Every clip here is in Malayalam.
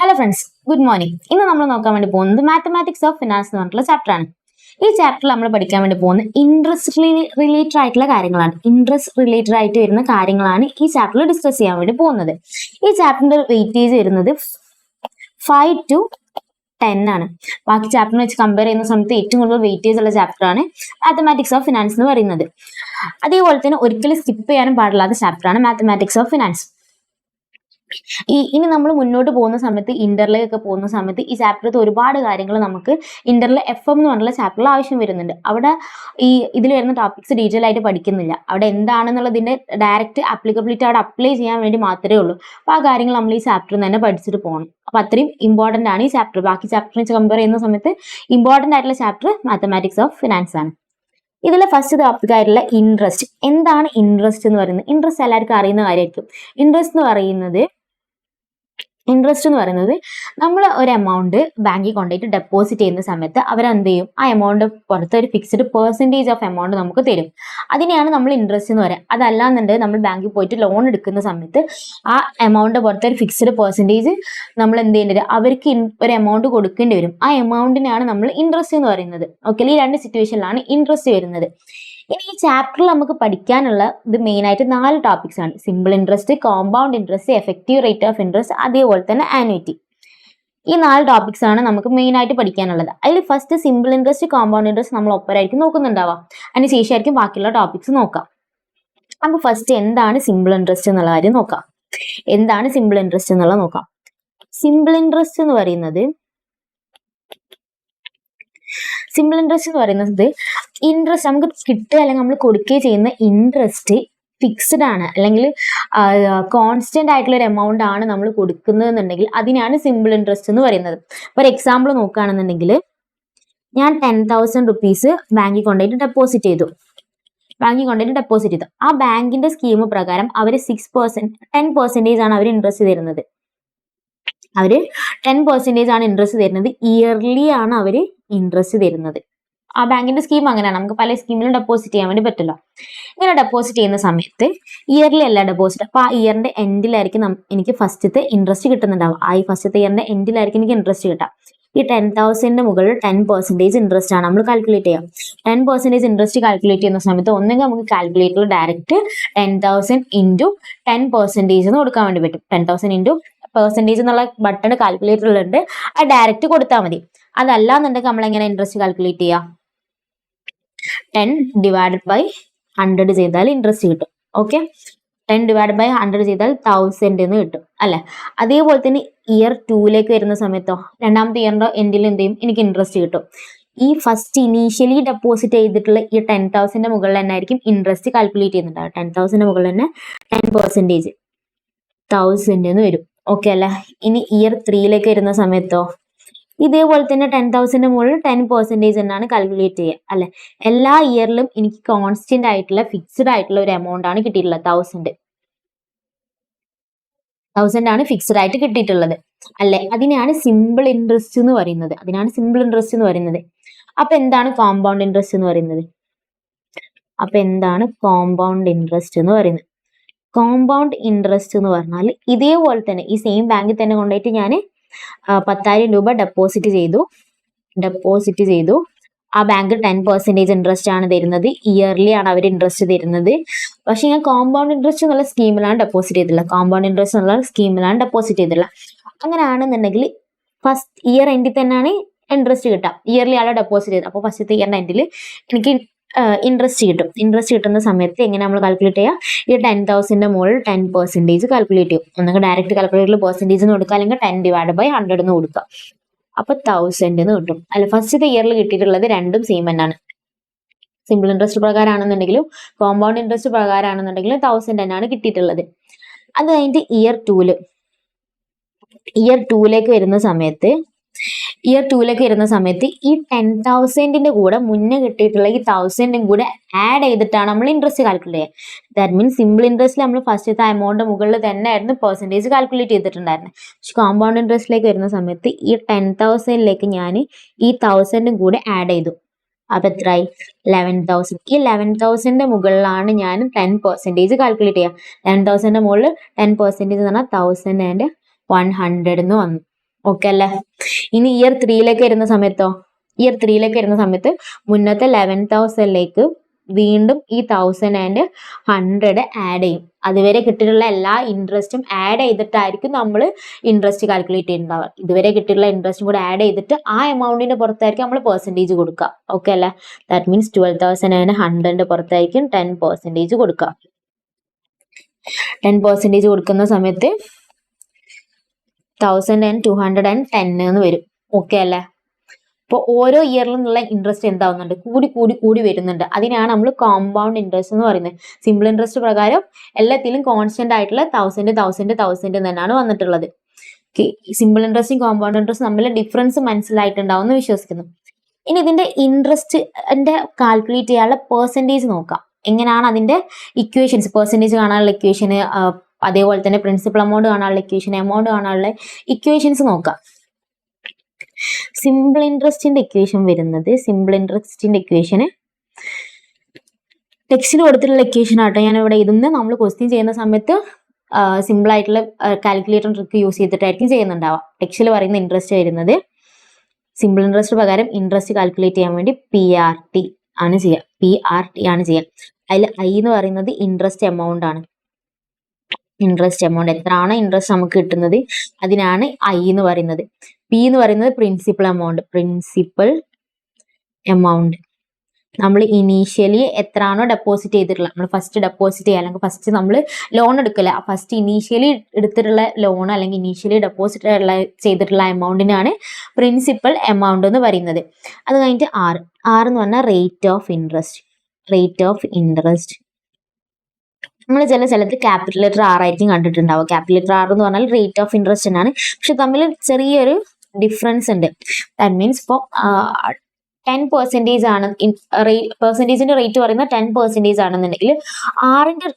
Hello friends, good morning. ഇന്ന് നമ്മൾ നോക്കാൻ വേണ്ടി പോകുന്നത് മാത്തമാറ്റിക്സ് ഓഫ് ഫിനാൻസ് എന്ന് പറഞ്ഞിട്ടുള്ള ചാപ്റ്റർ ആണ്. ഈ ചാപ്റ്ററിൽ നമ്മൾ പഠിക്കാൻ വേണ്ടി പോകുന്നത് ഇൻട്രസ്റ്റ് റിലേറ്റഡ് ആയിട്ടുള്ള കാര്യങ്ങളാണ്. ഇൻട്രസ്റ്റ് റിലേറ്റഡ് ആയിട്ട് വരുന്ന കാര്യങ്ങളാണ് ഈ ചാപ്റ്ററിൽ ഡിസ്കസ് ചെയ്യാൻ വേണ്ടി പോകുന്നത്. ഈ ചാപ്റ്ററിന്റെ വെയിറ്റേജ് വരുന്നത് 5 to 10 ആണ്. ബാക്കി ചാപ്റ്ററിനെ വെച്ച് കമ്പയർ ചെയ്യുന്ന സമയത്ത് ഏറ്റവും കൂടുതൽ വെയിറ്റേജ് ഉള്ള ചാപ്റ്റർ ആണ് മാത്തമാറ്റിക്സ് ഓഫ് ഫിനാൻസ് എന്ന് പറയുന്നത്. അതേപോലെ തന്നെ ഒരിക്കലും സ്കിപ്പ് ചെയ്യാനും പാടില്ലാത്ത ചാപ്റ്റർ ആണ് മാത്തമാറ്റിക്സ് ഓഫ് ഫിനാൻസ്. ഇനി നമ്മൾ മുന്നോട്ട് പോകുന്ന സമയത്ത് ഇന്റർലേക്ക് പോകുന്ന സമയത്ത് ഈ ചാപ്റ്ററിൽ ഒരുപാട് കാര്യങ്ങൾ നമുക്ക് ഇന്റർലെ FM എന്ന് പറഞ്ഞുള്ള ചാപ്റ്ററിൽ ആവശ്യം വരുന്നുണ്ട്. അവിടെ ഇതിൽ വരുന്ന ടോപ്പിക്സ് ഡീറ്റെയിൽ ആയിട്ട് പഠിക്കുന്നില്ല. അവിടെ എന്താണെന്നുള്ളതിന്റെ ഡയറക്റ്റ് ആപ്ലിക്കബിലിറ്റി അവിടെ അപ്ലൈ ചെയ്യാൻ വേണ്ടി മാത്രമേ ഉള്ളൂ. അപ്പോൾ ആ കാര്യങ്ങൾ നമ്മൾ ഈ ചാപ്റ്ററിൽ തന്നെ പഠിച്ചിട്ട് പോകണം. അപ്പോൾ അത്രയും ഇമ്പോർട്ടൻ്റ് ആണ് ഈ ചാപ്റ്റർ. ബാക്കി ചാപ്റ്ററിനെ വെച്ച് കമ്പയർ ചെയ്യുന്ന സമയത്ത് ഇമ്പോർട്ടൻ്റ് ആയിട്ടുള്ള ചാപ്റ്റർ മാത്തമാറ്റിക്സ് ഓഫ് ഫിനാൻസ് ആണ്. ഇതിലെ ഫസ്റ്റ് ടോപ്പിക് ആയിട്ടുള്ള ഇൻട്രസ്റ്റ്. എന്താണ് ഇൻട്രസ്റ്റ് എന്ന് പറയുന്നത്? ഇൻട്രസ്റ്റ് എല്ലാവർക്കും അറിയുന്ന കാര്യമായിരിക്കും. ഇൻട്രസ്റ്റ് എന്ന് പറയുന്നത് നമ്മൾ ഒരു എമൗണ്ട് ബാങ്കിൽ കൊണ്ടുപോയിട്ട് ഡെപ്പോസിറ്റ് ചെയ്യുന്ന സമയത്ത് അവരെന്ത് ചെയ്യും? ആ എമൗണ്ട് പുറത്ത് ഒരു ഫിക്സ്ഡ് പെർസെൻറ്റേജ് ഓഫ് എമൗണ്ട് നമുക്ക് തരും. അതിനെയാണ് നമ്മൾ ഇൻട്രസ്റ്റ് എന്ന് പറയുക. അതല്ലാന്നുണ്ടെങ്കിൽ നമ്മൾ ബാങ്കിൽ പോയിട്ട് ലോൺ എടുക്കുന്ന സമയത്ത് ആ എമൗണ്ട് പുറത്ത് ഒരു ഫിക്സ്ഡ് പെർസെൻറ്റേജ് നമ്മൾ എന്ത് ചെയ്യേണ്ടി വരും? അവർക്ക് ഒരു എമൗണ്ട് കൊടുക്കേണ്ടി വരും. ആ എമൗണ്ടിനെയാണ് നമ്മൾ ഇൻട്രസ്റ്റ് എന്ന് പറയുന്നത്. ഓക്കെ, ഈ രണ്ട് സിറ്റുവേഷനിലാണ് ഇൻട്രസ്റ്റ് വരുന്നത്. ഇനി ഈ ചാപ്റ്ററിൽ നമുക്ക് പഠിക്കാനുള്ള ഇത് മെയിൻ ആയിട്ട് 4 ടോപ്പിക്സ് ആണ്. Simple interest, compound interest, effective rate of interest, അതേപോലെ തന്നെ ആനുവിറ്റി. ഈ 4 ടോപ്പിക്സ് ആണ് നമുക്ക് മെയിൻ ആയിട്ട് പഠിക്കാനുള്ളത്. അതിൽ first simple interest, compound interest നമ്മൾ ഒപ്പരായിരിക്കും നോക്കുന്നുണ്ടാവാം. അതിന് ശേഷമായിരിക്കും ബാക്കിയുള്ള ടോപ്പിക്സ് നോക്കാം. അപ്പോൾ ഫസ്റ്റ് എന്താണ് സിമ്പിൾ ഇൻട്രസ്റ്റ് എന്നുള്ള കാര്യം നോക്കാം. എന്താണ് സിമ്പിൾ ഇൻട്രസ്റ്റ് എന്നുള്ളത് നോക്കാം. സിമ്പിൾ ഇൻട്രസ്റ്റ് എന്ന് പറയുന്നത് ഇൻട്രസ്റ്റ് നമുക്ക് കിട്ടുക അല്ലെങ്കിൽ നമ്മൾ കൊടുക്കുകയും ചെയ്യുന്ന ഇൻട്രസ്റ്റ് ഫിക്സ്ഡ് ആണ്, അല്ലെങ്കിൽ കോൺസ്റ്റന്റ് ആയിട്ടുള്ള ഒരു എമൗണ്ട് ആണ് നമ്മൾ കൊടുക്കുന്നതെന്നുണ്ടെങ്കിൽ അതിനാണ് സിമ്പിൾ ഇൻട്രസ്റ്റ് എന്ന് പറയുന്നത്. ഒരു എക്സാമ്പിൾ നോക്കുകയാണെന്നുണ്ടെങ്കിൽ, ഞാൻ 10,000 റുപ്പീസ് ബാങ്കിൽ കൊണ്ടുപോയിട്ട് ഡെപ്പോസിറ്റ് ചെയ്തു. ആ ബാങ്കിന്റെ സ്കീം പ്രകാരം അവർ 10% ആണ് അവർ ഇൻട്രസ്റ്റ് തരുന്നത്. അവർ 10% ആണ് ഇൻട്രസ്റ്റ് തരുന്നത്. ഇയർലി ആണ് അവർ ഇൻട്രസ്റ്റ് തരുന്നത്. ആ ബാങ്കിന്റെ സ്കീം അങ്ങനെയാണ്. നമുക്ക് പല സ്കീമിലും ഡെപ്പോസിറ്റ് ചെയ്യാൻ വേണ്ടി പറ്റില്ല. ഇങ്ങനെ ഡെപ്പോസിറ്റ് ചെയ്യുന്ന സമയത്ത് ഇയർലി അല്ല ഡെപ്പോസിറ്റ്. അപ്പോൾ ആ ഇയറിന്റെ എൻഡിലായിരിക്കും എനിക്ക് ഫസ്റ്റത്തെ ഇൻട്രസ്റ്റ് കിട്ടുന്നുണ്ടാവും. ഈ ഫസ്റ്റത്തെ ഇയറിന്റെ എൻഡിലായിരിക്കും എനിക്ക് ഇൻട്രസ്റ്റ് കിട്ടാം. ഈ 10,000 മുകളിൽ 10% ഇൻട്രസ്റ്റ് ആണ് നമ്മൾ കാൽക്കുലേറ്റ് ചെയ്യാം. 10% ഇൻട്രസ്റ്റ് കാൽക്കുലേറ്റ് ചെയ്യുന്ന സമയത്ത് ഒന്നെങ്കിൽ നമുക്ക് കാൽക്കുലേറ്ററിൽ ഡയറക്റ്റ് 10,000 ഇൻറ്റു 10% എന്ന് കൊടുക്കാൻ വേണ്ടി പറ്റും. 10,000 ഇൻറ്റു പെർസെൻറ്റേജ് എന്നുള്ള ബട്ടൺ കാൽക്കുലേറ്ററിലുണ്ട്. അത് ഡയറക്റ്റ് കൊടുത്താൽ മതി. അതല്ല എന്നുണ്ടെങ്കിൽ നമ്മൾ എങ്ങനെ ഇൻട്രസ്റ്റ് കാൽക്കുലേറ്റ് ചെയ്യാം? 10 ഡിവൈഡഡ് ബൈ 100 ചെയ്താൽ ഇൻട്രസ്റ്റ് കിട്ടും. ഓക്കെ, 10 ഡിവൈഡ് ബൈ 100 ചെയ്താൽ 1000 എന്ന് കിട്ടും അല്ലെ. അതേപോലെ തന്നെ ഇയർ 2ലേക്ക് വരുന്ന സമയത്തോ, രണ്ടാമത്തെ ഇയറിന്റെ എൻഡിൽ എന്ത് ചെയ്യും? എനിക്ക് ഇൻട്രസ്റ്റ് കിട്ടും. ഈ ഫസ്റ്റ് ഇനീഷ്യലി ഡെപ്പോസിറ്റ് ചെയ്തിട്ടുള്ള ഈ 10,000 മുകളിൽ തന്നെ ആയിരിക്കും ഇൻട്രസ്റ്റ് കാൽക്കുലേറ്റ് ചെയ്യുന്നുണ്ടാവും. 10,000 മുകളിൽ തന്നെ 10% 1000 എന്ന് വരും. ഓക്കെ അല്ലെ. ഇനി ഇയർ 3ലേക്ക് വരുന്ന സമയത്തോ ഇതേപോലെ തന്നെ 10,000 മുകളിൽ 10% എന്നാണ് കാൽക്കുലേറ്റ് ചെയ്യുക അല്ലെ. എല്ലാ ഇയറിലും എനിക്ക് കോൺസ്റ്റന്റ് ആയിട്ടുള്ള ഫിക്സ്ഡ് ആയിട്ടുള്ള ഒരു എമൗണ്ട് ആണ് കിട്ടിയിട്ടുള്ളത്. 1000 ആണ് ഫിക്സ്ഡ് ആയിട്ട് കിട്ടിയിട്ടുള്ളത് അല്ലെ. അതിനാണ് സിമ്പിൾ ഇൻട്രസ്റ്റ് എന്ന് പറയുന്നത്. അപ്പൊ എന്താണ് കോമ്പൗണ്ട് ഇൻട്രസ്റ്റ് എന്ന് പറയുന്നത്? കോമ്പൗണ്ട് ഇൻട്രസ്റ്റ് എന്ന് പറഞ്ഞാൽ ഇതേപോലെ തന്നെ ഈ സെയിം ബാങ്കിൽ തന്നെ കൊണ്ടുപോയിട്ട് ഞാൻ 10,000 രൂപ ഡെപ്പോസിറ്റ് ചെയ്തു. ആ ബാങ്ക് 10% ഇൻട്രസ്റ്റ് ആണ് തരുന്നത്. ഇയർലി ആണ് അവർ ഇൻട്രസ്റ്റ് തരുന്നത്. പക്ഷെ ഞാൻ കോമ്പൗണ്ട് ഇൻട്രസ്റ്റ് എന്നുള്ള സ്കീമിലാണ് ഡെപ്പോസിറ്റ് ചെയ്തിട്ടുള്ളത്. അങ്ങനെയാണെന്നുണ്ടെങ്കിൽ ഫസ്റ്റ് ഇയർ എൻഡിൽ തന്നെയാണ് ഇൻട്രസ്റ്റ് കിട്ടുക. ഇയർലി ആണ് ഡെപ്പോസിറ്റ് ചെയ്തത്. അപ്പോൾ ഫസ്റ്റത്തെ ഇയറിന്റെ എൻഡിൽ എനിക്ക് ഇൻട്രസ്റ്റ് കിട്ടുന്ന സമയത്ത് എങ്ങനെ നമ്മൾ കാൽക്കുലേറ്റ് ചെയ്യുക? ഈ 10,000 മുകളിൽ 10% കാൽക്കുലേറ്റ് ചെയ്യും. ഒന്നെങ്കിൽ ഡയറക്റ്റ് കാൽക്കുലേറ്ററിൽ പെർസെൻറ്റേജ് എന്ന് കൊടുക്കുക, അല്ലെങ്കിൽ 10 ഡിവൈഡ് ബൈ 100 എന്ന് കൊടുക്കുക. അപ്പൊ 1000 എന്ന് കിട്ടും അല്ല. ഫസ്റ്റത്തെ ഇയറിൽ കിട്ടിയിട്ടുള്ളത് രണ്ടും സെയിം തന്നെയാണ്. സിമ്പിൾ ഇൻട്രസ്റ്റ് പ്രകാരമാണെന്നുണ്ടെങ്കിലും കോമ്പൗണ്ട് ഇൻട്രസ്റ്റ് പ്രകാരമാണെന്നുണ്ടെങ്കിലും 1000 തന്നെയാണ് കിട്ടിയിട്ടുള്ളത്. അത് കഴിഞ്ഞിട്ട് ഇയർ 2ലേക്ക് വരുന്ന സമയത്ത് ഈ 10,000 കൂടെ മുന്നേ കിട്ടിയിട്ടുള്ള ഈ 1,000 കൂടെ ആഡ് ചെയ്തിട്ടാണ് നമ്മൾ ഇൻട്രസ്റ്റ് കാൽക്കുലേറ്റ് ചെയ്യുക. ദാറ്റ് മീൻസ് സിമ്പിൾ ഇൻട്രസ്റ്റിൽ നമ്മൾ ഫസ്റ്റത്തെ എമൗണ്ട് മുകളിൽ തന്നെ ആയിരുന്നു പെർസെൻറ്റേജ് കാൽക്കുലേറ്റ് ചെയ്തിട്ടുണ്ടായിരുന്നത്. പക്ഷെ കോമ്പൗണ്ട് ഇൻട്രസ്റ്റിലേക്ക് വരുന്ന സമയത്ത് ഈ 10,000ലേക്ക് ഞാൻ ഈ 1,000 കൂടെ ആഡ് ചെയ്തു. അപ്പൊ എത്രയായി? 11,000. ഈ 11,000 മുകളിലാണ് ഞാൻ 10% കാൽക്കുലേറ്റ് ചെയ്യുക. 11,000 മുകളിൽ 10% എന്ന് പറഞ്ഞാൽ 1,100 എന്ന് വന്നു. ഓക്കെ അല്ലേ? ഇനി ഇയർ 3ലേക്ക് വരുന്ന സമയത്തോ, ഇയർ 3ലേക്ക് വരുന്ന സമയത്ത് മുന്നത്തെ 11,000ലേക്ക് വീണ്ടും ഈ 1000 ആൻഡ് 100 ആഡ് ചെയ്യും. അതുവരെ കിട്ടിയിട്ടുള്ള എല്ലാ ഇൻട്രസ്റ്റും ആഡ് ചെയ്തിട്ടായിരിക്കും നമ്മൾ ഇൻട്രസ്റ്റ് കാൽക്കുലേറ്റ് ചെയ്യുന്നുണ്ടാവുക. ഇതുവരെ കിട്ടിയിട്ടുള്ള ഇൻട്രസ്റ്റും കൂടെ ആഡ് ചെയ്തിട്ട് ആ എമൗണ്ടിന്റെ പുറത്തായിരിക്കും നമ്മൾ പെർസെൻറ്റേജ് കൊടുക്കുക. ഓക്കെ അല്ലേ? ദാറ്റ് മീൻസ് 12,000 ആൻഡ് 100ന്റെ പുറത്തായിരിക്കും 10% കൊടുക്കുക. 10% കൊടുക്കുന്ന സമയത്ത് 1,210 എന്ന് വരും. ഓക്കെ അല്ലേ? അപ്പോൾ ഓരോ ഇയറിലും നിന്നുള്ള ഇൻട്രസ്റ്റ് എന്താവുന്നുണ്ട്, കൂടി വരുന്നുണ്ട്. അതിനാണ് നമ്മൾ കോമ്പൗണ്ട് ഇൻട്രസ്റ്റ് എന്ന് പറയുന്നത്. സിമ്പിൾ ഇൻട്രസ്റ്റ് പ്രകാരം എല്ലാത്തിലും കോൺസ്റ്റന്റ് ആയിട്ടുള്ള 1000 തന്നെയാണ് വന്നിട്ടുള്ളത്. സിമ്പിൾ ഇൻട്രസ്റ്റും കോമ്പൗണ്ട് ഇൻട്രസ്റ്റും തമ്മിൽ ഡിഫറൻസ് മനസ്സിലായിട്ടുണ്ടാവും എന്ന് വിശ്വസിക്കുന്നു. ഇനി ഇതിന്റെ ഇൻട്രസ്റ്റിന്റെ കാൽക്കുലേറ്റ് ചെയ്യാനുള്ള പെർസെൻറ്റേജ് നോക്കാം. എങ്ങനെയാണ് അതിന്റെ ഇക്വേഷൻസ്, പെർസെൻറ്റേജ് കാണാനുള്ള ഇക്വേഷന്, അതേപോലെ തന്നെ പ്രിൻസിപ്പൽ എമൗണ്ട് കാണാനുള്ള ഇക്വേഷൻ, എമൗണ്ട് കാണാനുള്ള ഇക്വേഷൻസ് നോക്കാം. സിമ്പിൾ ഇൻട്രസ്റ്റിന്റെ ഇക്വേഷൻ വരുന്നത്, സിമ്പിൾ ഇൻട്രസ്റ്റിന്റെ ഇക്വേഷന് ടെക്സ്റ്റിൽ കൊടുത്തിട്ടുള്ള ഇക്വേഷൻ ആട്ടോ ഞാൻ ഇവിടെ ഇതൊന്ന് നമ്മൾ ക്വസ്റ്റ്യൻ ചെയ്യുന്ന സമയത്ത് സിമ്പിൾ ആയിട്ടുള്ള കാൽക്കുലേറ്റർ ട്രിക്ക് യൂസ് ചെയ്തിട്ടായിരിക്കും ചെയ്യുന്നുണ്ടാവുക. ടെക്സ്റ്റിൽ പറയുന്ന ഇൻട്രസ്റ്റ് വരുന്നത്, സിമ്പിൾ ഇൻട്രസ്റ്റ് പ്രകാരം ഇൻട്രസ്റ്റ് കാൽക്കുലേറ്റ് ചെയ്യാൻ വേണ്ടി PRT ആണ് ചെയ്യുക. അതിൽ I എന്ന് പറയുന്നത് ഇൻട്രസ്റ്റ് എമൗണ്ട് ആണ്. ഇൻട്രസ്റ്റ് എമൗണ്ട് എത്രയാണോ ഇൻട്രസ്റ്റ് നമുക്ക് കിട്ടുന്നത് അതിനാണ് I എന്ന് പറയുന്നത്. P എന്ന് പറയുന്നത് പ്രിൻസിപ്പൽ എമൗണ്ട്. നമ്മൾ ഇനീഷ്യലി എത്രയാണോ ഡെപ്പോസിറ്റ് ചെയ്തിട്ടുള്ളത്, നമ്മൾ ഫസ്റ്റ് ഡെപ്പോസിറ്റ് ചെയ്യുക അല്ലെങ്കിൽ ഫസ്റ്റ് നമ്മൾ ലോൺ എടുക്കില്ല, ഫസ്റ്റ് ഇനീഷ്യലി എടുത്തിട്ടുള്ള ലോൺ അല്ലെങ്കിൽ ഇനീഷ്യലി ഡെപ്പോസിറ്റ് ചെയ്തിട്ടുള്ള എമൗണ്ടിനാണ് പ്രിൻസിപ്പൽ എമൗണ്ട് എന്ന് പറയുന്നത്. അത് കഴിഞ്ഞിട്ട് R എന്ന് പറഞ്ഞാൽ റേറ്റ് ഓഫ് ഇൻട്രസ്റ്റ്. നമ്മൾ ചില സ്ഥലത്ത് ക്യാപിറ്റൽ ലെറ്റർ R ആയിരിക്കും കണ്ടിട്ടുണ്ടാവുക. ക്യാപിറ്റൽ ലെറ്റർ R എന്ന് പറഞ്ഞാൽ റേറ്റ് ഓഫ് ഇൻട്രസ്റ്റ് എന്നാണ്. പക്ഷെ തമ്മിൽ ചെറിയൊരു ഡിഫറൻസ് ഉണ്ട്. ദാറ്റ് മീൻസ് ഇപ്പോൾ 10% ആണ് പെർസെൻറ്റേജിന്റെ റേറ്റ് പറയുന്നത് 10% ആണെന്നുണ്ടെങ്കിൽ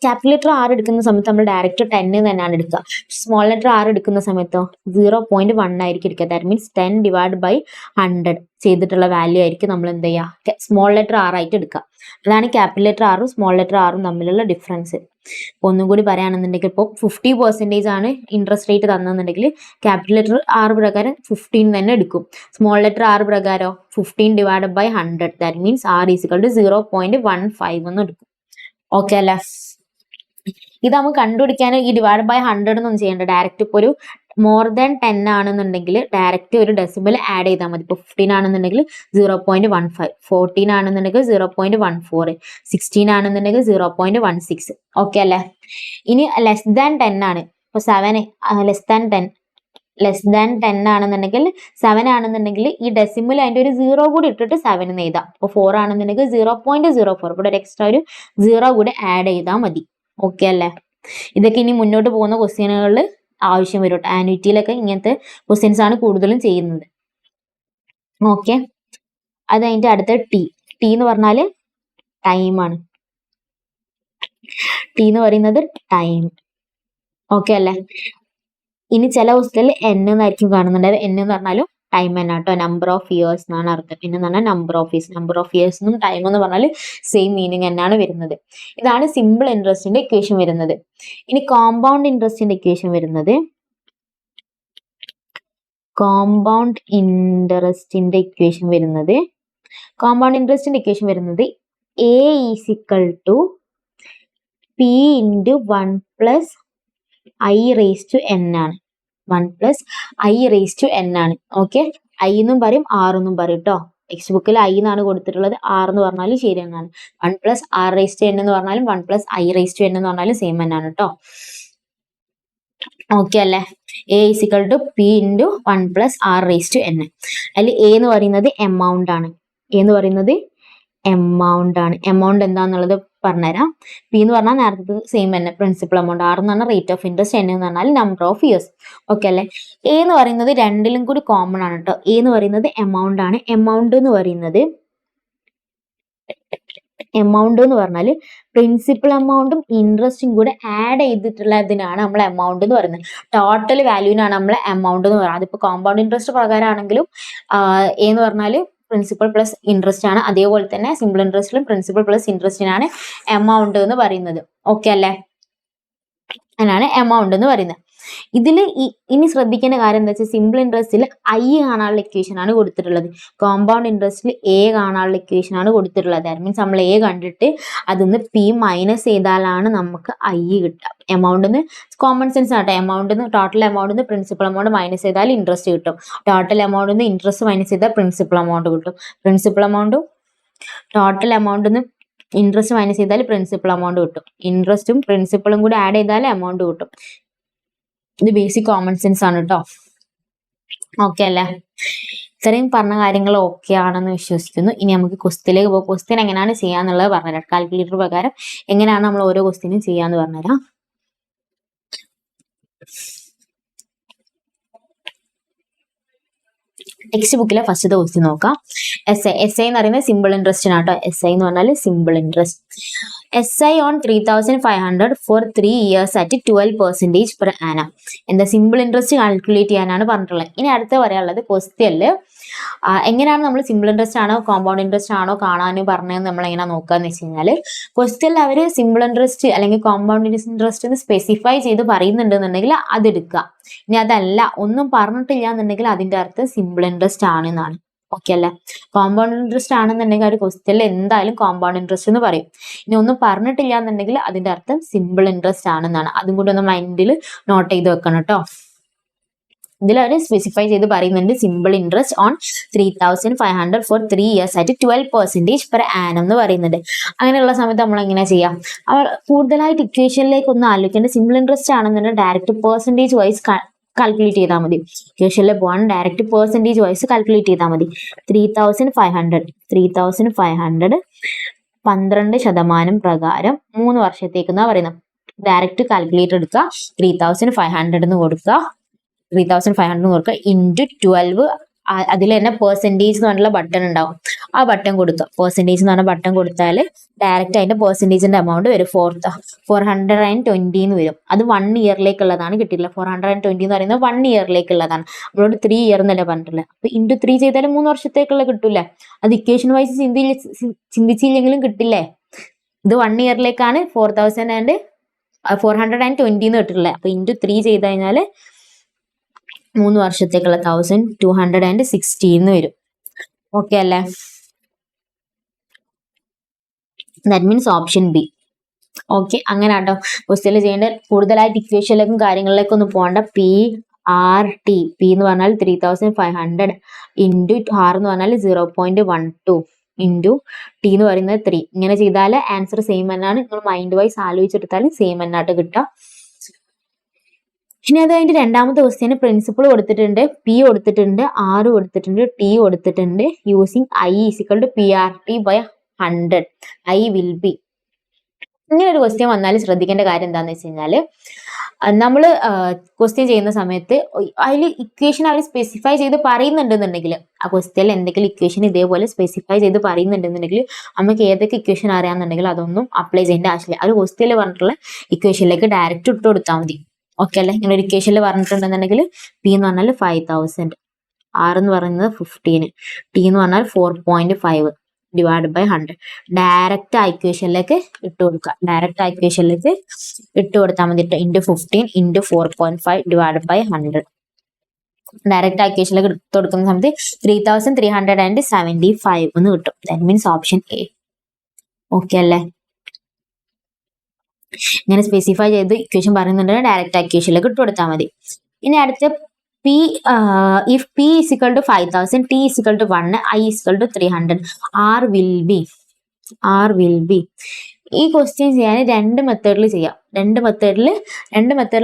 ക്യാപിറ്റൽ ലെറ്റർ R എടുക്കുന്ന സമയത്ത് നമ്മൾ ഡയറക്റ്റ് 10 തന്നെയാണ് എടുക്കുക. സ്മോൾ ലെറ്റർ R എടുക്കുന്ന സമയത്തോ 0.1 ആയിരിക്കും എടുക്കുക. ദാറ്റ് മീൻസ് 10/100 ചെയ്തിട്ടുള്ള വാല്യൂ ആയിരിക്കും നമ്മൾ എന്ത് ചെയ്യുക, സ്മോൾ ലെറ്റർ R ആയിട്ട് എടുക്കുക. അതാണ് ക്യാപിറ്റൽ ലെറ്റർ Rഉം സ്മോൾ ലെറ്റർ Rഉം തമ്മിലുള്ള ഡിഫറൻസ്. ഒന്നും കൂടി പറയുകയാണെന്നുണ്ടെങ്കിൽ ഇപ്പോൾ 50% ആണ് ഇൻട്രസ്റ്റ് റേറ്റ് തന്നെന്നുണ്ടെങ്കിൽ ക്യാപിറ്റൽ ലെറ്റർ R പ്രകാരം 15 തന്നെ എടുക്കും. സ്മോൾ ലെറ്റർ R പ്രകാരം 15/100 ദാറ്റ് മീൻസ് R = 0.15 എന്ന് എടുക്കും. ഓക്കെ അല്ലേ? ഇത് നമുക്ക് കണ്ടുപിടിക്കാൻ ഈ /100 എന്നൊന്നും ചെയ്യേണ്ട. ഡയറക്റ്റ് ഇപ്പോൾ ഒരു മോർ ദാൻ 10 ആണെന്നുണ്ടെങ്കിൽ ഡയറക്റ്റ് ഒരു ഡെസിമൽ ആഡ് ചെയ്താൽ മതി. ഇപ്പോൾ 15 ആണെന്നുണ്ടെങ്കിൽ 0.15, 14 ആണെന്നുണ്ടെങ്കിൽ 0.14, 16 ആണെന്നുണ്ടെങ്കിൽ 0.16. ഓക്കെ അല്ലേ? ഇനി ലെസ് ദാൻ 10 ആണ്. ഇപ്പോൾ 7 ലെസ് ദാൻ 10 ആണെന്നുണ്ടെങ്കിൽ 7 ആണെന്നുണ്ടെങ്കിൽ ഈ ഡെസിമൽ അതിൻ്റെ ഒരു 0 കൂടി ഇട്ടിട്ട് 7 എന്ന് എഴുതാം. അപ്പോൾ 4 ആണെന്നുണ്ടെങ്കിൽ 0.04, ഇവിടെ ഒരു എക്സ്ട്രാ ഒരു 0 കൂടി ആഡ് ചെയ്താൽ മതി. ഓക്കെ അല്ലേ? ഇതൊക്കെ ഇനി മുന്നോട്ട് പോകുന്ന ക്വസ്റ്റ്യനുകളിൽ ആവശ്യം വരും. ആനുവിറ്റിയിലൊക്കെ ഇങ്ങനത്തെ ക്വസ്റ്റ്യൻസ് ആണ് കൂടുതലും ചെയ്യുന്നത്. ഓക്കെ, അത് കഴിഞ്ഞിട്ട് അടുത്ത ടി എന്ന് പറഞ്ഞാൽ ടൈമാണ്. ടി എന്ന് പറയുന്നത് ടൈം. ഓക്കെ അല്ലേ? ഇനി ചില ക്വസ്റ്റ്യനിൽ N എന്നായിരിക്കും കാണുന്നുണ്ടായത്. N എന്ന് പറഞ്ഞാലും ടൈം തന്നെ കേട്ടോ. നമ്പർ ഓഫ് ഇയേഴ്സ് എന്നാണ് അർത്ഥം. N എന്ന് പറഞ്ഞാൽ നമ്പർ ഓഫ് ഇയേഴ്സ് എന്നും ടൈം എന്ന് പറഞ്ഞാൽ സെയിം മീനിങ് തന്നെയാണ് വരുന്നത്. ഇതാണ് സിമ്പിൾ ഇൻട്രസ്റ്റിന്റെ ഇക്വേഷൻ വരുന്നത്. ഇനി കോമ്പൗണ്ട് ഇൻട്രസ്റ്റിന്റെ ഇക്വേഷൻ വരുന്നത്, കോമ്പൗണ്ട് ഇൻട്രസ്റ്റിന്റെ ഇക്വേഷൻ വരുന്നത് A = P × 1 + I/n ആണ്. 1 + I/n ആണ്. ഓക്കെ, I എന്നും പറയും R എന്നും പറയും കേട്ടോ. ടെക്സ്റ്റ് ബുക്കിൽ I എന്നാണ് കൊടുത്തിട്ടുള്ളത്. R എന്ന് പറഞ്ഞാലും ശരി തന്നെയാണ്. 1 + R/n എന്ന് പറഞ്ഞാലും 1 + I/n എന്ന് പറഞ്ഞാലും സെയിം തന്നെയാണ് കേട്ടോ. ഓക്കെ അല്ലേ? A = P × 1 + R/n. അതിൽ A എന്ന് പറയുന്നത് എമൗണ്ട് ആണ്. എമൗണ്ട് എന്താന്നുള്ളത് പറഞ്ഞുതരാം. P എന്ന് പറഞ്ഞാൽ നേരത്തെ സെയിം തന്നെ പ്രിൻസിപ്പൽ എമൗണ്ട്. R എന്ന് പറഞ്ഞാൽ റേറ്റ് ഓഫ് ഇൻട്രസ്റ്റ്. N എന്ന് പറഞ്ഞാൽ നമ്പർ ഓഫ് ഇയേഴ്സ്. ഓക്കെ അല്ലേ? A എന്ന് പറയുന്നത് രണ്ടിലും കൂടി കോമൺ ആണ് കേട്ടോ. A എന്ന് പറയുന്നത് എമൗണ്ട് ആണ്. എമൗണ്ട് എന്ന് പറഞ്ഞാൽ പ്രിൻസിപ്പൽ എമൗണ്ടും ഇൻട്രസ്റ്റും കൂടെ ആഡ് ചെയ്തിട്ടുള്ളതിനാണ് നമ്മൾ എമൗണ്ട് എന്ന് പറയുന്നത്. ടോട്ടൽ വാല്യൂവിനാണ് നമ്മൾ എമൗണ്ട് എന്ന് പറയുന്നത്. അതിപ്പോൾ കോമ്പൗണ്ട് ഇൻട്രസ്റ്റ് പ്രകാരമാണെങ്കിലും A എന്ന് പറഞ്ഞാൽ പ്രിൻസിപ്പൽ പ്ലസ് ഇൻട്രസ്റ്റ് ആണ്. അതേപോലെ തന്നെ സിമ്പിൾ ഇൻട്രസ്റ്റിലും പ്രിൻസിപ്പൽ പ്ലസ് ഇൻട്രസ്റ്റിനാണ് എമൗണ്ട് എന്ന് പറയുന്നത്. ഓക്കെ അല്ലേ? അതിനാണ് എമൗണ്ട് എന്ന് പറയുന്നത്. ഇതിൽ ഇനി ശ്രദ്ധിക്കേണ്ട കാര്യം എന്താ വെച്ചാൽ സിമ്പിൾ ഇൻട്രസ്റ്റിൽ ഐ കാണാനുള്ള ഇക്വേഷൻ ആണ് കൊടുത്തിട്ടുള്ളത്, കോമ്പൗണ്ട് ഇൻട്രസ്റ്റിൽ എ കാണാനുള്ള ഇക്വേഷൻ ആണ് കൊടുത്തിട്ടുള്ളത്. ദാറ്റ് മീൻസ് നമ്മൾ എ കണ്ടിട്ട് അതിന്ന് പി മൈനസ് ചെയ്താലാണ് നമുക്ക് ഐ കിട്ടുക. എമൗണ്ടിന്ന് കോമൺ സെൻസ് ആട്ടെ, എമൗണ്ടിന്ന് ടോട്ടൽ എമൗണ്ടിന്ന് പ്രിൻസിപ്പൽ എമൗണ്ട് മൈനസ് ചെയ്താൽ ഇൻട്രസ്റ്റ് കിട്ടും, ടോട്ടൽ എമൗണ്ടിന്ന് ഇൻട്രസ്റ്റ് മൈനസ് ചെയ്താൽ പ്രിൻസിപ്പൽ എമൗണ്ട് കിട്ടും, പ്രിൻസിപ്പൽ എമൗണ്ടും ടോട്ടൽ എമൗണ്ടിന്ന് ഇൻട്രസ്റ്റ് മൈനസ് ചെയ്താൽ പ്രിൻസിപ്പൽ എമൗണ്ട് കിട്ടും, ഇൻട്രസ്റ്റും പ്രിൻസിപ്പളും കൂടി ആഡ് ചെയ്താൽ എമൗണ്ട് കിട്ടും. ഇത് ബേസിക് കോമൺ സെൻസ് ആണ് കേട്ടോ. ഓക്കെ അല്ലേ? ഇത്രയും പറഞ്ഞ കാര്യങ്ങൾ ഓക്കെ ആണെന്ന് വിശ്വസിക്കുന്നു. ഇനി നമുക്ക് ക്വസ്റ്റ്യനിലേക്ക് പോകും. ക്വസ്റ്റ്യൻ എങ്ങനെയാണ് ചെയ്യാന്നുള്ളത് പറഞ്ഞുതരാം. കാൽക്കുലേറ്റർ പ്രകാരം എങ്ങനെയാണ് നമ്മൾ ഓരോ ക്വസ്റ്റ്യനും ചെയ്യാന്ന് പറഞ്ഞുതരാം. ടെക്സ്റ്റ് ബുക്കിലെ ഫസ്റ്റത്തെ ക്വസ്റ്റ്യൻ നോക്കാം. എസ് ഐ എന്ന് പറയുന്നത് സിമ്പിൾ ഇൻട്രസ്റ്റ് ആണ് കേട്ടോ. എസ് ഐ എന്ന് പറഞ്ഞാൽ simple interest. S I on 3,500 for 3 years at 12% per annum. എന്താ സിമ്പിൾ ഇൻട്രസ്റ്റ് കാൽക്കുലേറ്റ് ചെയ്യാനാണ് പറഞ്ഞിട്ടുള്ളത്. ഇനി അടുത്ത പറയാനുള്ളത് ക്വസ്റ്റ്യനിൽ എങ്ങനെയാണ് നമ്മൾ സിമ്പിൾ ഇൻട്രസ്റ്റ് ആണോ കോമ്പൗണ്ട് ഇൻട്രസ്റ്റ് ആണോ കാണാൻ പറഞ്ഞത് നമ്മൾ എങ്ങനെ നോക്കാന്ന് വെച്ച് കഴിഞ്ഞാൽ, ക്വസ്റ്റ്യനിൽ അവർ സിമ്പിൾ ഇൻട്രസ്റ്റ് അല്ലെങ്കിൽ കോമ്പൗണ്ട് ഇൻട്രസ്റ്റ് എന്ന് സ്പെസിഫൈ ചെയ്ത് പറയുന്നുണ്ടെന്നുണ്ടെങ്കിൽ അതെടുക്കുക. ഇനി അതല്ല ഒന്നും പറഞ്ഞിട്ടില്ല എന്നുണ്ടെങ്കിൽ അതിന്റെ അർത്ഥം സിമ്പിൾ ഇൻട്രസ്റ്റ് ആണെന്നാണ്. ഓക്കെ അല്ലേ? കോമ്പൗണ്ട് ഇൻട്രസ്റ്റ് ആണെന്നുണ്ടെങ്കിൽ ഒരു ക്വസ്റ്റ്യനിൽ എന്തായാലും കോമ്പൗണ്ട് ഇൻട്രസ്റ്റ് എന്ന് പറയും. ഇനി ഒന്നും പറഞ്ഞിട്ടില്ല എന്നുണ്ടെങ്കിൽ അതിന്റെ അർത്ഥം സിമ്പിൾ ഇൻട്രസ്റ്റ് ആണെന്നാണ്. അതും കൂടി ഒന്ന് മൈൻഡിൽ നോട്ട് ചെയ്ത് വെക്കണം കേട്ടോ. ഇതിൽ അവർ സ്പെസിഫൈ ചെയ്ത് പറയുന്നുണ്ട് simple interest on 3,500 for 3 years at 12% per annum എന്ന് പറയുന്നുണ്ട്. അങ്ങനെയുള്ള സമയത്ത് നമ്മൾ എങ്ങനെ ചെയ്യാം? അവർ കൂടുതലായിട്ട് ഇക്വേഷനിലേക്ക് ഒന്ന് ആലോചിക്കേണ്ട. സിമ്പിൾ ഇൻട്രസ്റ്റ് ആണെന്നുണ്ടെങ്കിൽ ഡയറക്റ്റ് പെർസെൻറ്റേജ് വൈസ് കാൽക്കുലേറ്റ് ചെയ്താൽ മതി. ഇക്വേഷനിൽ പോകാൻ ഡയറക്റ്റ് പെർസെൻറ്റേജ് വൈസ് കാൽക്കുലേറ്റ് ചെയ്താൽ മതി. 3,500 12% പ്രകാരം 3 വർഷത്തേക്ക് എന്നാ പറയുന്നത്. ഡയറക്റ്റ് കാൽക്കുലേറ്റർ എടുക്കുക, 3,500 എന്ന് കൊടുക്കുക, 3,500 കൊടുക്കുക ഇൻറ്റു 12. അതിൽ തന്നെ പെർസെൻറ്റേജ് എന്ന് പറഞ്ഞുള്ള ബട്ടൺ ഉണ്ടാവും, ആ ബട്ടൺ കൊടുക്കുക. പെർസെൻറ്റേജ് എന്ന് പറഞ്ഞ ബട്ടൺ കൊടുത്താൽ ഡയറക്റ്റ് അതിന്റെ പെർസെൻറ്റേജിന്റെ എമൗണ്ട് വരും. 420 എന്ന് വരും. അത് 1 ഇയറിലേക്കുള്ളതാണ് കിട്ടിയില്ല. 420 എന്ന് പറയുന്നത് 1 ഇയറിലേക്കുള്ളതാണ്. നമ്മളോട് 3 ഇയർ എന്നല്ലേ പറഞ്ഞിട്ടില്ല. അപ്പൊ ഇൻറ്റു 3 ചെയ്താൽ 3 വർഷത്തേക്കുള്ള കിട്ടൂലേ? അത് ഇക്വേഷൻ വൈസ് ചിന്തിച്ചില്ലെങ്കിലും കിട്ടില്ലേ? ഇത് 1 ഇയറിലേക്കാണ് 420 എന്ന് കിട്ടിട്ടുള്ളത്. അപ്പൊ ഇൻറ്റു 3 ചെയ്ത് കഴിഞ്ഞാൽ 3 വർഷത്തേക്കുള്ള 1,260 എന്ന് വരും. ഓക്കെ അല്ലേ? That means option B. Okay, അങ്ങനെ കേട്ടോ ക്വസ്റ്റ്യനിൽ ചെയ്യേണ്ട. കൂടുതലായിട്ട് ഇക്വേഷനിലേക്കും കാര്യങ്ങളിലേക്കും ഒന്നും പോകണ്ട. PRT എന്ന് പറഞ്ഞാൽ 3,500 ഇൻറ്റു R എന്ന് പറഞ്ഞാൽ 0.12 ഇൻറ്റു T എന്ന് പറയുന്നത് 3. ഇങ്ങനെ ചെയ്താൽ ആൻസർ സെയിം തന്നെയാണ്. നിങ്ങൾ മൈൻഡ് വൈസ് ആലോചിച്ചെടുത്താലും സെയിം തന്നെയായിട്ട് കിട്ടുക. ഇനി അത് അതിന്റെ രണ്ടാമത്തെ ക്വസ്റ്റ്യന് പ്രിൻസിപ്പിൾ കൊടുത്തിട്ടുണ്ട്, പി കൊടുത്തിട്ടുണ്ട്, ആർ കൊടുത്തിട്ടുണ്ട്, ടി കൊടുത്തിട്ടുണ്ട്. Using I equal to PRT by 100 I will be. ഇങ്ങനെ ഒരു ക്വസ്റ്റ്യൻ വന്നാൽ ശ്രദ്ധിക്കേണ്ട കാര്യം എന്താണെന്ന് വെച്ച് കഴിഞ്ഞാൽ, നമ്മൾ ക്വസ്റ്റ്യൻ ചെയ്യുന്ന സമയത്ത് അതിൽ ഇക്വേഷൻ അവർ സ്പെസിഫൈ ചെയ്ത് പറയുന്നുണ്ടെന്നുണ്ടെങ്കിൽ, ആ ക്വസ്റ്റ്യനിൽ എന്തെങ്കിലും ഇക്വേഷൻ ഇതേപോലെ സ്പെസിഫൈ ചെയ്ത് പറയുന്നുണ്ടെന്നുണ്ടെങ്കിൽ നമുക്ക് ഏതൊക്കെ ഇക്വേഷൻ അറിയാമെന്നുണ്ടെങ്കിൽ അതൊന്നും അപ്ലൈ ചെയ്യേണ്ട ആവശ്യമില്ല. ആ ഒരു ക്വസ്റ്റ്യനിൽ പറഞ്ഞിട്ടുള്ള ഇക്വേഷനിലേക്ക് ഡയറക്റ്റ് ഇട്ട് കൊടുത്താൽ മതി. ഓക്കെ അല്ലേ? ഇങ്ങനെ ഒരു ഇക്വേഷനിൽ പറഞ്ഞിട്ടുണ്ടെന്നുണ്ടെങ്കിൽ പി എന്ന് പറഞ്ഞാൽ 5,000, ആർ എന്ന് പറയുന്നത് 15, ടി എന്ന് പറഞ്ഞാൽ 4.5 ഡിവൈഡ് ബൈ 100. ഡയറക്റ്റ് ആ ഇക്വേഷനിലേക്ക് ഇട്ട് കൊടുക്കുക. ഡയറക്റ്റ് ആ ഇക്വേഷനിലേക്ക് ഇട്ട് കൊടുത്താൽ മതി. Into 15 into 4.5 divide by 100. Direct ആ ഇക്വേഷനിലേക്ക് ഇട്ട് കൊടുക്കുന്ന സമയത്ത് 3,375 എന്ന് കിട്ടും. That means option A. Okay അല്ലേ? ഇങ്ങനെ സ്പെസിഫൈ ചെയ്ത് ഇക്വേഷൻ പറയുന്നുണ്ടെങ്കിൽ ഡയറക്റ്റ് ഇക്വേഷനിലേക്ക് ഇട്ട് കൊടുത്താൽ മതി. ഇനി അടുത്ത P, if P is equal to 5,000, T is equal to 1, I is equal to 300, R will be. ഈ ക്വസ്റ്റ്യൻ ചെയ്യാൻ രണ്ട് മെത്തേഡിൽ ചെയ്യാം. രണ്ട് മെത്തേഡിൽ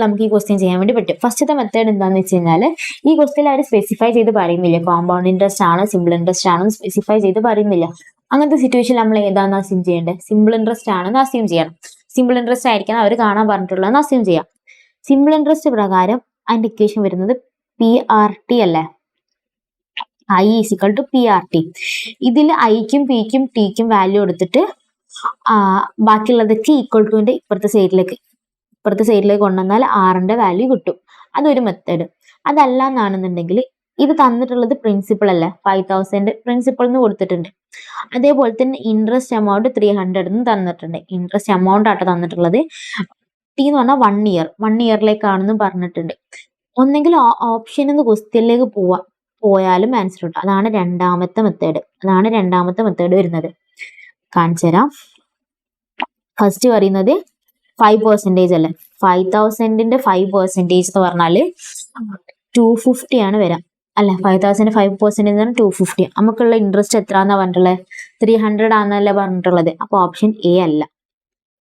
നമുക്ക് ഈ ക്വസ്റ്റ്യൻ ചെയ്യാൻ വേണ്ടി പറ്റും. ഫസ്റ്റത്തെ മെത്തേഡ് എന്താണെന്ന് വെച്ച് കഴിഞ്ഞാൽ, ഈ ക്വസ്റ്റ്യൻ അവർ സ്പെസിഫൈ ചെയ്ത് പറയുന്നില്ല കോമ്പൗണ്ട് ഇൻട്രസ്റ്റ് ആണ് സിമ്പിൾ ഇൻട്രസ്റ്റ് ആണെന്ന് സ്പെസിഫൈ ചെയ്ത് പറയുന്നില്ല. അങ്ങനത്തെ സിറ്റുവേഷൻ നമ്മൾ ഏതാണെന്ന് അസ്യൂം ചെയ്യേണ്ടത്? സിമ്പിൾ ഇൻട്രസ്റ്റ് ആണെന്ന് അസ്യൂം ചെയ്യണം. സിമ്പിൾ ഇൻട്രസ്റ്റ് ആയിരിക്കണം അവർ കാണാൻ പറഞ്ഞിട്ടുള്ളതെന്ന് അസ്യൂം ചെയ്യാം. സിമ്പിൾ ഇൻട്രസ്റ്റ് പ്രകാരം അതിന്റെ ഇക്വേഷൻ വരുന്നത് PRT അല്ലേ? I is equal to PRT. ഇതിൽ ഐക്കും പിക്കും ടിക്കും വാല്യൂ എടുത്തിട്ട് ബാക്കിയുള്ളതൊക്കെ ഈക്വൽ ടുവിന്റെ ഇപ്പുറത്തെ സൈഡിലേക്ക് കൊണ്ടുവന്നാൽ ആറിന്റെ വാല്യൂ കിട്ടും. അതൊരു മെത്തേഡ്. അതല്ല എന്നാണെന്നുണ്ടെങ്കിൽ ഇത് തന്നിട്ടുള്ളത് പ്രിൻസിപ്പിൾ അല്ലേ, 5,000 പ്രിൻസിപ്പിൾ എന്ന് കൊടുത്തിട്ടുണ്ട്. അതേപോലെ തന്നെ ഇൻട്രസ്റ്റ് എമൗണ്ട് 300 എന്ന് തന്നിട്ടുണ്ട്. ഇൻട്രസ്റ്റ് എമൗണ്ട് ആട്ടോ തന്നിട്ടുള്ളത്. ടി എന്ന് പറഞ്ഞാൽ 1 ഇയർ, 1 ഇയറിലേക്കാണെന്നും പറഞ്ഞിട്ടുണ്ട്. ഒന്നെങ്കിൽ ഓപ്ഷൻ എന്ന് ക്വസ്റ്റ്യനിലേക്ക് പോയാലും ആൻസർ കിട്ടും. അതാണ് രണ്ടാമത്തെ മെത്തേഡ് വരുന്നത്. കാണിച്ചു തരാം. ഫസ്റ്റ് പറയുന്നത് 5% അല്ലേ, 5,000ന്റെ 5% എന്ന് പറഞ്ഞാല് 250 ആണ് വരാം അല്ലെ. 5,000 5% 250. നമുക്കുള്ള ഇൻട്രസ്റ്റ് എത്രയാണെന്നാ പറഞ്ഞിട്ടുള്ളത്? 300 ആണെന്നല്ലേ പറഞ്ഞിട്ടുള്ളത്. അപ്പൊ ഓപ്ഷൻ എ അല്ല.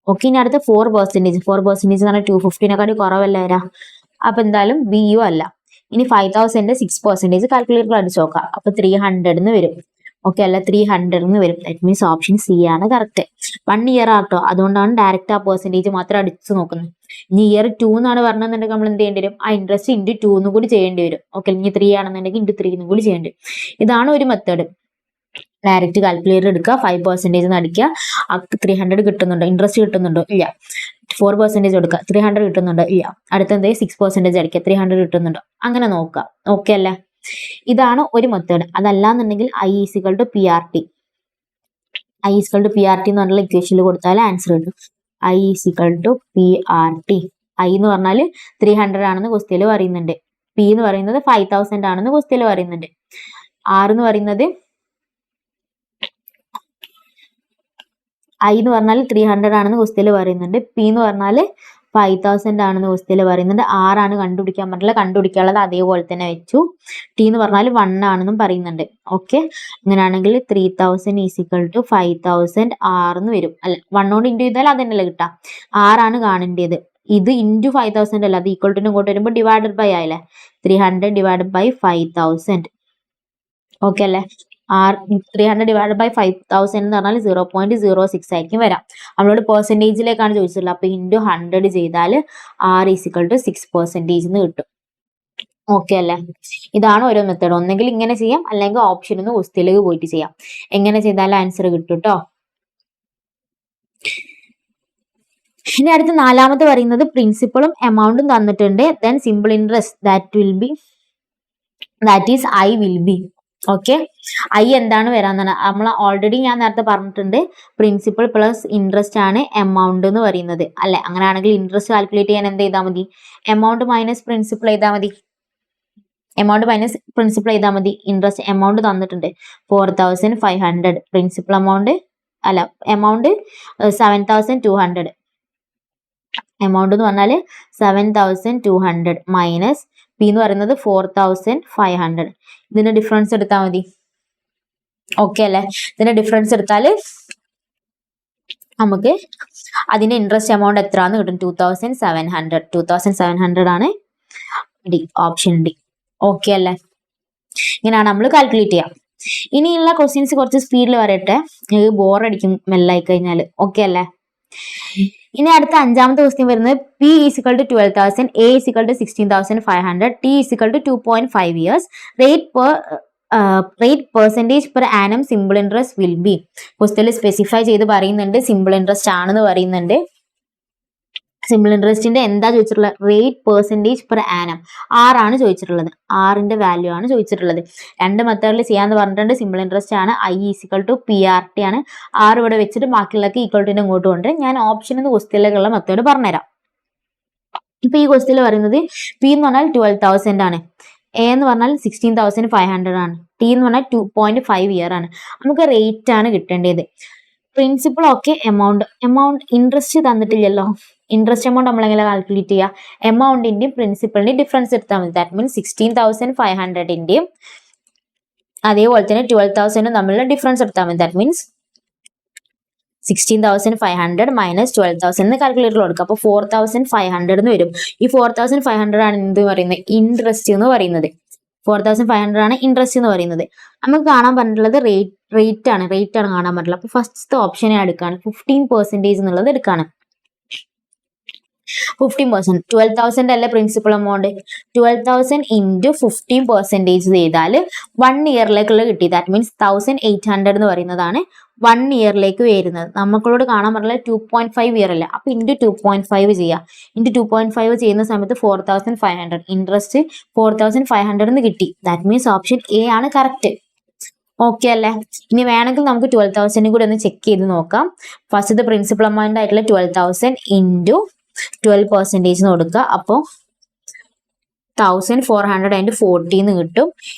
ഓക്കെ, ഇനി അടുത്ത 4% എന്ന് പറഞ്ഞാൽ 250നെക്കാട്ടി കുറവല്ലേ വരാം. അപ്പൊ എന്തായാലും ബിയും അല്ല. ഇനി 5,000ന്റെ 6% കാൽക്കുലേറ്റർ അടിച്ചു നോക്കാം. അപ്പൊ 300 എന്ന് വരും. ഓക്കെ അല്ല, 300 എന്ന് വരും. ദാറ്റ് മീൻസ് ഓപ്ഷൻ സി ആണ് കറക്റ്റ്. 1 ഇയർ ആട്ടോ, അതുകൊണ്ടാണ് ഡയറക്റ്റ് ആ പെർസെന്റേജ് മാത്രം അടിച്ചു നോക്കുന്നത്. ഇനി ഇയർ 2 എന്നാണ് പറഞ്ഞതെന്നുണ്ടെങ്കിൽ നമ്മൾ എന്ത് ചെയ്യേണ്ടി വരും? ആ ഇൻട്രസ്റ്റ് ഇൻറ്റു 2 എന്നും കൂടി ചെയ്യേണ്ടി വരും. ഓക്കെ, ഇനി 3 ആണെന്നുണ്ടെങ്കിൽ ഇൻറ്റു 3 എന്നും കൂടി ചെയ്യേണ്ടി വരും. ഇതാണ് ഒരു മെത്തേഡ്. ഡയറക്റ്റ് കാൽക്കുലേറ്റർ എടുക്കുക, 5% അടിക്കുക, 300 കിട്ടുന്നുണ്ടോ, ഇൻട്രസ്റ്റ് കിട്ടുന്നുണ്ടോ? ഇല്ല. 4% എടുക്കുക, 300 കിട്ടുന്നുണ്ടോ? ഇല്ല. അടുത്ത 6% അടിക്കുക, 300 കിട്ടുന്നുണ്ടോ? അങ്ങനെ നോക്കുക. ഓക്കെ അല്ലേ? ഇതാണ് ഒരു മെത്തേഡ്. അതല്ലാന്നുണ്ടെങ്കിൽ I = PRT. I = PRT എന്ന് പറഞ്ഞുള്ള ഇക്വേഷനിൽ കൊടുത്താൽ ആൻസർ കിട്ടും. I = PRT. I എന്ന് പറഞ്ഞാൽ 300 ആണെന്ന് ക്വസ്റ്റ്യനിൽ പറയുന്നുണ്ട്. P എന്ന് പറയുന്നത് 5,000 ആണെന്ന് ക്വസ്റ്റ്യനിൽ പറയുന്നുണ്ട്. R എന്ന് പറയുന്നത് I എന്ന് പറഞ്ഞാൽ 300 ആണെന്ന് ക്വസ്റ്റ്യനിൽ പറയുന്നുണ്ട്. P എന്ന് പറഞ്ഞാൽ 5,000 ആണെന്ന് ക്വസ്റ്റ്യനിൽ പറയുന്നുണ്ട്. R ആണ് കണ്ടുപിടിക്കാൻ പറ്റില്ല, കണ്ടുപിടിക്കാനുള്ളത് അതേപോലെ തന്നെ വെച്ചു. T എന്ന് പറഞ്ഞാൽ 1 ആണെന്നും പറയുന്നുണ്ട്. ഓക്കെ, അങ്ങനെയാണെങ്കിൽ 3,000 = 5,000 R എന്ന് വരും അല്ലെ. 1 കൊണ്ട് ഇൻറ്റു ചെയ്താൽ അത് തന്നെയല്ലേ കിട്ടാം. R ആണ് കാണേണ്ടത്. ഇത് ഇൻറ്റു 5,000 അല്ല, അത് ഈക്വൽ ടു ഇങ്ങോട്ട് വരുമ്പോൾ ഡിവൈഡഡ് ബൈ ആയില്ലേ. 300 / 5,000. ഓക്കെ അല്ലേ. 300 / 5,000 എന്ന് പറഞ്ഞാൽ 0.06 ആയിരിക്കും വരാം. നമ്മളോട് പെർസെന്റേജിലേക്കാണ് ചോദിച്ചിട്ടുള്ളത്. അപ്പൊ ഇൻറ്റു 100 ചെയ്താൽ R = 6% എന്ന് കിട്ടും. ഓക്കെ അല്ലേ. ഇതാണ് ഓരോ മെത്തേഡ്. ഒന്നെങ്കിൽ ഇങ്ങനെ ചെയ്യാം, അല്ലെങ്കിൽ ഓപ്ഷൻ ഒന്ന് ക്വസ്റ്റ്യനിലേക്ക് പോയിട്ട് ചെയ്യാം. എങ്ങനെ ചെയ്താലും ആൻസർ കിട്ടും കേട്ടോ. ഇനി അടുത്ത 4ാമത്തെ പറയുന്നത് പ്രിൻസിപ്പളും എമൗണ്ടും തന്നിട്ടുണ്ട്. Then simple interest that is I will be. Okay, I എന്താണ് വരാന്നാണ് നമ്മൾ ഓൾറെഡി ഞാൻ നേരത്തെ പറഞ്ഞിട്ടുണ്ട്. പ്രിൻസിപ്പൽ പ്ലസ് ഇൻട്രസ്റ്റ് ആണ് എമൗണ്ട് എന്ന് പറയുന്നത് അല്ലെ. അങ്ങനെയാണെങ്കിൽ ഇൻട്രസ്റ്റ് കാൽക്കുലേറ്റ് ചെയ്യാൻ എന്ത് ചെയ്താൽ മതി? എമൗണ്ട് മൈനസ് പ്രിൻസിപ്പൽ ചെയ്താൽ മതി. ഇൻട്രസ്റ്റ് എമൗണ്ട് തന്നിട്ടുണ്ട് 4,500. Principal amount amount 7,200. എമൗണ്ട് എന്ന് പറഞ്ഞാൽ 7,200 മൈനസ് P എന്ന് പറയുന്നത് 4,500. ഇതിന്റെ ഡിഫറൻസ് എടുത്താൽ മതി. ഓക്കെ അല്ലെ. ഇതിന്റെ ഡിഫറൻസ് എടുത്താൽ നമുക്ക് അതിന്റെ ഇൻട്രസ്റ്റ് എമൗണ്ട് എത്രയാന്ന് കിട്ടും? 2,700 ആണ് ഡി, ഓപ്ഷൻ ഡി. ഓക്കെ അല്ലേ. ഇങ്ങനെയാണ് നമ്മൾ കാൽക്കുലേറ്റ് ചെയ്യാം. ഇനിയുള്ള ക്വസ്റ്റ്യൻസ് കുറച്ച് സ്പീഡിൽ പറയട്ടെ, ബോറടിക്കും മെല്ലായി കഴിഞ്ഞാൽ. ഓക്കെ അല്ലേ. ഇനി അടുത്ത 5ാമത്തെ ക്വസ്റ്റ്യൻ വരുന്നത് P = 12,000, A = 16,500, T = 2.5 years. Rate percentage per annum simple interest will be. ക്വസ്റ്റ്യനിൽ സ്പെസിഫൈ ചെയ്ത് പറയുന്നുണ്ട്, സിമ്പിൾ ഇൻട്രസ്റ്റ് ആണെന്ന് പറയുന്നുണ്ട്. സിമ്പിൾ ഇൻട്രസ്റ്റിന്റെ എന്താ ചോദിച്ചിട്ടുള്ളത്? Rate percentage per annum. R ആണ് ചോദിച്ചിട്ടുള്ളത്. Rന്റെ വാല്യൂ ആണ് ചോദിച്ചിട്ടുള്ളത്. 2 മെത്തേഡിൽ ചെയ്യാന്ന് പറഞ്ഞിട്ടുണ്ട്. സിമ്പിൾ ഇൻട്രസ്റ്റ് ആണ്. I = PRT ആണ്. R ഇവിടെ വെച്ചിട്ട് ബാക്കിയുള്ളതൊക്കെ ഈക്വൽ ടു ഇങ്ങോട്ട് കൊണ്ടുവരും. ഞാൻ ഓപ്ഷൻ എന്ന് ക്വസ്റ്റ്യനിലേക്കുള്ള മെത്തേഡ് പറഞ്ഞുതരാം. ഇപ്പൊ ഈ ക്വസ്റ്റ്യനിൽ പറയുന്നത് P എന്ന് പറഞ്ഞാൽ 12,000 ആണ്, A എന്ന് പറഞ്ഞാൽ 16,500 ആണ്, T എന്ന് പറഞ്ഞാൽ 2.5 ഇയർ ആണ്. നമുക്ക് റേറ്റ് ആണ് കിട്ടേണ്ടത്. പ്രിൻസിപ്പൾ ഓക്കെ, എമൗണ്ട് ഇൻട്രസ്റ്റ് തന്നിട്ടില്ലല്ലോ. ഇൻട്രസ്റ്റ് എമൗണ്ട് നമ്മൾ എങ്ങനെ കാൽക്കുലേറ്റ് ചെയ്യുക? എമൗണ്ടിന്റെയും പ്രിൻസിപ്പളിന്റെയും ഡിഫറൻസ് എടുത്താൽ മതി. ദാറ്റ് മീൻസ് 16,500ന്റെയും അതേപോലെ തന്നെ 12,000 തമ്മിലുള്ള ഡിഫറൻസ് എടുത്താൽ മതി. ദാറ്റ് മീൻസ് 16,500 മൈനസ് 12,000 എന്ന് കാൽക്കുലേറ്ററിൽ കൊടുക്കുക. അപ്പോൾ 4,500 എന്ന് വരും. ഈ 4,500 ആണ് എന്ത് പറയുന്നത്? ഇൻട്രസ്റ്റ് എന്ന് പറയുന്നത്. 4,500 ആണ് ഇൻട്രസ്റ്റ് എന്ന് പറയുന്നത്. നമുക്ക് കാണാൻ പറഞ്ഞിട്ടുള്ളത് റേറ്റ് ആണ് കാണാൻ പറ്റില്ല. അപ്പൊ ഫസ്റ്റ് ഓപ്ഷനെ എടുക്കാണ്, 15% എന്നുള്ളത് എടുക്കാണ്. 15%, 12,000 അല്ലേ പ്രിൻസിപ്പൽ എമൗണ്ട്. 12,000 ഇൻറ്റു 15% ചെയ്താൽ 1 ഇയറിലേക്കുള്ള കിട്ടി. ദാറ്റ് മീൻസ് 1,800 എന്ന് പറയുന്നതാണ് 1 ഇയറിലേക്ക് വരുന്നത്. നമുക്കളോട് കാണാൻ പറഞ്ഞാൽ 2.5 ഇയർ അല്ല. അപ്പൊ ഇൻറ്റു 2.5 ചെയ്യാം. ഇൻറ്റു 2.5 ചെയ്യുന്ന സമയത്ത് 4,500 ഇൻട്രസ്റ്റ് 4,500 എന്ന് കിട്ടി. ദാറ്റ് മീൻസ് ഓപ്ഷൻ എ ആണ് കറക്റ്റ്. ഓക്കെ അല്ലേ. ഇനി വേണമെങ്കിൽ നമുക്ക് 12,000 കൂടി ഒന്ന് ചെക്ക് ചെയ്ത് നോക്കാം. ഫസ്റ്റ് പ്രിൻസിപ്പൽ എമൗണ്ട് ആയിട്ടുള്ള 12,000 ഇൻറ്റു 12% കൊടുക്കുക. അപ്പോൾ 1440 എന്ന് കിട്ടും.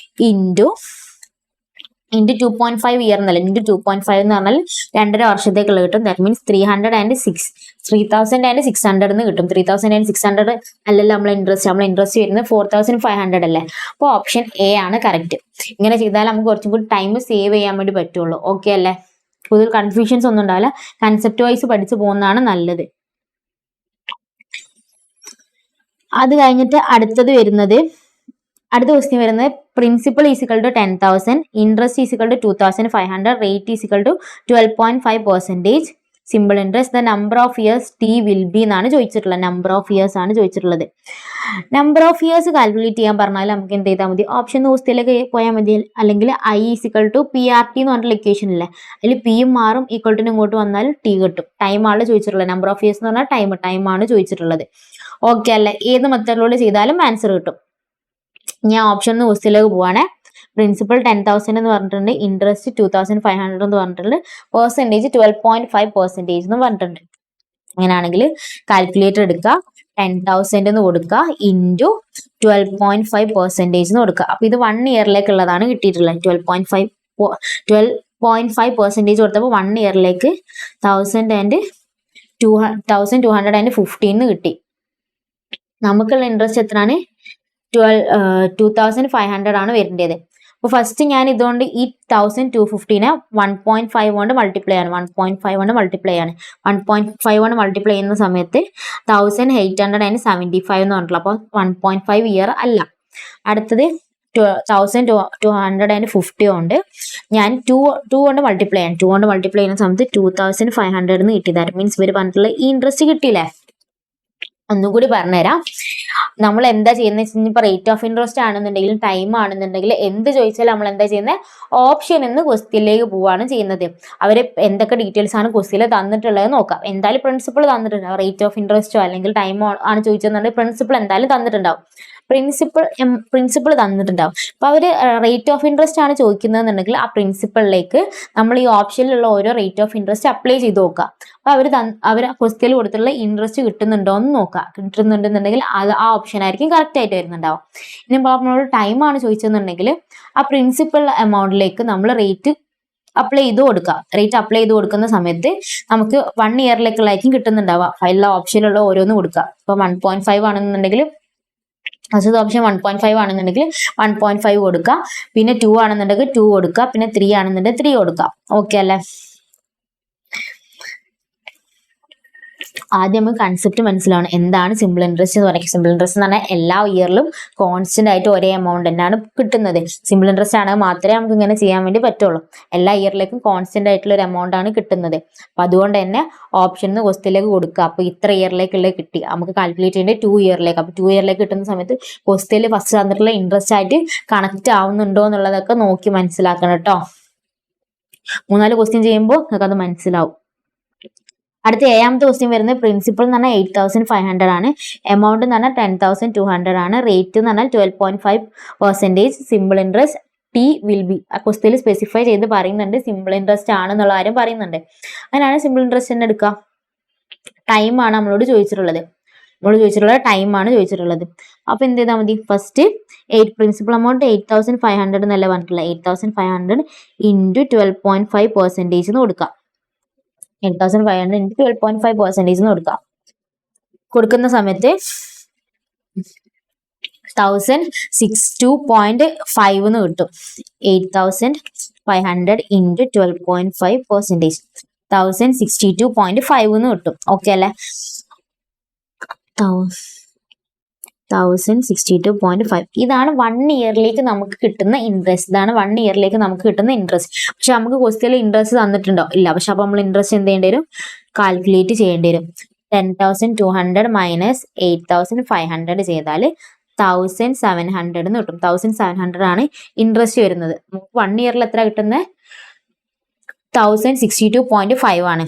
ഇൻറ്റു 2.5 ഇയർ എന്നല്ല, ഇൻറ്റു 2.5 എന്ന് പറഞ്ഞാൽ 2.5 വർഷത്തേക്കുള്ള കിട്ടും. ദാറ്റ് മീൻസ് 3,600 എന്ന് കിട്ടും. 3,600 അല്ലല്ലോ നമ്മൾ ഇൻട്രസ്റ്റ് വരുന്നത് 4,500 അല്ലേ. അപ്പോൾ ഓപ്ഷൻ എ ആണ് കറക്റ്റ്. ഇങ്ങനെ ചെയ്താൽ നമുക്ക് കുറച്ചും കൂടി ടൈം സേവ് ചെയ്യാൻ വേണ്ടി പറ്റുള്ളൂ. ഓക്കെ അല്ലേ? കൂടുതൽ കൺഫ്യൂഷൻസ് ഒന്നും ഉണ്ടാവില്ല. കൺസെപ്റ്റ് വൈസ് പഠിച്ചു പോകുന്നതാണ് നല്ലത്. അത് കഴിഞ്ഞിട്ട് അടുത്ത ക്വസ്റ്റ്യൻ വരുന്നത് principal is equal to 10,000, interest is equal to 2,500, rate is equal to 12.5%, simple interest, the number of years T will be എന്നാണ് ചോദിച്ചിട്ടുള്ളത്. നമ്പർ ഓഫ് ഇയേഴ്സ് ആണ് ചോദിച്ചിട്ടുള്ളത്. നമ്പർ ഓഫ് ഇയേഴ്സ് കാൽക്കുലേറ്റ് ചെയ്യാൻ പറഞ്ഞാൽ നമുക്ക് എന്ത് ചെയ്താൽ മതി, ഓപ്ഷൻ ക്വസ്റ്റ്യനിലേക്ക് പോയാൽ മതി. അല്ലെങ്കിൽ I is equal to P R T എന്ന് പറഞ്ഞിട്ടുള്ള ഇക്വേഷൻ ഇല്ലേ, അതിൽ പിയും ആറും ഈക്വൽ ടു ഇങ്ങോട്ട് വന്നാൽ ടി കിട്ടും. ടൈമാണ് ചോദിച്ചിട്ടുള്ളത്. നമ്പർ ഓഫ് ഇയേഴ്സ് എന്ന് പറഞ്ഞാൽ ടൈമാണ് ചോദിച്ചിട്ടുള്ളത്. ഓക്കെ അല്ലേ? ഏത് മെത്തേഡിലൂടെ ചെയ്താലും ആൻസർ കിട്ടും. ഞാൻ ഓപ്ഷൻ ക്വസ്റ്റ്യനിലേക്ക് പോവാണേ. പ്രിൻസിപ്പൽ 10,000 എന്ന് പറഞ്ഞിട്ടുണ്ട്, ഇൻട്രസ്റ്റ് 2,500 എന്ന് പറഞ്ഞിട്ടുണ്ട്, പെർസെൻറ്റേജ് 12.5% എന്ന് പറഞ്ഞിട്ടുണ്ട്. അങ്ങനെയാണെങ്കിൽ കാൽക്കുലേറ്റർ എടുക്കുക, 10,000 എന്ന് കൊടുക്കുക, ഇൻറ്റു 12.5% എന്ന് കൊടുക്കുക. അപ്പൊ ഇത് 1 ഇയറിലേക്കുള്ളതാണ് കിട്ടിയിട്ടുള്ളത്. 12.5% കൊടുത്തപ്പോൾ 1 ഇയറിലേക്ക് 1,215 കിട്ടി. നമുക്കുള്ള ഇൻട്രസ്റ്റ് എത്രയാണ്? 2,500 ആണ് വരേണ്ടത്. അപ്പോൾ ഫസ്റ്റ് ഞാൻ ഇതുകൊണ്ട് ഈ 1,215 1.5 കൊണ്ട് മൾട്ടിപ്ലൈ ആണ്. 1.5 കൊണ്ട് മൾട്ടിപ്ലൈ ചെയ്യുന്ന സമയത്ത് 1,875 എന്ന് പറഞ്ഞിട്ടുള്ളൂ. അപ്പോൾ 1.5 ഇയർ അല്ല. അടുത്തത് 1,250 കൊണ്ട് ഞാൻ 2 കൊണ്ട് മൾട്ടിപ്ലൈ ആണ്. 2 കൊണ്ട് മൾട്ടിപ്ലൈ ചെയ്യുന്ന സമയത്ത് 2,500 എന്ന് കിട്ടി. ദാറ്റ് മീൻസ് ഇവർ പറഞ്ഞിട്ടുള്ള ഈ ഇൻട്രസ്റ്റ് കിട്ടിയില്ലേ. ഒന്നുകൂടി പറഞ്ഞുതരാം. നമ്മൾ എന്താ ചെയ്യുന്നത് വെച്ചാൽ, ഇപ്പൊ റേറ്റ് ഓഫ് ഇൻട്രസ്റ്റ് ആണെന്നുണ്ടെങ്കിൽ, ടൈം ആണെന്നുണ്ടെങ്കിൽ, എന്ത് ചോദിച്ചാലും നമ്മൾ എന്താ ചെയ്യുന്നത്, ഓപ്ഷൻ എന്ന് ക്വസ്റ്റ്യനിലേക്ക് പോവാണ് ചെയ്യുന്നത്. അവർ എന്തൊക്കെ ഡീറ്റെയിൽസ് ആണ് ക്വസ്റ്റ്യനിൽ തന്നിട്ടുള്ളത് നോക്കാം. എന്തായാലും പ്രിൻസിപ്പിൾ തന്നിട്ടുണ്ടാവും. റേറ്റ് ഓഫ് ഇൻട്രസ്റ്റോ അല്ലെങ്കിൽ ടൈമോ ആണ് ചോദിച്ചതെന്നുണ്ടെങ്കിൽ പ്രിൻസിപ്പിൾ എന്തായാലും തന്നിട്ടുണ്ടാവും. പ്രിൻസിപ്പിൾ തന്നിട്ടുണ്ടാവും. അപ്പൊ അവര് റേറ്റ് ഓഫ് ഇൻട്രസ്റ്റ് ആണ് ചോദിക്കുന്നതെന്നുണ്ടെങ്കിൽ ആ പ്രിൻസിപ്പിളിലേക്ക് നമ്മൾ ഈ ഓപ്ഷനിലുള്ള ഓരോ റേറ്റ് ഓഫ് ഇൻട്രസ്റ്റ് അപ്ലൈ ചെയ്ത് നോക്കുക. അപ്പൊ അവർ ക്വസ്റ്റ്യനിൽ കൊടുത്തുള്ള ഇൻട്രസ്റ്റ് കിട്ടുന്നുണ്ടോ എന്ന് നോക്കുക. കിട്ടുന്നുണ്ടെന്നുണ്ടെങ്കിൽ അത് ആ ഓപ്ഷൻ ആയിരിക്കും കറക്റ്റ് ആയിട്ട് വരുന്നുണ്ടാവും. ഇനി നമ്മളോട് ടൈം ആണ് ചോദിച്ചതെന്നുണ്ടെങ്കിൽ ആ പ്രിൻസിപ്പൽ എമൗണ്ടിലേക്ക് നമ്മൾ റേറ്റ് അപ്ലൈ ചെയ്ത് കൊടുക്കുക. റേറ്റ് അപ്ലൈ ചെയ്ത് കൊടുക്കുന്ന സമയത്ത് നമുക്ക് 1 ഇയറിലേക്കുള്ളതായിരിക്കും കിട്ടുന്നുണ്ടാവുക. ഫൈലിലെ ഓപ്ഷനിലുള്ള ഓരോന്ന് കൊടുക്കുക. ഇപ്പൊ 1.5 ആണെന്നുണ്ടെങ്കിൽ ഫസ്റ്റ് ഓപ്ഷൻ 1.5 ആണെന്നുണ്ടെങ്കിൽ 1.5 കൊടുക്കുക. പിന്നെ 2 ആണെന്നുണ്ടെങ്കിൽ 2 കൊടുക്കുക. പിന്നെ 3 ആണെന്നുണ്ടെങ്കിൽ 3 കൊടുക്കുക. ഓക്കെ അല്ലേ? ആദ്യം നമുക്ക് കൺസെപ്റ്റ് മനസ്സിലാവണം. എന്താണ് സിമ്പിൾ ഇൻട്രസ്റ്റ് എന്ന് പറയുന്നത്? സിമ്പിൾ ഇൻട്രസ്റ്റ് എന്ന് പറഞ്ഞാൽ എല്ലാ ഇയറിലും കോൺസ്റ്റന്റ് ആയിട്ട് ഒരേ എമൗണ്ട് തന്നെയാണ് കിട്ടുന്നത്. സിമ്പിൾ ഇൻട്രസ്റ്റ് ആണെങ്കിൽ മാത്രമേ നമുക്ക് ഇങ്ങനെ ചെയ്യാൻ വേണ്ടി പറ്റുള്ളൂ. എല്ലാ ഇയറിലേക്കും കോൺസ്റ്റന്റ് ആയിട്ടുള്ള ഒരു എമൗണ്ട് ആണ് കിട്ടുന്നത്. അപ്പൊ അതുകൊണ്ട് തന്നെ ഓപ്ഷൻ ക്വസ്റ്റ്യനിലേക്ക് കൊടുക്കുക. അപ്പൊ ഇത്ര ഇയറിലേക്കുള്ള കിട്ടി. നമുക്ക് കാൽക്കുലേറ്റ് ചെയ്യേണ്ടത് 2 ഇയറിലേക്ക്. അപ്പൊ 2 ഇയറിലേക്ക് കിട്ടുന്ന സമയത്ത് ക്വസ്റ്റ്യനിൽ ഫസ്റ്റ് തന്നിട്ടുള്ള ഇൻട്രസ്റ്റ് ആയിട്ട് കണക്ട് ആവുന്നുണ്ടോ എന്നുള്ളതൊക്കെ നോക്കി മനസ്സിലാക്കണം കേട്ടോ. 3-4 ക്വസ്റ്റ്യൻ ചെയ്യുമ്പോൾ നിങ്ങൾക്ക് അത് മനസ്സിലാവും. അടുത്ത 7ാമത്തെ ക്വസ്റ്റ്യൻ വരുന്നത് പ്രിൻസിപ്പൽ എന്ന് പറഞ്ഞാൽ 8,500 ആണ്. എമൗണ്ട് എന്ന് പറഞ്ഞാൽ 10,200 ആണ്. റേറ്റ് എന്ന് പറഞ്ഞാൽ 12.5%. Simple interest T will B. ആ ക്വസ്റ്റ്യനിൽ സ്പെസിഫൈ ചെയ്ത് പറയുന്നുണ്ട് സിമ്പിൾ ഇൻട്രസ്റ്റ് ആണെന്നുള്ള കാര്യം പറയുന്നുണ്ട്. അങ്ങനെയാണ് സിമ്പിൾ ഇൻട്രസ്റ്റ് തന്നെ എടുക്കുക. ടൈം ആണ് നമ്മളോട് ചോദിച്ചിട്ടുള്ളത്. ടൈമാണ് ചോദിച്ചിട്ടുള്ളത്. അപ്പൊ എന്ത് ചെയ്താൽ മതി, ഫസ്റ്റ് പ്രിൻസിപ്പൽ എമൗണ്ട് 8,500 എന്നല്ല പറഞ്ഞിട്ടുള്ളത്. 8,500 ഇൻറ്റു 12.5% എന്ന് കൊടുക്കാം. 8,500 ഇൻറ്റു 12.5% എന്ന് കൊടുക്കാം. കൊടുക്കുന്ന സമയത്ത് 1,062.5 എന്ന് കിട്ടും. 8,500 ഇൻറ്റു 12.5% 1,062.5 എന്ന് കിട്ടും. ഓക്കെ അല്ലെ? 1,062.5 ഇതാണ് 1 ഇയറിലേക്ക് നമുക്ക് കിട്ടുന്ന ഇൻട്രസ്റ്റ്. പക്ഷെ നമുക്ക് ക്വസ്റ്റ്യനിൽ ഇൻട്രസ്റ്റ് തന്നിട്ടുണ്ടോ? ഇല്ല. പക്ഷെ അപ്പൊ നമ്മൾ ഇൻട്രസ്റ്റ് എന്ത് ചെയ്യേണ്ടി വരും? കാൽക്കുലേറ്റ് ചെയ്യേണ്ടി വരും. 10,200 മൈനസ് 8,500 ചെയ്താൽ 1,700 എന്ന് കിട്ടും. 1,700 ആണ് ഇൻട്രസ്റ്റ് വരുന്നത്. നമുക്ക് 1 ഇയറിൽ എത്ര കിട്ടുന്നത്? 1,062.5 ആണ്.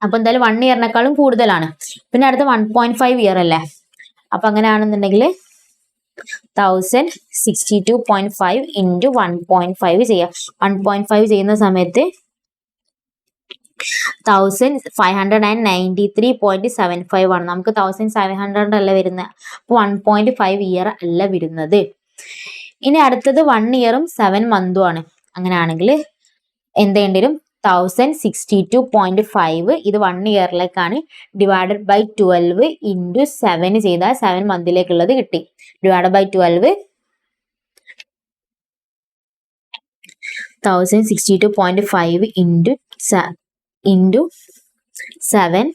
അപ്പൊ എന്തായാലും 1 ഇയറിനേക്കാളും കൂടുതലാണ്. പിന്നെ അടുത്ത 1.5 ഇയർ അല്ലേ? അപ്പൊ അങ്ങനെയാണെന്നുണ്ടെങ്കിൽ 1,062.5 ഇൻറ്റു 1.5 ചെയ്യാം. 1.5 ചെയ്യുന്ന സമയത്ത് 1593.75 ആണ്. നമുക്ക് 1700 അല്ല വരുന്നത്, അപ്പോൾ 1.5 ഇയർ അല്ല വരുന്നത്. ഇനി അടുത്തത് 1 ഇയറും 7 മന്തും ആണ്. അങ്ങനെയാണെങ്കിൽ എന്ത് ചെയ്യേണ്ടി വരും? 1062.5 ഇത് 1 ഇയറിലേക്കാണ്, ഡിവൈഡഡ് ബൈ 12 ഇൻറ്റു 7 ചെയ്താൽ 7 മന്തിലേക്കുള്ളത് കിട്ടി. Divided by 12 1062.5 into 7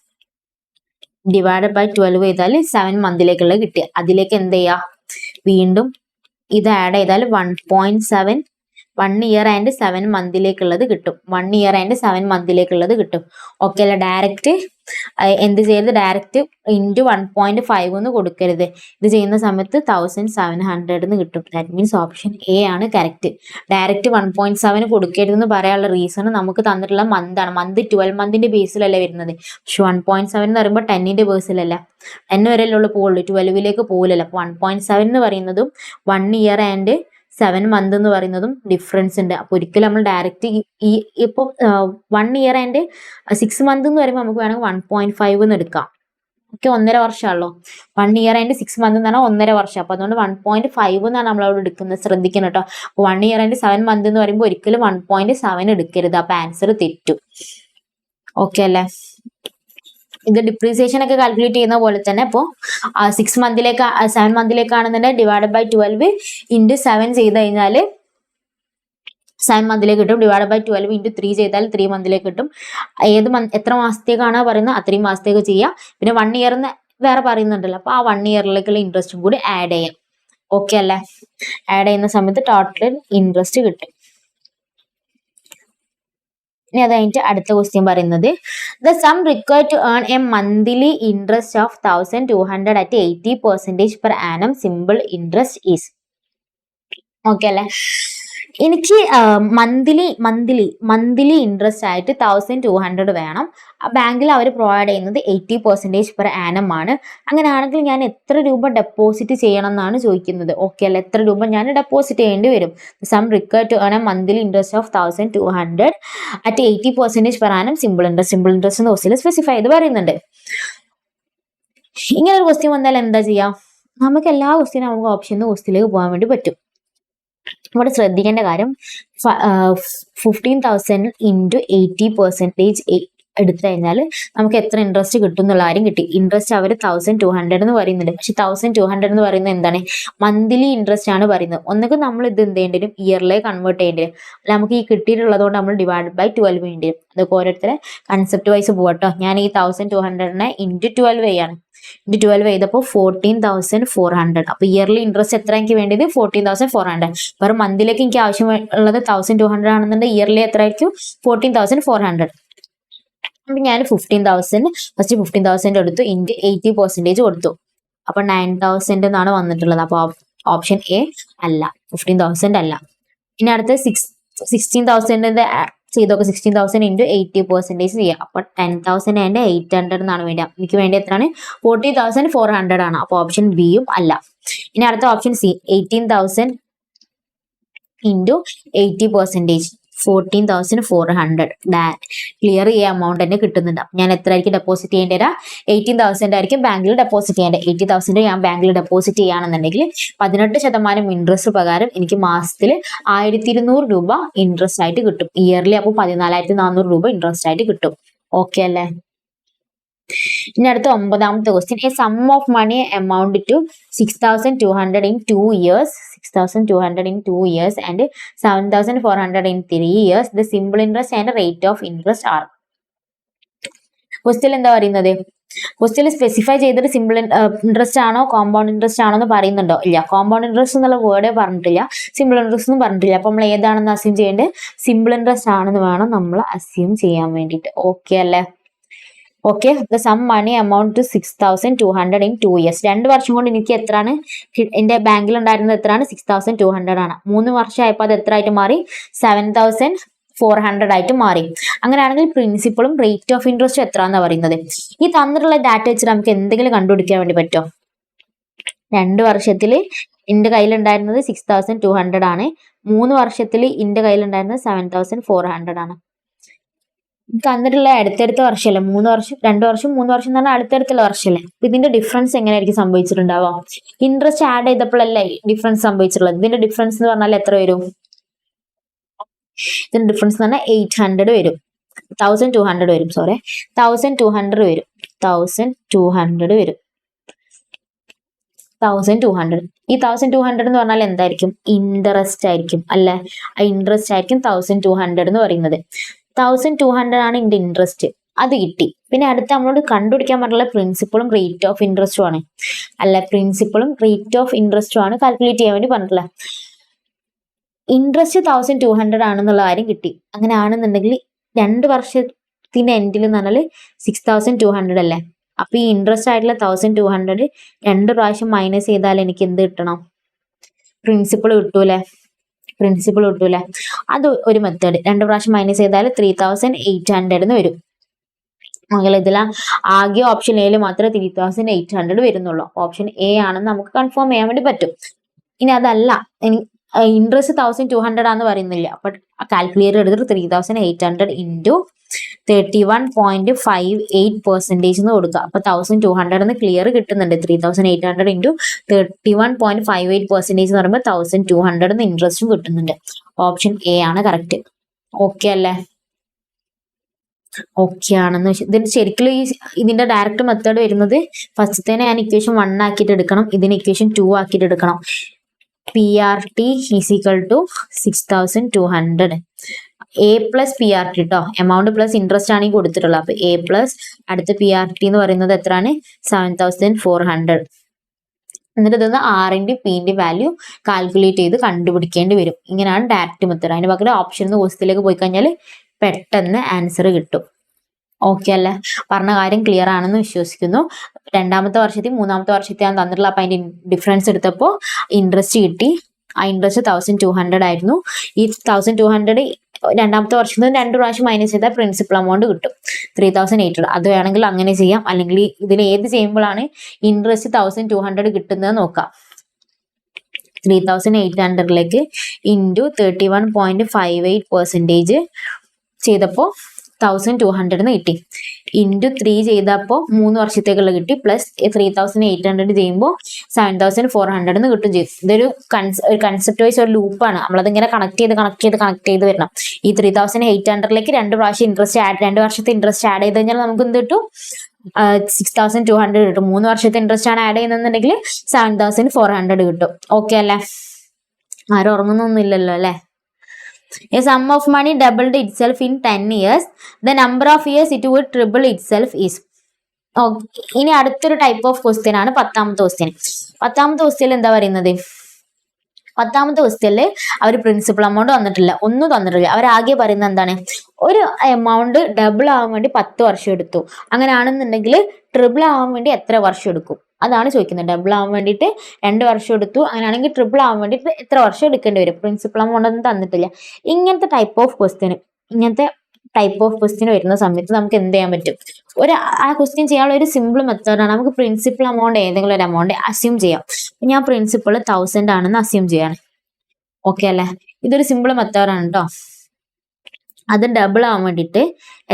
divided by 12 ചെയ്താൽ 7 മന്തിലേക്കുള്ളത് കിട്ടി. അതിലേക്ക് എന്ത് ചെയ്യുക? വീണ്ടും ഇത് ആഡ് ചെയ്താൽ 1.7 1 ഇയർ ആൻഡ് 7 മന്തിലേക്കുള്ളത് കിട്ടും. 1 ഇയർ ആൻഡ് 7 മന്തിലേക്കുള്ളത് കിട്ടും. ഓക്കെ അല്ല? ഡയറക്റ്റ് എന്ത് ചെയ്യരുത്? ഡയറക്റ്റ് ഇൻറ്റു 1.5 എന്ന് കൊടുക്കരുത്. ഇത് ചെയ്യുന്ന സമയത്ത് 1700 എന്ന് കിട്ടും. ദാറ്റ് മീൻസ് ഓപ്ഷൻ എ ആണ് കറക്റ്റ്. ഡയറക്റ്റ് 1.7 കൊടുക്കരുതെന്ന് പറയാനുള്ള റീസൺ നമുക്ക് തന്നിട്ടുള്ള മന്താണ്. മന്ത് 12 മന്തിന്റെ ബേസിലല്ലേ വരുന്നത്. പക്ഷെ 1.7 എന്ന് പറയുമ്പോൾ 10ന്റെ ബേസിലല്ല, 10 വരെയല്ലേ ഉള്ളൂ പോകുള്ളൂ, 12ലേക്ക് പോകില്ലല്ലോ. അപ്പോൾ 1.7 എന്ന് പറയുന്നതും 1 ഇയർ ആൻഡ് 7 മന്ത് എന്ന് പറയുന്നതും ഡിഫറൻസ് ഉണ്ട്. അപ്പോൾ ഒരിക്കലും നമ്മൾ ഡയറക്റ്റ് ഇപ്പോൾ 1 ഇയർ ആൻഡ് 6 മന്ത് എന്ന് പറയുമ്പോൾ നമുക്ക് വേണമെങ്കിൽ 1.5 എന്ന് എടുക്കാം. ഓക്കെ, 1.5 വർഷമാണല്ലോ. 1 ഇയർ ആൻഡ് 6 മന്ത് എന്ന് പറഞ്ഞാൽ 1.5 വർഷം. അപ്പോൾ അതുകൊണ്ട് 1.5 എന്നാണ് നമ്മളവിടെ എടുക്കുന്നത്. ശ്രദ്ധിക്കണം കേട്ടോ. അപ്പോൾ 1 ഇയർ ആൻഡ് 7 മന്ത് എന്ന് പറയുമ്പോൾ ഒരിക്കലും 1.7 എടുക്കരുത്. അപ്പോൾ ആൻസർ തെറ്റും. ഓക്കെ അല്ലേ? ഇത് ഡിപ്രീസിയേഷൻ ഒക്കെ കാൽക്കുലേറ്റ് ചെയ്യുന്ന പോലെ തന്നെ ഇപ്പോൾ 6 മന്തിലേക്ക് 7 മന്തിലേക്കാണെന്നുണ്ടെങ്കിൽ ഡിവൈഡ് ബൈ 12 ഇൻറ്റു 7 ചെയ്ത് കഴിഞ്ഞാൽ 7 മന്തിലേക്ക് കിട്ടും. ഡിവൈഡ് ബൈ 12 ഇൻറ്റു 3 ചെയ്താൽ 3 മന്തിലേക്ക് കിട്ടും. എത്ര മാസത്തേക്കാണോ പറയുന്നത് അത്രയും മാസത്തേക്ക് ചെയ്യാം. പിന്നെ 1 ഇയർ എന്ന് വേറെ പറയുന്നുണ്ടല്ലോ, അപ്പോൾ ആ 1 ഇയറിലേക്കുള്ള ഇൻട്രസ്റ്റും കൂടി ആഡ് ചെയ്യാം. ഓക്കെ അല്ലേ? ആഡ് ചെയ്യുന്ന സമയത്ത് ടോട്ടൽ ഇൻട്രസ്റ്റ് കിട്ടും. ഇനി അത് കഴിഞ്ഞിട്ട് അടുത്ത ക്വസ്റ്റ്യൻ പറയുന്നത് the sum required to earn a monthly interest of 1200 at 80% per annum simple interest is. Okay അല്ലേ? എനിക്ക് മന്ത്ലി ഇൻട്രസ്റ്റ് ആയിട്ട് 1200 വേണം. ബാങ്കിൽ അവർ പ്രൊവൈഡ് ചെയ്യുന്നത് 80% per annum ആണ്. അങ്ങനെയാണെങ്കിൽ ഞാൻ എത്ര രൂപ ഡെപ്പോസിറ്റ് ചെയ്യണം എന്നാണ് ചോദിക്കുന്നത്. ഓക്കെ അല്ലേ? എത്ര രൂപ ഞാൻ ഡെപ്പോസിറ്റ് ചെയ്യേണ്ടി വരും? Sum required to earn a monthly interest of 1200 at 80% per annum simple interest എന്ന് ക്വസ്റ്റ്യൻ സ്പെസിഫൈ ചെയ്ത് പറയുന്നുണ്ട്. ഇങ്ങനെ ഒരു ക്വസ്റ്റ്യൻ വന്നാൽ എന്താ ചെയ്യാം? നമുക്ക് എല്ലാ ക്വസ്റ്റ്യനും നമുക്ക് ഓപ്ഷൻ ക്വസ്റ്റ്യനിലേക്ക് പോകാൻ വേണ്ടി പറ്റും. ഇവിടെ ശ്രദ്ധിക്കേണ്ട കാര്യം 15,000 ഇൻറ്റു 80% എടുത്തു കഴിഞ്ഞാൽ നമുക്ക് എത്ര ഇൻട്രസ്റ്റ് കിട്ടും എന്നുള്ള കാര്യം കിട്ടി. ഇൻട്രസ്റ്റ് അവർ 1200 എന്ന് പറയുന്നുണ്ട്. പക്ഷെ 1200 എന്ന് പറയുന്നത് എന്താണ്? മന്ത്ലി ഇൻട്രസ്റ്റ് ആണ് പറയുന്നത്. ഒന്നുകിൽ നമ്മൾ ഇത് എന്ത് ചെയ്യേണ്ടി വരും? ഇയറിലേക്ക് കൺവേർട്ട് ചെയ്യേണ്ടി വരും. അല്ല നമുക്ക് ഈ കിട്ടിയിട്ടുള്ളതുകൊണ്ട് നമ്മൾ ഡിവൈഡ് ബൈ 12 വേണ്ടി വരും. അതൊക്കെ ഓരോരുത്തരെ കൺസെപ്റ്റ് വൈസ് പോകട്ടോ. ഞാൻ ഈ 1200 ഇൻറ്റു 12 ചെയ്യാണ്. ഇൻറ്റു 12 ചെയ്തപ്പോൾ 14,400. അപ്പോൾ ഇയർലി ഇൻട്രസ്റ്റ് എത്ര എനിക്ക് വേണ്ടത്? 14,400. വെറും മന്തിലേക്ക് എനിക്ക് ആവശ്യമുള്ളത് 1200 ആണെന്നുണ്ടെങ്കിൽ ഇയർലി എത്ര ആയിരിക്കും? 14,400. അപ്പം ഞാൻ 15,000 എടുത്തു, ഇൻറ്റു 80% കൊടുത്തു. അപ്പൊ 9,000 എന്നാണ് വന്നിട്ടുള്ളത്. അപ്പൊ ഓപ്ഷൻ എ അല്ല, 15,000 അല്ല. ഇനി അടുത്ത 16,000 ചെയ്തൊക്കെ 16,000 ഇൻറ്റു 80% ചെയ്യാം. അപ്പൊ 10,000 ആൻഡ് 800 എന്നാണ് വേണ്ടി. എനിക്ക് വേണ്ടി എത്രയാണ്? 40,400 ആണ്. അപ്പൊ ഓപ്ഷൻ ബിയും അല്ല. ഇനി അടുത്ത ഓപ്ഷൻ സി 18,000 ഇൻറ്റു 80%, 14,400. ക്ലിയർ ഈ എമൗണ്ട് തന്നെ കിട്ടുന്നുണ്ട്. ഞാൻ എത്ര ആയിരിക്കും ഡെപ്പോസിറ്റ് ചെയ്യേണ്ടി വരാം? 18,000 ആയിരിക്കും ബാങ്കിൽ ഡെപ്പോസിറ്റ് ചെയ്യേണ്ടത്. 80,000 ഞാൻ ബാങ്കിൽ ഡെപ്പോസിറ്റ് ചെയ്യുകയാണെന്നുണ്ടെങ്കിൽ 18% ഇൻട്രസ്റ്റ് പ്രകാരം എനിക്ക് മാസത്തിൽ 1,200 രൂപ ഇൻട്രസ്റ്റ് ആയിട്ട് കിട്ടും. ഇയർലി അപ്പോൾ 14,400 രൂപ ഇൻട്രസ്റ്റ് ആയിട്ട് കിട്ടും. ഓക്കെ അല്ലേ? ഇനി അടുത്ത 9ാമത്തെ question. A sum of money amount to 6,200 in 2 years, 6,200 in 2 years and 7,400 in 3 years. The simple interest and rate of interest are. Question എന്താ പറയുന്നത്? ക്വസ്റ്റ്യൻ സ്പെസിഫൈ ചെയ്തിട്ട് സിമ്പിൾ ഇൻട്രസ്റ്റ് ആണോ കോമ്പൗണ്ട് ഇൻട്രസ്റ്റ് ആണോ എന്ന് പറയുന്നുണ്ടോ? ഇല്ല. കോമ്പൗണ്ട് ഇൻട്രസ്റ്റ് എന്നുള്ള വേർഡേ പറഞ്ഞിട്ടില്ല, സിമ്പിൾ ഇൻട്രസ്റ്റ് ഒന്നും പറഞ്ഞിട്ടില്ല. അപ്പൊ നമ്മൾ ഏതാണെന്ന് അസ്യൂം ചെയ്യേണ്ടത്? സിമ്പിൾ ഇൻട്രസ്റ്റ് ആണെന്ന് വേണം നമ്മൾ അസ്യൂം ചെയ്യാൻ വേണ്ടിയിട്ട്. ഓക്കെ അല്ലേ? Okay. The sum money amount to 6,200 in 2 years. 2 വർഷം കൊണ്ട് എനിക്ക് എത്രയാണ് എന്റെ ബാങ്കിൽ ഉണ്ടായിരുന്നത്? എത്രയാണ്? 6,200 ആണ്. 3 വർഷം ആയപ്പോൾ അത് എത്ര ആയിട്ട് മാറി? 7,400 ആയിട്ട് മാറി. അങ്ങനെയാണെങ്കിൽ പ്രിൻസിപ്പളും റേറ്റ് ഓഫ് ഇൻട്രസ്റ്റും എത്രയാണെന്ന് പറയുന്നത്. ഈ തന്നിട്ടുള്ള ഡാറ്റ വെച്ചിട്ട് നമുക്ക് എന്തെങ്കിലും കണ്ടുപിടിക്കാൻ വേണ്ടി പറ്റുമോ? 2 വർഷത്തിൽ എന്റെ കയ്യിലുണ്ടായിരുന്നത് 6,200 ആണ്. 3 വർഷത്തിൽ എന്റെ കയ്യിലുണ്ടായിരുന്നത് 7,400 ആണ്. തന്നിട്ടുള്ള അടുത്തടുത്ത വർഷമല്ലേ, 3 വർഷം 2 വർഷം 3 വർഷം എന്ന് പറഞ്ഞാൽ അടുത്തടുത്തുള്ള വർഷമല്ലേ. അപ്പൊ ഇതിന്റെ ഡിഫറൻസ് എങ്ങനെയായിരിക്കും സംഭവിച്ചിട്ടുണ്ടാവുക? ഇൻട്രസ്റ്റ് ആഡ് ചെയ്തപ്പോഴല്ലേ ഡിഫറൻസ് സംഭവിച്ചിട്ടുള്ളത്. ഇതിന്റെ ഡിഫറൻസ് എന്ന് പറഞ്ഞാൽ എത്ര വരും? ഇതിന്റെ ഡിഫറൻസ് എന്ന് പറഞ്ഞാൽ 800 വരും, 1200 വരും, സോറി 1200 വരും, 1200 വരും, 1200. ഈ 1200 എന്ന് പറഞ്ഞാൽ എന്തായിരിക്കും? ഇൻട്രസ്റ്റ് ആയിരിക്കും അല്ലെ. ആ ഇൻട്രസ്റ്റ് ആയിരിക്കും 1200 എന്ന് പറയുന്നത്. 1200 ആണ് ഇതിന്റെ ഇൻട്രസ്റ്റ്, അത് കിട്ടി. പിന്നെ അടുത്ത് നമ്മളോട് കണ്ടുപിടിക്കാൻ പറഞ്ഞുള്ള പ്രിൻസിപ്പളും റേറ്റ് ഓഫ് ഇൻട്രസ്റ്റും ആണ് അല്ലെ. പ്രിൻസിപ്പളും റേറ്റ് ഓഫ് ഇൻട്രസ്റ്റും ആണ് കാൽക്കുലേറ്റ് ചെയ്യാൻ വേണ്ടി പറഞ്ഞിട്ടുള്ളത്. ഇൻട്രസ്റ്റ് 1200 ആണെന്നുള്ള കാര്യം കിട്ടി. അങ്ങനെ ആണെന്നുണ്ടെങ്കിൽ 2 വർഷത്തിന്റെ എൻഡിൽ എന്ന് പറഞ്ഞാൽ 6200 അല്ലേ. അപ്പൊ ഈ ഇൻട്രസ്റ്റ് ആയിട്ടുള്ള 1200 2 പ്രാവശ്യം മൈനസ് ചെയ്താൽ എനിക്ക് എന്ത് കിട്ടണം? പ്രിൻസിപ്പിൾ കിട്ടൂലേ. പ്രിൻസിപ്പിൾ കിട്ടൂലേ. അത് ഒരു മെത്തേഡ്. 2 പ്രാവശ്യം മൈനസ് ചെയ്താൽ 3800 എന്ന് വരും. ഇതിൽ ആകെ ഓപ്ഷൻ എയിൽ മാത്രമേ 3800 വരുന്നുള്ളൂ. ഓപ്ഷൻ എ ആണെന്ന് നമുക്ക് കൺഫേം ചെയ്യാൻ വേണ്ടി പറ്റും. ഇനി അതല്ല, ഇൻട്രസ്റ്റ് 1200 ആണെന്ന് പറയുന്നില്ല. അപ്പൊ കാൽക്കുലേറ്റർ എടുത്തിട്ട് 3800 ഇൻറ്റു 31.58% എന്ന് കൊടുക്കുക. അപ്പൊ 1200 എന്ന് ക്ലിയർ കിട്ടുന്നുണ്ട്. 3800 ഇൻറ്റു 31.58% എന്ന് പറയുമ്പോൾ 1200 ഇൻട്രസ്റ്റും കിട്ടുന്നുണ്ട്. ഓപ്ഷൻ എ ആണ് കറക്റ്റ്. ഓക്കെ അല്ലേ? ഓക്കെ ആണെന്ന് ഇതിന് ശരിക്കും ഇതിന്റെ ഡയറക്റ്റ് മെത്തേഡ് വരുന്നത് ഫസ്റ്റത്തേനെ ഞാൻ ഇക്വേഷൻ 1 ആക്കിയിട്ട് എടുക്കണം, ഇതിന് ഇക്വേഷൻ 2 ആക്കിയിട്ട് എടുക്കണം. PRT is equal to 6200. A plus PRT കേട്ടോ, എമൗണ്ട് പ്ലസ് ഇൻട്രസ്റ്റ് ആണ് ഈ കൊടുത്തിട്ടുള്ളത്. അപ്പൊ A പ്ലസ് അടുത്ത PRT എന്ന് പറയുന്നത് എത്രയാണ്? 7400. എന്നിട്ട് ഇതൊന്ന് ആറിന്റെ പിന്റെ വാല്യൂ കാൽക്കുലേറ്റ് ചെയ്ത് കണ്ടുപിടിക്കേണ്ടി വരും. ഇങ്ങനെയാണ് ഡയറക്റ്റ് മെത്തേഡ്. അതിന് പകരം ഓപ്ഷൻ ക്വസ്റ്റ്യനിലേക്ക് പോയി കഴിഞ്ഞാൽ പെട്ടെന്ന് ആൻസർ കിട്ടും. ഓക്കെ അല്ലേ? പറഞ്ഞ കാര്യം ക്ലിയർ ആണെന്ന് വിശ്വസിക്കുന്നു. 2ാമത്തെ വർഷത്തിൽ 3ാമത്തെ വർഷത്തിൽ ഞാൻ തന്നിട്ടുള്ള അപ്പൊ അതിന്റെ ഡിഫറൻസ് എടുത്തപ്പോൾ ഇൻട്രസ്റ്റ് കിട്ടി. ആ ഇൻട്രസ്റ്റ് 1200 ആയിരുന്നു. ഈ 1200 2ാമത്തെ വർഷത്തിൽ 2 പ്രാവശ്യം മൈനസ് ചെയ്താൽ പ്രിൻസിപ്പൽ എമൗണ്ട് കിട്ടും 3800. അത് വേണമെങ്കിൽ അങ്ങനെ ചെയ്യാം, അല്ലെങ്കിൽ ഇതിൽ ഏത് ചെയ്യുമ്പോഴാണ് ഇൻട്രസ്റ്റ് 1200 കിട്ടുന്നത് നോക്കാം. 3800ലേക്ക് ഇൻറ്റു 31.58% ചെയ്തപ്പോൾ 1200 എന്ന് കിട്ടി. ഇൻറ്റു 3 ചെയ്തപ്പോൾ 3 വർഷത്തേക്കുള്ള കിട്ടി. പ്ലസ് 3800 ചെയ്യുമ്പോൾ 7400 എന്ന് കിട്ടും ചെയ്തു. ഇതൊരു കൺസെപ്റ്റ് വൈസ് ഒരു ലൂപ്പാണ്. നമ്മളതിങ്ങനെ കണക്ട് ചെയ്ത് വരണം. ഈ 3800ലേക്ക് 2 പ്രാവശ്യം ഇൻട്രസ്റ്റ് 2 വർഷത്തെ ഇൻട്രസ്റ്റ് ആഡ് ചെയ്ത് കഴിഞ്ഞാൽ നമുക്ക് എന്ത് കിട്ടും? 6200 കിട്ടും. 3 വർഷത്തെ ഇൻട്രസ്റ്റ് ആണ് ആഡ് ചെയ്യുന്നതെന്നുണ്ടെങ്കിൽ 7400 കിട്ടും. ഓക്കെ അല്ലേ? ആരും ഉറങ്ങുന്നൊന്നുമില്ലല്ലോ അല്ലേ? A sum of money doubled itself in 10 years. The number of years it would triple itself is. ഇനി അടുത്തൊരു ടൈപ്പ് ഓഫ് ക്വസ്റ്റ്യൻ ആണ് 10ാമത്തെ ക്വസ്റ്റ്യൻ. 10ാമത്തെ ക്വസ്റ്റ്യൻ എന്താ പറയുന്നത്? 10ാമത്തെ ക്വസ്റ്റ്യനിൽ അവർ പ്രിൻസിപ്പൽ എമൗണ്ട് തന്നിട്ടില്ല, ഒന്നും തന്നിട്ടില്ല. അവരാകെ പറയുന്നത് എന്താണ്? ഒരു എമൗണ്ട് ഡബിൾ ആവാൻ വേണ്ടി 10 വർഷം എടുത്തു. അങ്ങനെയാണെന്നുണ്ടെങ്കിൽ ട്രിപ്പിൾ ആവാൻ വേണ്ടി എത്ര വർഷം എടുക്കും? അതാണ് ചോദിക്കുന്നത്. ഡബിൾ ആവാൻ വേണ്ടിയിട്ട് 2 വർഷം എടുത്തു, അങ്ങനെയാണെങ്കിൽ ട്രിപ്പിൾ ആവാൻ വേണ്ടിയിട്ട് എത്ര വർഷം എടുക്കേണ്ടി വരും? പ്രിൻസിപ്പൽ എമൗണ്ട് ഒന്നും തന്നിട്ടില്ല. ഇങ്ങനത്തെ ടൈപ്പ് ഓഫ് ക്വസ്റ്റ്യൻ വരുന്ന സമയത്ത് നമുക്ക് എന്ത് ചെയ്യാൻ പറ്റും? ആ ക്വസ്റ്റ്യൻ ചെയ്യാനുള്ള ഒരു സിമ്പിൾ മെത്തേഡാണ്. നമുക്ക് പ്രിൻസിപ്പൽ എമൗണ്ട് ഏതെങ്കിലും ഒരു എമൗണ്ട് അസ്യൂം ചെയ്യാം. ഞാൻ പ്രിൻസിപ്പൾ 1000 ആണെന്ന് അസ്യൂം ചെയ്യാണ്. ഓക്കെ അല്ലേ? ഇതൊരു സിമ്പിൾ മെത്തേഡാണ് കേട്ടോ. അത് ഡബിൾ ആവാൻ വേണ്ടിയിട്ട്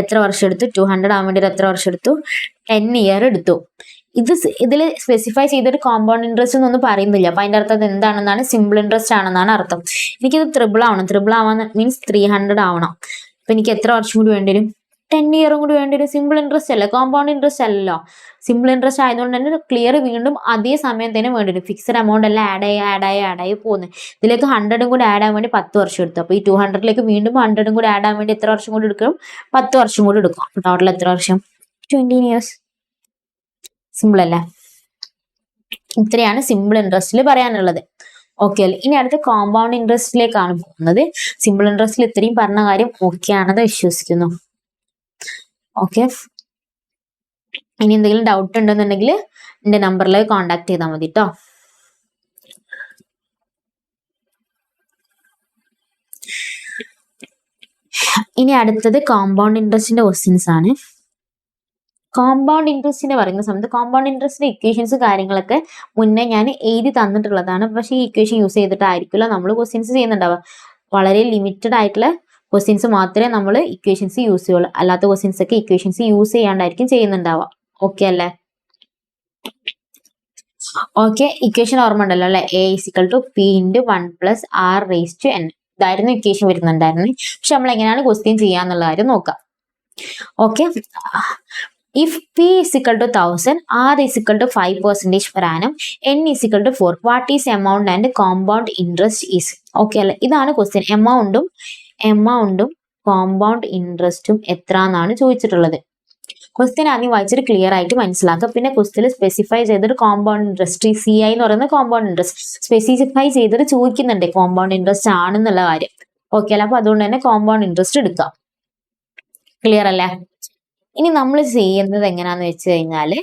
എത്ര വർഷം എടുത്തു? 200 ആവാൻ വേണ്ടിയിട്ട് എത്ര വർഷം എടുത്തു? 10 ഇയർ എടുത്തു. ഇതിൽ സ്പെസിഫൈ ചെയ്തൊരു കോമ്പൗണ്ട് ഇൻട്രസ്റ്റ് എന്നൊന്നും പറയുന്നില്ല. അപ്പൊ അതിന്റെ അർത്ഥം എന്താണെന്നാണ്? സിമ്പിൾ ഇൻട്രസ്റ്റ് ആണെന്നാണ് അർത്ഥം. എനിക്കിത് ട്രിപ്പിൾ ആവണം. ട്രിപ്പിൾ ആവാൻ മീൻസ് 300 ആവണം. അപ്പൊ എനിക്ക് എത്ര വർഷം കൂടി വേണ്ടി വരും? 10 ഇയറും കൂടി വേണ്ടി വരും. സിമ്പിൾ ഇൻട്രസ്റ്റ് അല്ലേ, കോമ്പൗണ്ട് ഇൻട്രസ്റ്റ് അല്ലല്ലോ. സിമ്പിൾ ഇൻട്രസ്റ്റ് ആയതുകൊണ്ട് തന്നെ ക്ലിയർ വീണ്ടും അതേ സമയം തന്നെ വേണ്ടി വരും. ഫിക്സഡ് എമൗണ്ട് എല്ലാം ആഡ് ആയി പോകുന്നത്. ഇതിലേക്ക് 100 കൂടി ആഡ് ആവാൻ വേണ്ടി 10 വർഷം എടുത്തു. അപ്പൊ ഈ 200ലേക്ക് വീണ്ടും 100 കൂടി ആഡ് ആവാൻ വേണ്ടി എത്ര വർഷം കൂടി എടുക്കും? 10 വർഷം കൂടി എടുക്കും. അപ്പൊ ടോട്ടൽ എത്ര വർഷം? 20 ഇയേഴ്സ്. സിമ്പിൾ അല്ലേ? ഇത്രയാണ് സിമ്പിൾ ഇൻട്രസ്റ്റിൽ പറയാനുള്ളത്. ഓക്കെ അല്ലേ? ഇനി അടുത്ത കോമ്പൗണ്ട് ഇൻട്രസ്റ്റിലേക്കാണ് പോകുന്നത്. സിമ്പിൾ ഇൻട്രസ്റ്റിൽ ഇത്രയും പറഞ്ഞ കാര്യം ഓക്കെ ആണെന്ന് വിശ്വസിക്കുന്നു. ഓക്കെ, ഇനി എന്തെങ്കിലും ഡൗട്ട് ഉണ്ടെന്നുണ്ടെങ്കിൽ എന്റെ നമ്പറിലേക്ക് കോണ്ടാക്ട് ചെയ്താൽ മതി കേട്ടോ. ഇനി അടുത്തത് കോമ്പൗണ്ട് ഇൻട്രസ്റ്റിന്റെ ക്വസ്റ്റ്യൻസ് ആണ്. കോമ്പൗണ്ട് ഇൻട്രസ്റ്റിനെ പറയുന്ന സമയത്ത് കോമ്പൗണ്ട് ഇൻട്രസ്റ്റിന്റെ ഇക്വേഷൻസ് കാര്യങ്ങളൊക്കെ മുന്നേ ഞാൻ എഴുതി തന്നിട്ടുള്ളതാണ്. പക്ഷേ ഈ ഇക്വേഷൻ യൂസ് ചെയ്തിട്ടായിരിക്കില്ല നമ്മൾ ക്വസ്റ്റ്യൻസ് ചെയ്യുന്നുണ്ടാവുക. വളരെ ലിമിറ്റഡ് ആയിട്ടുള്ള ക്വസ്റ്റ്യൻസ് മാത്രമേ നമ്മൾ ഇക്വേഷൻസ് യൂസ് ചെയ്യുള്ളൂ. അല്ലാത്ത ക്വസ്റ്റ്യൻസ് ഒക്കെ ഇക്വേഷൻസ് യൂസ് ചെയ്യാണ്ടായിരിക്കും ചെയ്യുന്നുണ്ടാവുക. ഓക്കെ അല്ലേ? ഓക്കെ, ഇക്വേഷൻ ഓർമ്മ ഉണ്ടല്ലോ അല്ലെ? A = P × 1 + R⁻n. ഇതായിരുന്നു ഇക്വേഷൻ വരുന്നുണ്ടായിരുന്നു. പക്ഷെ നമ്മൾ എങ്ങനെയാണ് ക്വസ്റ്റ്യൻ ചെയ്യാന്നുള്ള കാര്യം നോക്കാം. Okay, if P = 1000, R = 5% per annum, N = 4, what is amount and compound interest is? Okay അല്ലെ? ഇതാണ് ക്വസ്റ്റ്യൻ. എമൗണ്ടും കോമ്പൗണ്ട് ഇൻട്രസ്റ്റും എത്ര എന്നാണ് ചോദിച്ചിട്ടുള്ളത്. ക്വസ്റ്റ്യൻ ആദ്യം വായിച്ചിട്ട് ക്ലിയർ ആയിട്ട് മനസ്സിലാക്കുക. പിന്നെ ക്വസ്റ്റ്യനിൽ സ്പെസിഫൈ ചെയ്തിട്ട് കോമ്പൗണ്ട് ഇൻട്രസ്റ്റ് CI എന്ന് പറയുന്ന കോമ്പൗണ്ട് ഇൻട്രസ്റ്റ് സ്പെസിഫൈ ചെയ്തിട്ട് ചോദിക്കുന്നുണ്ട് കോമ്പൗണ്ട് ഇൻട്രസ്റ്റ് ആണെന്നുള്ള കാര്യം. ഓക്കെ അല്ലേ? അപ്പൊ അതുകൊണ്ട് തന്നെ കോമ്പൗണ്ട് ഇൻട്രസ്റ്റ് എടുക്കാം. ക്ലിയർ അല്ലേ? ഇനി നമ്മൾ ചെയ്യുന്നത് എങ്ങനെയാന്ന് വെച്ച് കഴിഞ്ഞാല്,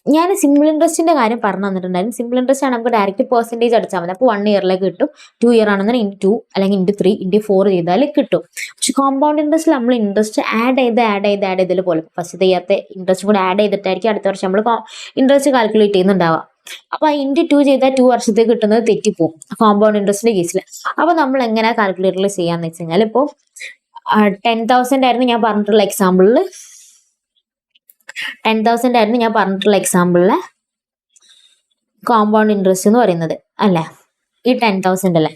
ഞാൻ സിമ്പിൾ ഇൻട്രസ്റ്റിന്റെ കാര്യം പറഞ്ഞു തന്നിട്ടുണ്ടായിരുന്നു. സിമ്പിൾ ഇൻട്രസ്റ്റ് ആണ് നമുക്ക് ഡയറക്റ്റ് പെർസെന്റേജ് അടിച്ചാൽ മതി. അപ്പോൾ 1 ഇയറിലേക്ക് കിട്ടും. 2 ഇയർ ആണെന്ന് × 2 അല്ലെങ്കിൽ × 3 × 4 ചെയ്താൽ കിട്ടും. പക്ഷെ കോമ്പൗണ്ട് ഇൻട്രസ്റ്റിൽ നമ്മൾ ഇൻട്രസ്റ്റ് ആഡ് ചെയ്തതിൽ പോലെ ഫസ്റ്റ് ചെയ്യാത്ത ഇൻട്രസ്റ്റ് കൂടെ ആഡ് ചെയ്തിട്ടായിരിക്കും അടുത്ത വർഷം നമ്മൾ ഇൻട്രസ്റ്റ് കാൽക്കുലേറ്റ് ചെയ്യുന്നുണ്ടാവുക. അപ്പൊ × 2 ചെയ്താൽ 2 വർഷത്തേക്ക് കിട്ടുന്നത് തെറ്റിപ്പോവും കോമ്പൗണ്ട് ഇൻട്രസ്റ്റിന്റെ കേസിൽ. അപ്പൊ നമ്മൾ എങ്ങനെ കാൽക്കുലേറ്ററിൽ ചെയ്യാന്ന് വെച്ച് കഴിഞ്ഞാൽ, ഇപ്പോൾ 10,000 ആയിരുന്നു ഞാൻ പറഞ്ഞിട്ടുള്ള എക്സാമ്പിളിൽ 10,000 ആയിരുന്നു ഞാൻ പറഞ്ഞിട്ടുള്ള എക്സാമ്പിളിലെ കോമ്പൗണ്ട് ഇൻട്രസ്റ്റ് എന്ന് പറയുന്നത് അല്ലേ? ഈ 10,000 അല്ലേ?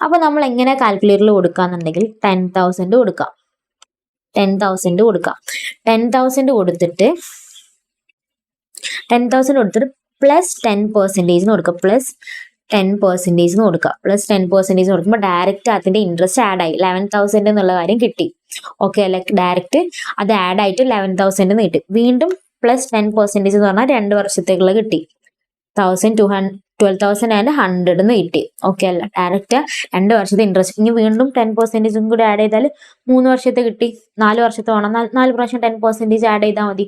അപ്പൊ നമ്മൾ എങ്ങനെ കാൽക്കുലേറ്ററിൽ കൊടുക്കാന്നുണ്ടെങ്കിൽ 10,000 കൊടുക്കാം. 10,000 കൊടുക്കാം. 10,000 കൊടുത്തിട്ട് +10% കൊടുക്കുക. +10% കൊടുക്കുമ്പോൾ ഡയറക്റ്റ് അതിന്റെ ഇൻട്രസ്റ്റ് ആഡ് ആയി 11,000 എന്നുള്ള കാര്യം കിട്ടി. ഓക്കെ അല്ലെ? ഡയറക്റ്റ് അത് ആഡ് ആയിട്ട് 11,000 കിട്ടി. വീണ്ടും +10% എന്ന് പറഞ്ഞാൽ 2 വർഷത്തേക്കുള്ള കിട്ടി. 12,100 കിട്ടി. ഓക്കെ അല്ല? ഡയറക്റ്റ് 2 വർഷത്തെ ഇൻട്രസ്റ്റ്. ഇനി വീണ്ടും 10% കൂടി ആഡ് ചെയ്താൽ 3 വർഷത്തെ കിട്ടി. 4 വർഷത്തെ വേണം. 4 പ്രാവശ്യം 10% ആഡ് ചെയ്താൽ മതി.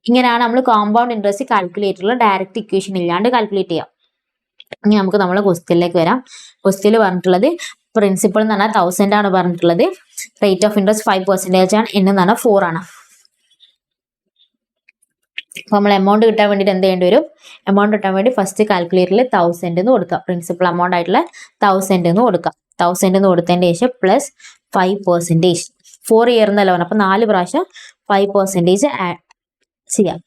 ഇങ്ങനെയാണ് നമ്മൾ കോമ്പൗണ്ട് ഇൻട്രസ്റ്റ് കാൽക്കുലേറ്ററിൽ ഡയറക്റ്റ് ഇക്വേഷൻ ഇല്ലാണ്ട് കാൽക്കുലേറ്റ് ചെയ്യാം. ഇനി നമുക്ക് നമ്മളെ ക്വസ്റ്റ്യനിലേക്ക് വരാം. ക്വസ്റ്റ്യനിൽ പറഞ്ഞിട്ടുള്ളത് പ്രിൻസിപ്പൾ എന്ന് പറഞ്ഞാൽ 1000 ആണ് പറഞ്ഞിട്ടുള്ളത്. റേറ്റ് ഓഫ് ഇൻട്രസ്റ്റ് 5% ആണ്. N എന്ന് പറഞ്ഞാൽ 4 ആണ്. അപ്പൊ നമ്മൾ എമൗണ്ട് കിട്ടാൻ വേണ്ടിയിട്ട് എന്ത് ചെയ്യേണ്ടി വരും? എമൗണ്ട് കിട്ടാൻ വേണ്ടി ഫസ്റ്റ് കാൽക്കുലേറ്ററിൽ 1000 എന്ന് കൊടുക്കുക. പ്രിൻസിപ്പൾ എമൗണ്ട് ആയിട്ടുള്ള 1000 എന്ന് കൊടുക്കുക. 1000 എന്ന് കൊടുത്തതിന് ശേഷം +5%. 4 ഇയർ എന്നല്ല പറഞ്ഞു. അപ്പൊ 4 പ്രാവശ്യം 5% ആഡ് ചെയ്യാം.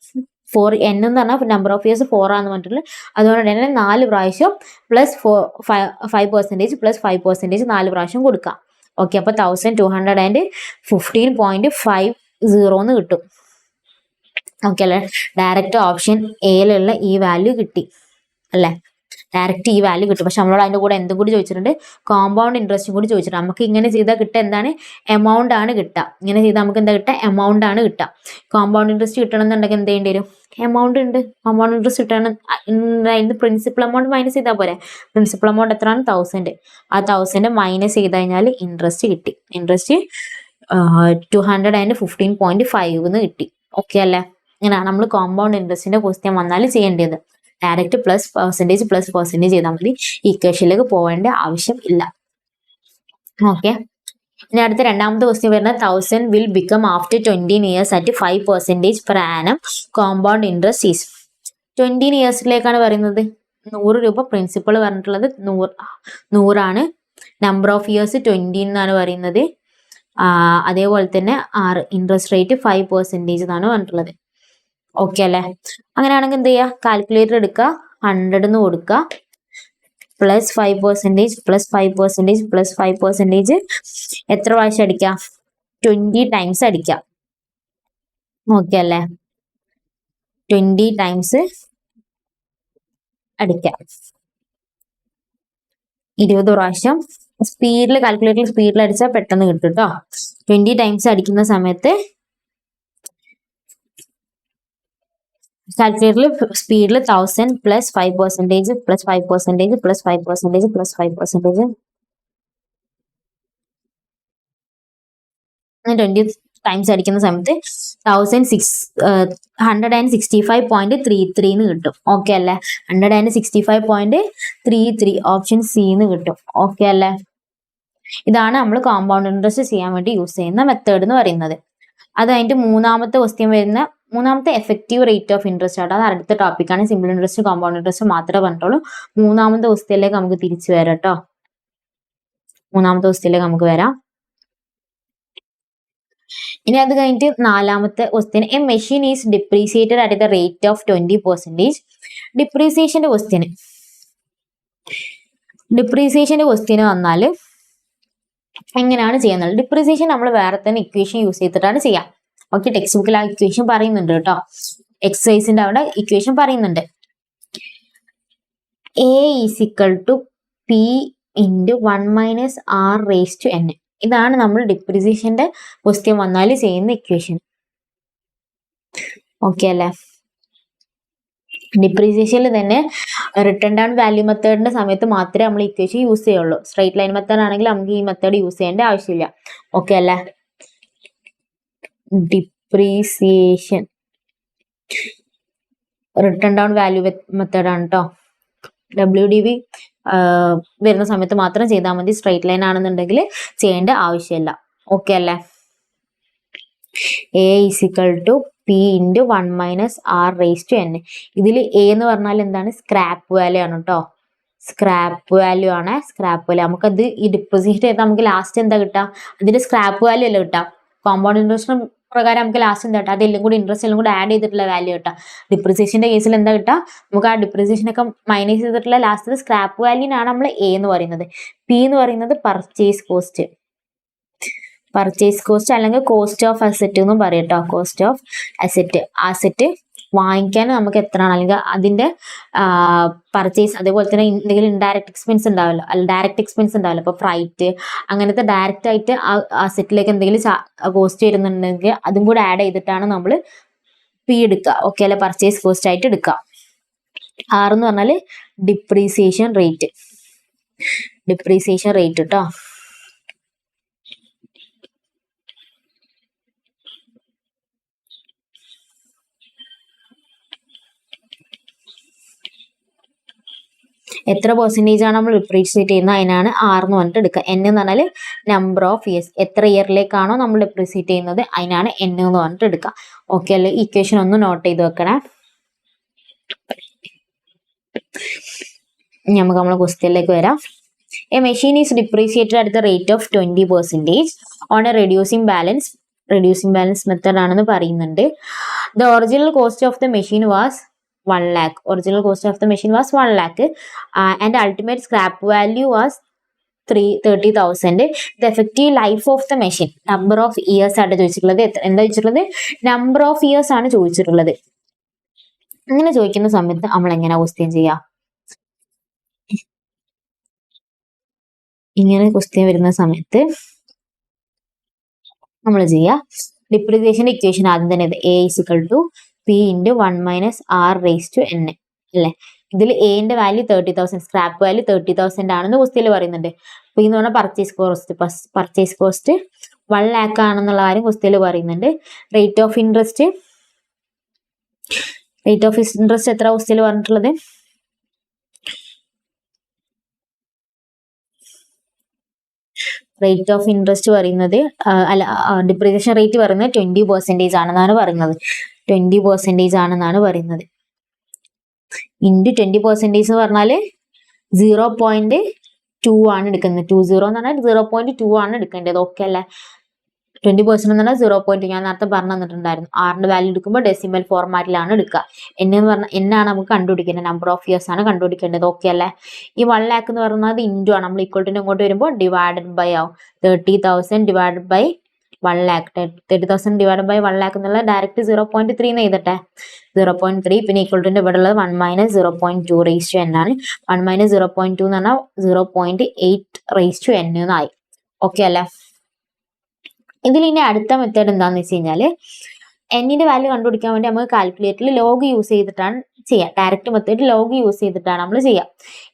4 N എന്ന് പറഞ്ഞാൽ നമ്പർ ഓഫ് ഇയേഴ്സ് 4 ആണെന്ന് പറഞ്ഞിട്ടുള്ളത്. അതുകൊണ്ട് തന്നെ 4 പ്രാവശ്യം +5% +5% 4 പ്രാവശ്യം കൊടുക്കാം. ഓക്കെ, അപ്പൊ 1215.50 എന്ന് കിട്ടും. ഓക്കെ അല്ലേ? ഡയറക്റ്റ് ഓപ്ഷൻ എയിലുള്ള ഈ വാല്യൂ കിട്ടി അല്ലേ? ഡയറക്റ്റ് ഈ വാല്യൂ കിട്ടും. പക്ഷെ നമ്മളോട് അതിന്റെ കൂടെ എന്തും കൂടി ചോദിച്ചിട്ടുണ്ട്? കോമ്പൗണ്ട് ഇൻട്രസ്റ്റും കൂടി ചോദിച്ചിട്ടുണ്ട്. നമുക്ക് ഇങ്ങനെ ചെയ്താൽ കിട്ടുക എന്താണ്? എമൗണ്ട് ആണ് കിട്ടുക. ഇങ്ങനെ ചെയ്താൽ നമുക്ക് എന്താ കിട്ടുക? എമൗണ്ട് ആണ് കിട്ടുക. കോമ്പൗണ്ട് ഇൻട്രസ്റ്റ് കിട്ടണം എന്നുണ്ടെങ്കിൽ എന്ത് ചെയ്യേണ്ടി വരും? എമൗണ്ട് ഉണ്ട്. കോമ്പൗണ്ട് ഇൻട്രസ്റ്റ് കിട്ടണം. അതിന് പ്രിൻസിപ്പൽ എമൗണ്ട് മൈനസ് ചെയ്താൽ പോരെ? പ്രിൻസിപ്പൽ എമൗണ്ട് എത്രയാണ്? 1000. ആ 1000 മൈനസ് ചെയ്ത് കഴിഞ്ഞാൽ ഇൻട്രസ്റ്റ് കിട്ടി. ഇൻട്രസ്റ്റ് 215.5 എന്ന് കിട്ടി. ഓക്കെ അല്ലേ? ഇങ്ങനെയാണ് നമ്മൾ കോമ്പൗണ്ട് ഇൻട്രസ്റ്റിന്റെ ക്വസ്റ്റ്യൻ വന്നാൽ ചെയ്യേണ്ടത്. ഡയറക്റ്റ് +% ചെയ്താൽ മതി. ഇക്വേഷനിലേക്ക് പോവേണ്ട ആവശ്യം ഇല്ല. ഓക്കെ, ഇനി അടുത്ത രണ്ടാമത്തെ ക്വസ്റ്റ്യൻ വരുന്നത് 1000 will become after 20 years at 5% per annum compound interest is. 20 ഇയേഴ്സിലേക്കാണ് പറയുന്നത്. 100 രൂപ പ്രിൻസിപ്പൾ പറഞ്ഞിട്ടുള്ളത് 100 ആണ്. നമ്പർ ഓഫ് ഇയേഴ്സ് 20 എന്നാണ് പറയുന്നത്. അതേപോലെ തന്നെ ഇൻട്രസ്റ്റ് റേറ്റ് 5% എന്നാണ് പറഞ്ഞിട്ടുള്ളത്. ഓക്കെ അല്ലേ? അങ്ങനെയാണെങ്കിൽ എന്ത് ചെയ്യുക? കാൽക്കുലേറ്റർ എടുക്കുക. 100 എന്ന് കൊടുക്കുക. +5% +5% എത്ര പ്രാവശ്യം അടിക്കാം? 20 ടൈംസ് അടിക്കാം. ഓക്കെ അല്ലേ? 20 ടൈംസ് അടിക്കാം. 20 പ്രാവശ്യം സ്പീഡിൽ കാൽക്കുലേറ്ററിൽ സ്പീഡിൽ അടിച്ചാൽ പെട്ടെന്ന് കിട്ടും കേട്ടോ. 20 ടൈംസ് അടിക്കുന്ന സമയത്ത് കാൽക്കുലേറ്ററിൽ സ്പീഡിൽ 1000 +5% +5% +5% +5% 20 ടൈംസ് അടിക്കുന്ന സമയത്ത് 165.33 എന്ന് കിട്ടും. ഓക്കെ അല്ലേ? 165.33 ഓപ്ഷൻ സി എന്ന് കിട്ടും. ഓക്കെ അല്ലേ? ഇതാണ് നമ്മൾ കോമ്പൗണ്ട് ഇൻട്രസ്റ്റ് ചെയ്യാൻ വേണ്ടി യൂസ് ചെയ്യുന്ന മെത്തേഡ് എന്ന് പറയുന്നത്. അത് അതിന്റെ മൂന്നാമത്തെ ക്വസ്റ്റ്യൻ വരുന്ന മൂന്നാമത്തെ എഫക്റ്റീവ് റേറ്റ് ഓഫ് ഇൻട്രസ്റ്റ് ആണ്. അത് അടുത്ത ടോപ്പിക്കാണ്. സിമ്പിൾ ഇൻട്രസ്റ്റ് കോമ്പൗണ്ട് ഇൻട്രസ്റ്റ് മാത്രമേ പറഞ്ഞിട്ടുള്ളൂ. മൂന്നാമത്തെ ക്വസ്റ്റ്യനിലേക്ക് നമുക്ക് തിരിച്ചു വരാം കേട്ടോ. മൂന്നാമത്തെ ക്വസ്റ്റ്യനിലേക്ക് നമുക്ക് വരാം. ഇനി അത് കഴിഞ്ഞിട്ട് നാലാമത്തെ question, a machine is depreciated at the rate of 20%. ഡിപ്രീസിയേഷന്റെ ക്വസ്റ്റ്യന് വന്നാൽ എങ്ങനെയാണ് ചെയ്യുന്നത്? ഡിപ്രീസിയേഷൻ നമ്മൾ വേറെ തന്നെ ഇക്വേഷൻ യൂസ് ചെയ്തിട്ടാണ് ചെയ്യാം. ഓക്കെ, ടെക്സ്റ്റ് ബുക്കിൽ ആ ഇക്വേഷൻ പറയുന്നുണ്ട് കേട്ടോ. എക്സസൈസിന്റെ അവിടെ ഇക്വേഷൻ പറയുന്നുണ്ട്. A is equal to P into 1 minus R raise to N. ഇതാണ് നമ്മൾ ഡിപ്രീസിയേഷന്റെ ക്വസ്റ്റ്യൻ വന്നാൽ ചെയ്യുന്ന ഇക്വേഷൻ. ഓക്കെ അല്ലേ? ഡിപ്രീസിയേഷനിൽ തന്നെ റിട്ടേൺ ഡൗൺ വാല്യൂ മെത്തേഡിന്റെ സമയത്ത് മാത്രമേ നമ്മൾ ഇക്വേഷൻ യൂസ് ചെയ്യുള്ളൂ. സ്ട്രൈറ്റ് ലൈൻ മെത്തേഡ് ആണെങ്കിൽ നമുക്ക് ഈ മെത്തേഡ് യൂസ് ചെയ്യേണ്ട ആവശ്യമില്ല. ഓക്കെ അല്ലേ? Depreciation return down value method ആണ് കേട്ടോ. WDV വരുന്ന സമയത്ത് മാത്രം ചെയ്താൽ മതി. സ്ട്രൈറ്റ് ലൈൻ ആണെന്നുണ്ടെങ്കിൽ ചെയ്യേണ്ട ആവശ്യമില്ല. ഓക്കെ അല്ലേ? A is equal to P into 1 minus R raise to N. ഇതിൽ A എന്ന് പറഞ്ഞാൽ എന്താണ്? സ്ക്രാപ്പ് വാല്യൂ ആണ് കേട്ടോ. സ്ക്രാപ്പ് വാല്യൂ ആണ്. സ്ക്രാപ്പ് വാല്യൂ നമുക്കത് ഈ ഡിപ്പോസിറ്റ് ചെയ്താൽ നമുക്ക് ലാസ്റ്റ് എന്താ കിട്ടുക? അതിന്റെ സ്ക്രാപ്പ് വാല്യൂ അല്ല കിട്ടാം. കോമ്പൗണ്ട് ഇൻട്രസ്റ്റ് പ്രകാരം നമുക്ക് ലാസ്റ്റ് എന്താ കിട്ടുക? അതെല്ലാം കൂടി ഇൻട്രസ്റ്റ് എല്ലാം കൂടി ആഡ് ചെയ്തിട്ടുള്ള വാല്യൂ കിട്ടാം. ഡിപ്രിസിയേഷന്റെ കേസിൽ എന്താ കിട്ടുക? നമുക്ക് ആ ഡിപ്രിസിയേഷൻ ഒക്കെ മൈനസ് ചെയ്തിട്ടുള്ള ലാസ്റ്റ് സ്ക്രാപ്പ് വാല്യൂനാണ് നമ്മൾ A എന്ന് പറയുന്നത്. P എന്ന് പറയുന്നത് പർച്ചേസ് കോസ്റ്റ് അല്ലെങ്കിൽ കോസ്റ്റ് ഓഫ് അസറ്റ് എന്നും പറയും കേട്ടോ. കോസ്റ്റ് ഓഫ് അസറ്റ് വാങ്ങിക്കാൻ നമുക്ക് എത്രയാണ്, അല്ലെങ്കിൽ അതിന്റെ പർച്ചേസ്, അതേപോലെ തന്നെ എന്തെങ്കിലും ഇൻഡയറക്റ്റ് എക്സ്പെൻസ് ഉണ്ടാവല്ലോ, ഡയറക്റ്റ് എക്സ്പെൻസ് ഉണ്ടാവല്ലോ. അപ്പൊ ഫ്രൈറ്റ് അങ്ങനത്തെ ഡയറക്റ്റ് ആയിട്ട് ആ അസറ്റിലേക്ക് എന്തെങ്കിലും കോസ്റ്റ് വരുന്നുണ്ടെങ്കിൽ അതും കൂടെ ആഡ് ചെയ്തിട്ടാണ് നമ്മൾ P എടുക്കുക. ഓക്കെ അല്ലെ? പർച്ചേസ് കോസ്റ്റ് ആയിട്ട് എടുക്കുക. R എന്ന് പറഞ്ഞാൽ ഡിപ്രീസിയേഷൻ റേറ്റ് കേട്ടോ. എത്ര പെർസെൻറ്റേജ് ആണ് നമ്മൾ ഡിപ്രീസിയേറ്റ് ചെയ്യുന്നത് അതിനാണ് R എന്ന് പറഞ്ഞിട്ട് എടുക്കുക. N എന്ന് പറഞ്ഞാൽ നമ്പർ ഓഫ് ഇയേഴ്സ്, എത്ര ഇയറിലേക്കാണോ നമ്മൾ ഡിപ്രീസിയേറ്റ് ചെയ്യുന്നത് അതിനാണ് N എന്ന് പറഞ്ഞിട്ട് എടുക്കുക. ഓക്കെ അല്ലേ? ഇക്വേഷൻ ഒന്ന് നോട്ട് ചെയ്ത് വെക്കണേ. നമുക്ക് നമ്മളെ ക്വസ്റ്റ്യനിലേക്ക് വരാം. A machine is depreciated at the rate of 20% on A reducing balance method ആണെന്ന് പറയുന്നുണ്ട്. The original cost of the machine was 1 lakh. Original cost of the machine was 1 lakh and ultimate scrap value was 30,000. The effective life of the machine, number of years ആണ് ചോദിച്ചിട്ടുള്ളത്. എന്താ ചോദിച്ചിട്ടുള്ളത്? നമ്പർ ഓഫ് ഇയേഴ്സ് ആണ് ചോദിച്ചിട്ടുള്ളത്. അങ്ങനെ ചോദിക്കുന്ന സമയത്ത് നമ്മൾ എങ്ങനെ ക്വസ്റ്റ്യൻ ചെയ്യാം? ഇങ്ങനെ ക്വസ്റ്റ്യൻ വരുന്ന സമയത്ത് നമ്മൾ ചെയ്യാം, ഡിപ്രീസിയേഷൻ ഇക്വേഷൻ ആദ്യം തന്നെ A is equal to P into 1 minus R raise to N അല്ലേ? ഇതിൽ എന്റെ വാല്യൂ 30,000, സ്ക്രാപ്പ് വാല്യൂ 30,000 ആണെന്ന് ക്വസ്റ്റ്യനിൽ പറയുന്നുണ്ട്. P എന്ന് പറഞ്ഞാൽ പർച്ചേസ് കോസ്റ്റ് 1 lakh ആണെന്നുള്ള കാര്യം ക്വസ്റ്റ്യനിൽ പറയുന്നുണ്ട്. റേറ്റ് ഓഫ് ഇൻട്രസ്റ്റ് എത്ര ക്വസ്റ്റ്യനിൽ പറഞ്ഞിട്ടുള്ളത്? റേറ്റ് ഓഫ് ഇൻട്രസ്റ്റ് പറയുന്നത് ഡിപ്രീസിയേഷൻ റേറ്റ് പറയുന്നത് 20% ആണെന്നാണ് പറയുന്നത്. 20% ആണെന്നാണ് പറയുന്നത്. ഇൻറ്റു 20% എന്ന് പറഞ്ഞാൽ 0.2 ആണ് എടുക്കുന്നത്. 20 എന്ന് പറഞ്ഞാൽ 0.2 ആണ് എടുക്കേണ്ടത്. ഓക്കെ അല്ലേ? 20% എന്ന് പറഞ്ഞാൽ 0.2 ഞാൻ നേരത്തെ പറഞ്ഞു തന്നിട്ടുണ്ടായിരുന്നു. ആറിന്റെ വാല്യൂ എടുക്കുമ്പോൾ ഡെസിമൽ ഫോർമാറ്റിലാണ് എടുക്കുക. എന്ന് പറഞ്ഞാൽ എന്നാണ് നമുക്ക് കണ്ടുപിടിക്കേണ്ടത്? നമ്പർ ഓഫ് ഇയേഴ്സ് ആണ് കണ്ടുപിടിക്കേണ്ടത്. ഓക്കെ അല്ലേ? ഈ 1 lakh എന്ന് പറയുന്നത് ഇൻറ്റു ആണ്. നമ്മൾ ഈക്വൽ ടു ഇങ്ങോട്ട് വരുമ്പോൾ ഡിവൈഡഡ് ബൈ ആവും. 30,000 divided by 1 lakh. 30,000 divided by 1 lakh എന്നുള്ള ഡയറക്റ്റ് 0.3 എന്ന് എഴുതട്ടെ. 0.3 പിന്നെ ഈക്വൽ ടു ഇവിടെ ഉള്ളത് 1 മൈനസ് 0.2 റേസ് ടു N ആണ്. 1 മൈനസ് 0.2 എന്ന് പറഞ്ഞാൽ 0.8 റേസ് ടു N എന്നായി. ഓക്കെ അല്ലേ? ഇതിൽ ഇനി അടുത്ത മെത്തേഡ് എന്താണെന്ന് വെച്ച് കഴിഞ്ഞാൽ എന്നിന്റെ വാല്യൂ കണ്ടുപിടിക്കാൻ വേണ്ടി നമുക്ക് കാൽക്കുലേറ്ററിൽ ലോഗ് യൂസ് ചെയ്തിട്ടാണ് ചെയ്യാം. ഡയറക്റ്റ് മെത്തേഡ് ലോഗ് യൂസ് ചെയ്തിട്ടാണ് നമ്മൾ ചെയ്യാം.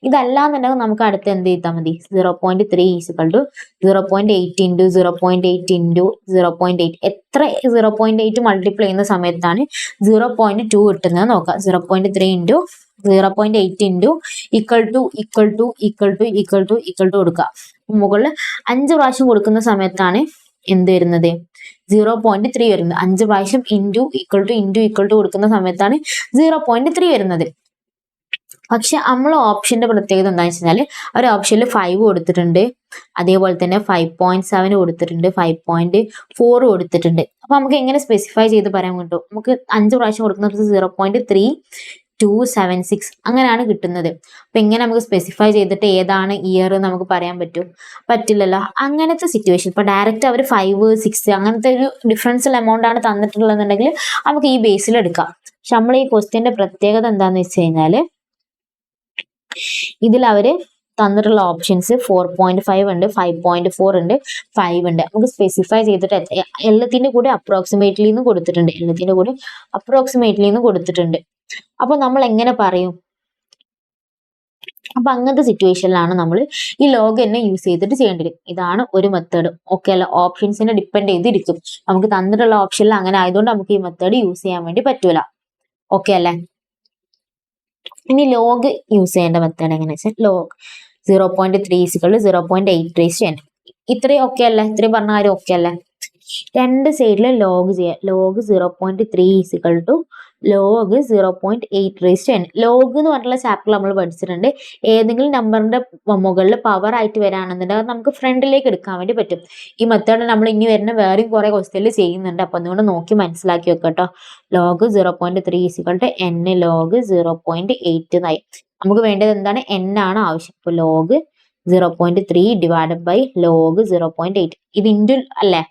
ഇതല്ലാന്നുണ്ടെങ്കിൽ നമുക്ക് അടുത്ത് എന്ത് ചെയ്താൽ മതി? 0.3 ഈക്വൽ ടു 0.8 ഇൻറ്റു 0.8 ഇൻറ്റു 0.8. എത്ര 0.8 മൾട്ടിപ്ലൈ ചെയ്യുന്ന സമയത്താണ് 0.2 കിട്ടുന്നത് നോക്കാം. 0.3 ഇൻറ്റു 0.8 ഇൻറ്റു ഈക്വൽ ടു കൊടുക്കുക. മുകളിൽ 5 പ്രാവശ്യം കൊടുക്കുന്ന സമയത്താണ് എന്ത് വരുന്നത്? 0.3 വരുന്നത്. 5 പ്രാവശ്യം ഇൻറ്റു ഈക്വൽ ടു കൊടുക്കുന്ന സമയത്താണ് 0.3 വരുന്നത്. പക്ഷെ നമ്മൾ ഓപ്ഷന്റെ പ്രത്യേകത എന്താണെന്ന് വെച്ചാൽ അവർ ഓപ്ഷനിൽ 5 കൊടുത്തിട്ടുണ്ട്, അതേപോലെ തന്നെ 5.7 കൊടുത്തിട്ടുണ്ട്, 5.4 കൊടുത്തിട്ടുണ്ട്. അപ്പൊ നമുക്ക് എങ്ങനെ സ്പെസിഫൈ ചെയ്ത് പറയാൻ പറ്റും? നമുക്ക് 5 പ്രാവശ്യം കൊടുക്കുന്നത് 0.3276 അങ്ങനെയാണ് കിട്ടുന്നത്. അപ്പൊ എങ്ങനെ നമുക്ക് സ്പെസിഫൈ ചെയ്തിട്ട് ഏതാണ് ഇയർ നമുക്ക് പറയാൻ പറ്റും? പറ്റില്ലല്ലോ. അങ്ങനത്തെ സിറ്റുവേഷൻ ഇപ്പൊ ഡയറക്റ്റ് അവർ 5, 6 അങ്ങനത്തെ ഒരു ഡിഫറൻഷ്യൽ എമൗണ്ട് ആണ് തന്നിട്ടുള്ളതെന്നുണ്ടെങ്കിൽ നമുക്ക് ഈ ബേസിൽ എടുക്കാം. പക്ഷെ നമ്മൾ ഈ ക്വസ്റ്റ്യന്റെ പ്രത്യേകത എന്താന്ന് വെച്ച് കഴിഞ്ഞാല് ഇതിൽ അവര് തന്നിട്ടുള്ള ഓപ്ഷൻസ് 4.5 ഉണ്ട്, 5.4 ഉണ്ട്, 5 ഉണ്ട്. നമുക്ക് സ്പെസിഫൈ ചെയ്തിട്ട് എല്ലാത്തിന്റെ കൂടെ അപ്രോക്സിമേറ്റ്ലി എന്ന് കൊടുത്തിട്ടുണ്ട്. അപ്പൊ നമ്മൾ എങ്ങനെ പറയും? അപ്പൊ അങ്ങനത്തെ സിറ്റുവേഷനിലാണ് നമ്മൾ ഈ ലോഗ് തന്നെ യൂസ് ചെയ്തിട്ട് ചെയ്യേണ്ടത്. ഇതാണ് ഒരു മെത്തേഡ്. ഓക്കെ അല്ല, ഓപ്ഷൻസിനെ ഡിപ്പെൻഡ് ചെയ്തിരിക്കും. നമുക്ക് തന്നിട്ടുള്ള ഓപ്ഷനിൽ അങ്ങനെ ആയതുകൊണ്ട് നമുക്ക് ഈ മെത്തേഡ് യൂസ് ചെയ്യാൻ വേണ്ടി പറ്റൂല. ഓക്കെ അല്ലേ? ഇനി ലോഗ് യൂസ് ചെയ്യേണ്ട മെത്തേഡ് എങ്ങനെയാ വെച്ചാൽ ലോഗ് 0.3 0.8 ഇത്രയും ഓക്കെ അല്ലേ? ഇത്രയും പറഞ്ഞ കാര്യം ഓക്കെ അല്ലേ? രണ്ട് സൈഡിൽ ലോഗ് ചെയ്യാം. ലോഗ് 0.3 ലോഗ് 0.8 ലോഗ് എന്ന് പറഞ്ഞുള്ള ചാപ്റ്റർ നമ്മൾ പഠിച്ചിട്ടുണ്ട്. ഏതെങ്കിലും നമ്പറിന്റെ മുകളിൽ പവർ ആയിട്ട് വരാണെന്നുണ്ടെങ്കിൽ നമുക്ക് ഫ്രണ്ടിലേക്ക് എടുക്കാൻ വേണ്ടി പറ്റും. ഈ മെത്തേഡ് നമ്മൾ ഇനി വരുന്ന വേറെയും കുറെ ക്വസ്റ്റ്യനിൽ ചെയ്യുന്നുണ്ട്. അപ്പൊ അതുകൊണ്ട് നോക്കി മനസ്സിലാക്കി വെക്കട്ടോ. ലോഗ് 0.3 n ലോഗ് 0.8 എന്നായി. നമുക്ക് വേണ്ടത് എന്താണ്? n ആണ് ആവശ്യം. അപ്പൊ ലോഗ് 0.3 ഡിവൈഡഡ് ബൈ ലോഗ് 0.8. ഇത് ഇൻറ്റു അല്ലേ?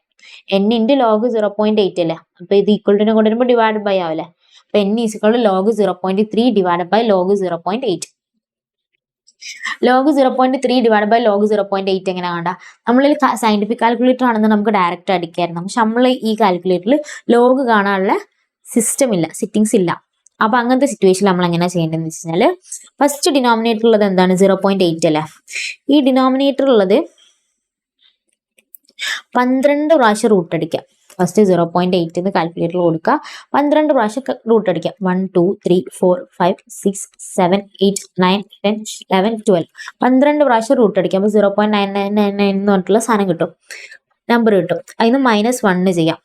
n ഇൻറ്റു ലോഗ് 0.8 അല്ലേ? അപ്പൊ ഇത് ഈക്വൽ ടു കൊണ്ടുവരുമ്പോൾ ഡിവൈഡ് ബൈ ആവില്ലേ? അപ്പൊ n equal to log 0.3 divide by log 0.8. Log 0.3 divide by log 0.8 എങ്ങനെ കണ്ട? നമ്മളിൽ സയന്റിഫിക് കാൽക്കുലേറ്റർ ആണെന്ന് നമുക്ക് ഡയറക്റ്റ് അടിക്കായിരുന്നു. പക്ഷെ നമ്മൾ ഈ കാൽക്കുലേറ്ററിൽ ലോഗ് കാണാനുള്ള സെറ്റിംഗ്സ് ഇല്ല. അപ്പൊ അങ്ങനത്തെ സിറ്റുവേഷൻ നമ്മൾ എങ്ങനെ ചെയ്യേണ്ടതെന്ന് വെച്ച് കഴിഞ്ഞാല് ഫസ്റ്റ് ഡിനോമിനേറ്റർ ഉള്ളത് എന്താണ്? 0.8 അല്ലേ? ഈ ഡിനോമിനേറ്റർ ഉള്ളത് 12 പ്രാവശ്യം റൂട്ട് അടിക്കാം. ഫസ്റ്റ് 0.8 എന്ന് കാൽക്കുലേറ്ററിൽ കൊടുക്കുക, 12 പ്രാവശ്യം റൂട്ട് അടിക്കാം. 1 2 3 4 5 6 7 8 9 10 11 12 12 പ്രാവശ്യം റൂട്ട് അടിക്കാം. അപ്പൊ 0.9999 എന്ന് പറഞ്ഞിട്ടുള്ള സാധനം കിട്ടും, നമ്പർ കിട്ടും. അതിന് -1 ചെയ്യാം.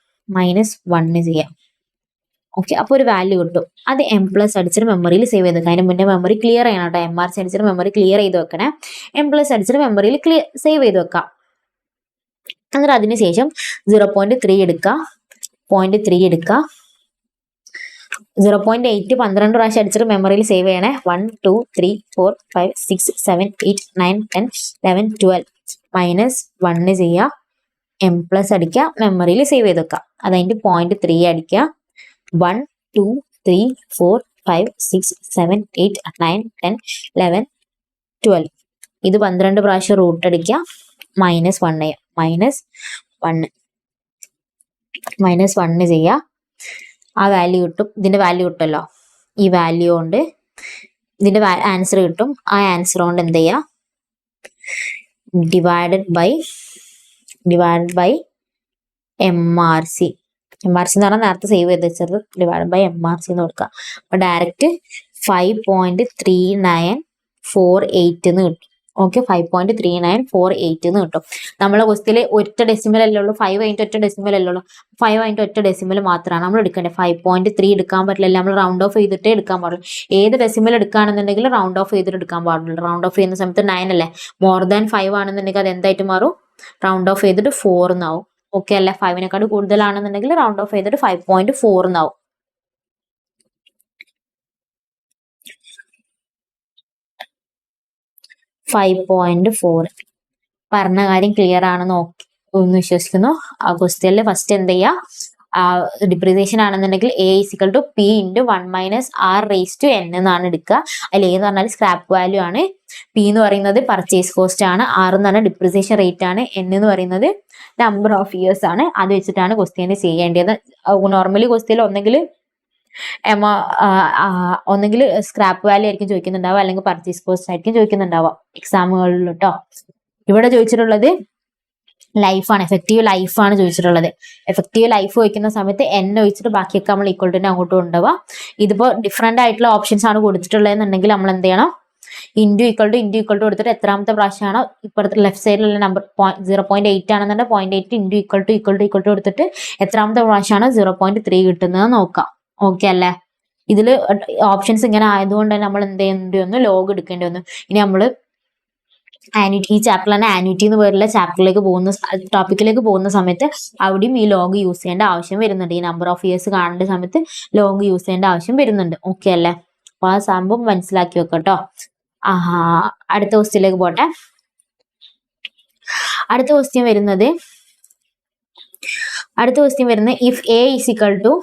ഓക്കെ, അപ്പൊ ഒരു വാല്യൂ കിട്ടും. അത് M+ അടിച്ചിട്ട് മെമ്മറിയിൽ സേവ് ചെയ്ത് വെക്കാം. അതിന് മുന്നേ മെമ്മറി ക്ലിയർ ചെയ്യണം കേട്ടോ. MRC അടിച്ചിട്ട് മെമ്മറി ക്ലിയർ ചെയ്ത് വെക്കണേ. M+ അടിച്ചിട്ട് മെമ്മറിയിൽ സേവ് ചെയ്ത് വെക്കാം. എന്നിട്ട് അതിനുശേഷം 0.3 എടുക്കുക, 0.3 എടുക്കുക. 0.8 12 പ്രാവശ്യം അടിച്ചിട്ട് മെമ്മറിയിൽ സേവ് ചെയ്യണേ. 1 2 3 4 5 6 7 8 9 10 11 12 -1 ചെയ്യുക. M+ അടിക്കുക, മെമ്മറിയിൽ സേവ് ചെയ്ത് വെക്കുക. അതതിന്റെ 0.3 അടിക്കുക. 1 2 3 4 5 6 7 8 9 10 11 12 ഇത് 12 പ്രാവശ്യം റൂട്ട് അടിക്കുക. -1 ചെയ്യാം. -1 ചെയ്യുക. ആ വാല്യൂ കിട്ടും. ഇതിന്റെ വാല്യൂ കിട്ടുമല്ലോ. ഈ വാല്യൂ കൊണ്ട് ഇതിന്റെ ആൻസർ കിട്ടും. ആ ആൻസർ കൊണ്ട് എന്ത് ചെയ്യുക? ഡിവൈഡഡ് ബൈ MRC എന്ന് പറഞ്ഞാൽ നേരത്തെ സേവ് ചെയ്ത് വെച്ചത്. ഡിവൈഡ് ബൈ MRC എന്ന് കൊടുക്കുക. അപ്പൊ ഡയറക്റ്റ് 5.3948 എന്ന് കിട്ടും. ഓക്കെ, 5.3948 എന്ന് കിട്ടും. നമ്മളെ ക്വസ്റ്റ്യനിൽ ഒറ്റ ഡെസിമൽ അല്ലേ ഉള്ളൂ, 5 അതിന്റെ ഒറ്റ ഡെസിമൽ അല്ലേ ഉള്ളൂ. 5 അതിന്റെ ഒറ്റ ഡെസിമൽ മാത്രമാണ് നമ്മൾ എടുക്കേണ്ടത്. 5.3 എടുക്കാൻ പറ്റില്ല, നമ്മൾ റൗണ്ട് ഓഫ് ചെയ്തിട്ടേ എടുക്കാൻ പാടുള്ളൂ. ഏത് ഡെസിമൽ എടുക്കുകയാണെന്നുണ്ടെങ്കിൽ റൗണ്ട് ഓഫ് ചെയ്തിട്ട് എടുക്കാൻ പാടുള്ളൂ. റൗണ്ട് ഓഫ് ചെയ്യുന്ന സമയത്ത് 9 അല്ലേ, മോർ ദാൻ 5 ആണെന്നുണ്ടെങ്കിൽ അത് എന്തായിട്ട് മാറും? റൗണ്ട് ഓഫ് ചെയ്തിട്ട് 4 എന്നാവും. ഓക്കെ അല്ലെ? 5-നേക്കാൾ കൂടുതലാണെന്നുണ്ടെങ്കിൽ റൗണ്ട് ഓഫ് ചെയ്തിട്ട് 5.4 എന്നാവും. പറഞ്ഞ കാര്യം ക്ലിയർ ആണെന്ന് ഒന്ന് വിശ്വസിക്കുന്നു. ആ ക്വസ്റ്റ്യനിൽ ഫസ്റ്റ് എന്ത് ചെയ്യാ? ഡിപ്രീസിയേഷൻ ആണെന്നുണ്ടെങ്കിൽ A = P × 1 - R⁻n എന്നാണ് എടുക്കുക. അതിൽ A എന്ന് പറഞ്ഞാൽ സ്ക്രാപ്പ് വാല്യൂ ആണ്, P എന്ന് പറയുന്നത് പർച്ചേസ് കോസ്റ്റ് ആണ്, R എന്ന് പറഞ്ഞാൽ ഡിപ്രീസിയേഷൻ റേറ്റ് ആണ്, N എന്ന് പറയുന്നത് നമ്പർ ഓഫ് ഇയേഴ്സ് ആണ്. അത് വെച്ചിട്ടാണ് ക്വസ്റ്റ്യന് ചെയ്യേണ്ടത്. നോർമലി ക്വസ്റ്റ്യനിൽ ഒന്നെങ്കിൽ സ്ക്രാപ്പ് വാല്യൂ ആയിരിക്കും ചോദിക്കുന്നുണ്ടാവുക, അല്ലെങ്കിൽ പർച്ചേസ് കോസ്റ്റ് ആയിരിക്കും ചോദിക്കുന്നുണ്ടാവുക എക്സാമുകളിൽ കേട്ടോ. ഇവിടെ ചോദിച്ചിട്ടുള്ളത് ലൈഫാണ്, എഫക്റ്റീവ് ലൈഫാണ് ചോദിച്ചിട്ടുള്ളത്. എഫക്റ്റീവ് ലൈഫ് ചോദിക്കുന്ന സമയത്ത് N ഒഴിച്ചിട്ട് ബാക്കിയൊക്കെ നമ്മൾ ഈക്വൽ ടു അങ്ങോട്ടും ഉണ്ടാവുക. ഇതിപ്പോ ഡിഫറെന്റ് ആയിട്ടുള്ള ഓപ്ഷൻസ് ആണ് കൊടുത്തിട്ടുള്ളതെന്നുണ്ടെങ്കിൽ നമ്മൾ എന്ത് ചെയ്യണം? ഇൻറ്റു ഈക്വൽ ടു കൊടുത്തിട്ട് എത്രാമത്തെ പ്രാവശ്യമാണോ ഇപ്പോഴത്തെ ലെഫ്റ്റ് സൈഡിലുള്ള നമ്പർ 0.8 ആണെന്നുണ്ടെങ്കിൽ 0.8 ഇൻറ്റു ഈക്വൽ ടു കൊടുത്തിട്ട് എത്രാമത്തെ പ്രാവശ്യമാണോ 0.3 കിട്ടുന്നത് നോക്കാം. ഓക്കെ അല്ലേ? ഇതിൽ ഓപ്ഷൻസ് ഇങ്ങനെ ആയതുകൊണ്ട് തന്നെ നമ്മൾ എന്ത് ചെയ്യേണ്ടി വന്നു, ലോഗ് എടുക്കേണ്ടി വന്നു. ഇനി നമ്മൾ ആന്യൂറ്റി, ഈ ചാപ്റ്ററിൽ തന്നെ ആന്യൂറ്റി എന്ന് പേരുള്ള ചാപ്റ്ററിലേക്ക് പോകുന്ന ടോപ്പിക്കിലേക്ക് പോകുന്ന സമയത്ത് അവിടെയും ഈ ലോഗ് യൂസ് ചെയ്യേണ്ട ആവശ്യം വരുന്നുണ്ട്. ഈ നമ്പർ ഓഫ് ഇയേഴ്സ് കാണേണ്ട സമയത്ത് ലോഗ് യൂസ് ചെയ്യേണ്ട ആവശ്യം വരുന്നുണ്ട്. ഓക്കെ അല്ലേ? അപ്പൊ ആ സംഭവം മനസ്സിലാക്കി വെക്കട്ടോ. അടുത്ത ക്വസ്റ്റ്യനിലേക്ക് പോട്ടെ. അടുത്ത ക്വസ്റ്റ്യൻ വരുന്നത് if A is equal to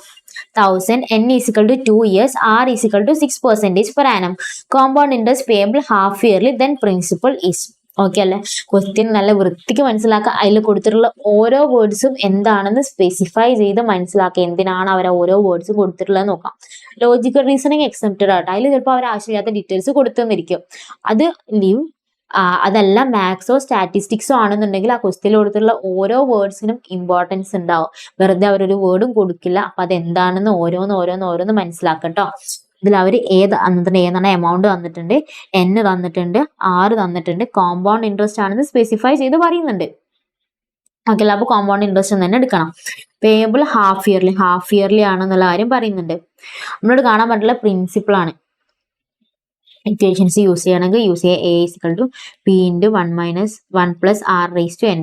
1000, n is equal to 2 years, r is equal to 6% per annum, compound interest payable half yearly, then principal is. Okay അല്ലേ? ക്വസ്റ്റ്യൻ നല്ല വൃത്തിക്ക് മനസ്സിലാക്കുക. അതിൽ കൊടുത്തിട്ടുള്ള ഓരോ വേർഡ്സും എന്താണെന്ന് സ്പെസിഫൈ ചെയ്ത് മനസ്സിലാക്കുക. എന്തിനാണ് അവർ ഓരോ വേർഡ്സും കൊടുത്തിട്ടുള്ളത് നോക്കാം. ലോജിക്കൽ റീസണിങ് എക്സെപ്റ്റഡ് ആട്ടോ. അതിൽ ചിലപ്പോൾ അവർ ആവശ്യമില്ലാത്ത ഡീറ്റെയിൽസ് കൊടുത്തെന്നിരിക്കും. അത് ലീവ്. അതല്ല മാത്സോ സ്റ്റാറ്റിസ്റ്റിക്സോ ആണെന്നുണ്ടെങ്കിൽ ആ ക്വസ്റ്റ്യനിൽ കൊടുത്തിട്ടുള്ള ഓരോ വേർഡ്സിനും ഇമ്പോർട്ടൻസ് ഉണ്ടാവും. വെറുതെ അവരൊരു വേർഡും കൊടുക്കില്ല. അപ്പൊ അതെന്താണെന്ന് ഓരോന്ന് മനസ്സിലാക്കട്ടോ. ഇതിൽ അവർ ഏതാണ് എമൗണ്ട് തന്നിട്ടുണ്ട്, n തന്നിട്ടുണ്ട്, r തന്നിട്ടുണ്ട്, കോമ്പൗണ്ട് ഇൻട്രസ്റ്റ് ആണെന്ന് സ്പെസിഫൈ ചെയ്ത് പറയുന്നുണ്ട്. ഓക്കെ അല്ല? അപ്പൊ കോമ്പൗണ്ട് ഇൻട്രസ്റ്റ് തന്നെ എടുക്കണം. പേയബിൾ ഹാഫ് ഇയർലി ആണെന്നുള്ള കാര്യം പറയുന്നുണ്ട്. നമ്മളോട് കാണാൻ പറ്റുള്ള പ്രിൻസിപ്പിൾ ആണ്. ഇക്വേഷൻസ് യൂസ് ചെയ്യണമെങ്കിൽ യൂസ് ചെയ്യുക. a is equal to p into 1 plus r raised to n.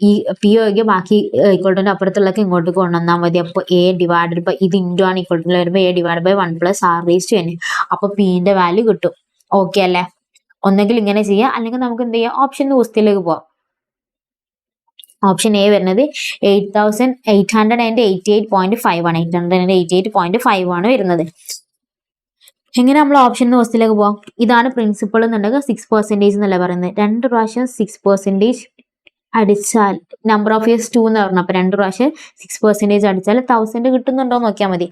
ഈ പി ഒഴികെ ബാക്കി ഈക്വൽ ടു അപ്പുറത്തുള്ളതൊക്കെ ഇങ്ങോട്ട് കൊണ്ടുവന്നാൽ മതി. അപ്പോൾ a ഡിവൈഡഡ് ബൈ ഇത് ഇൻറ്റു ആണ് ഈക്വൽ ടു വരുമ്പോൾ a divide by 1 plus r raised to n. അപ്പോൾ പിന്റെ വാല്യൂ കിട്ടും. ഓക്കെ അല്ലേ? ഒന്നെങ്കിൽ ഇങ്ങനെ ചെയ്യാം, അല്ലെങ്കിൽ നമുക്ക് എന്ത് ചെയ്യാം, ഓപ്ഷൻ ക്വസ്റ്റ്യനിലേക്ക് പോവാം. ഓപ്ഷൻ എ വരുന്നത് 888.5 ആണ്. 888.5 ആണ് വരുന്നത്. എങ്ങനെ നമ്മൾ ഓപ്ഷൻ ക്വസ്റ്റ്യനിലേക്ക് പോവാം? ഇതാണ് പ്രിൻസിപ്പൾ എന്നുണ്ടെങ്കിൽ 6% എന്നല്ല പറയുന്നത്. 2 പ്രാവശ്യം 6% അടിച്ചാൽ നമ്പർ ഓഫ് ഇയേഴ്സ് 2 എന്ന് പറഞ്ഞു. അപ്പൊ 2 പ്രാവശ്യം 6% അടിച്ചാൽ 1000 കിട്ടുന്നുണ്ടോ നോക്കിയാൽ മതി.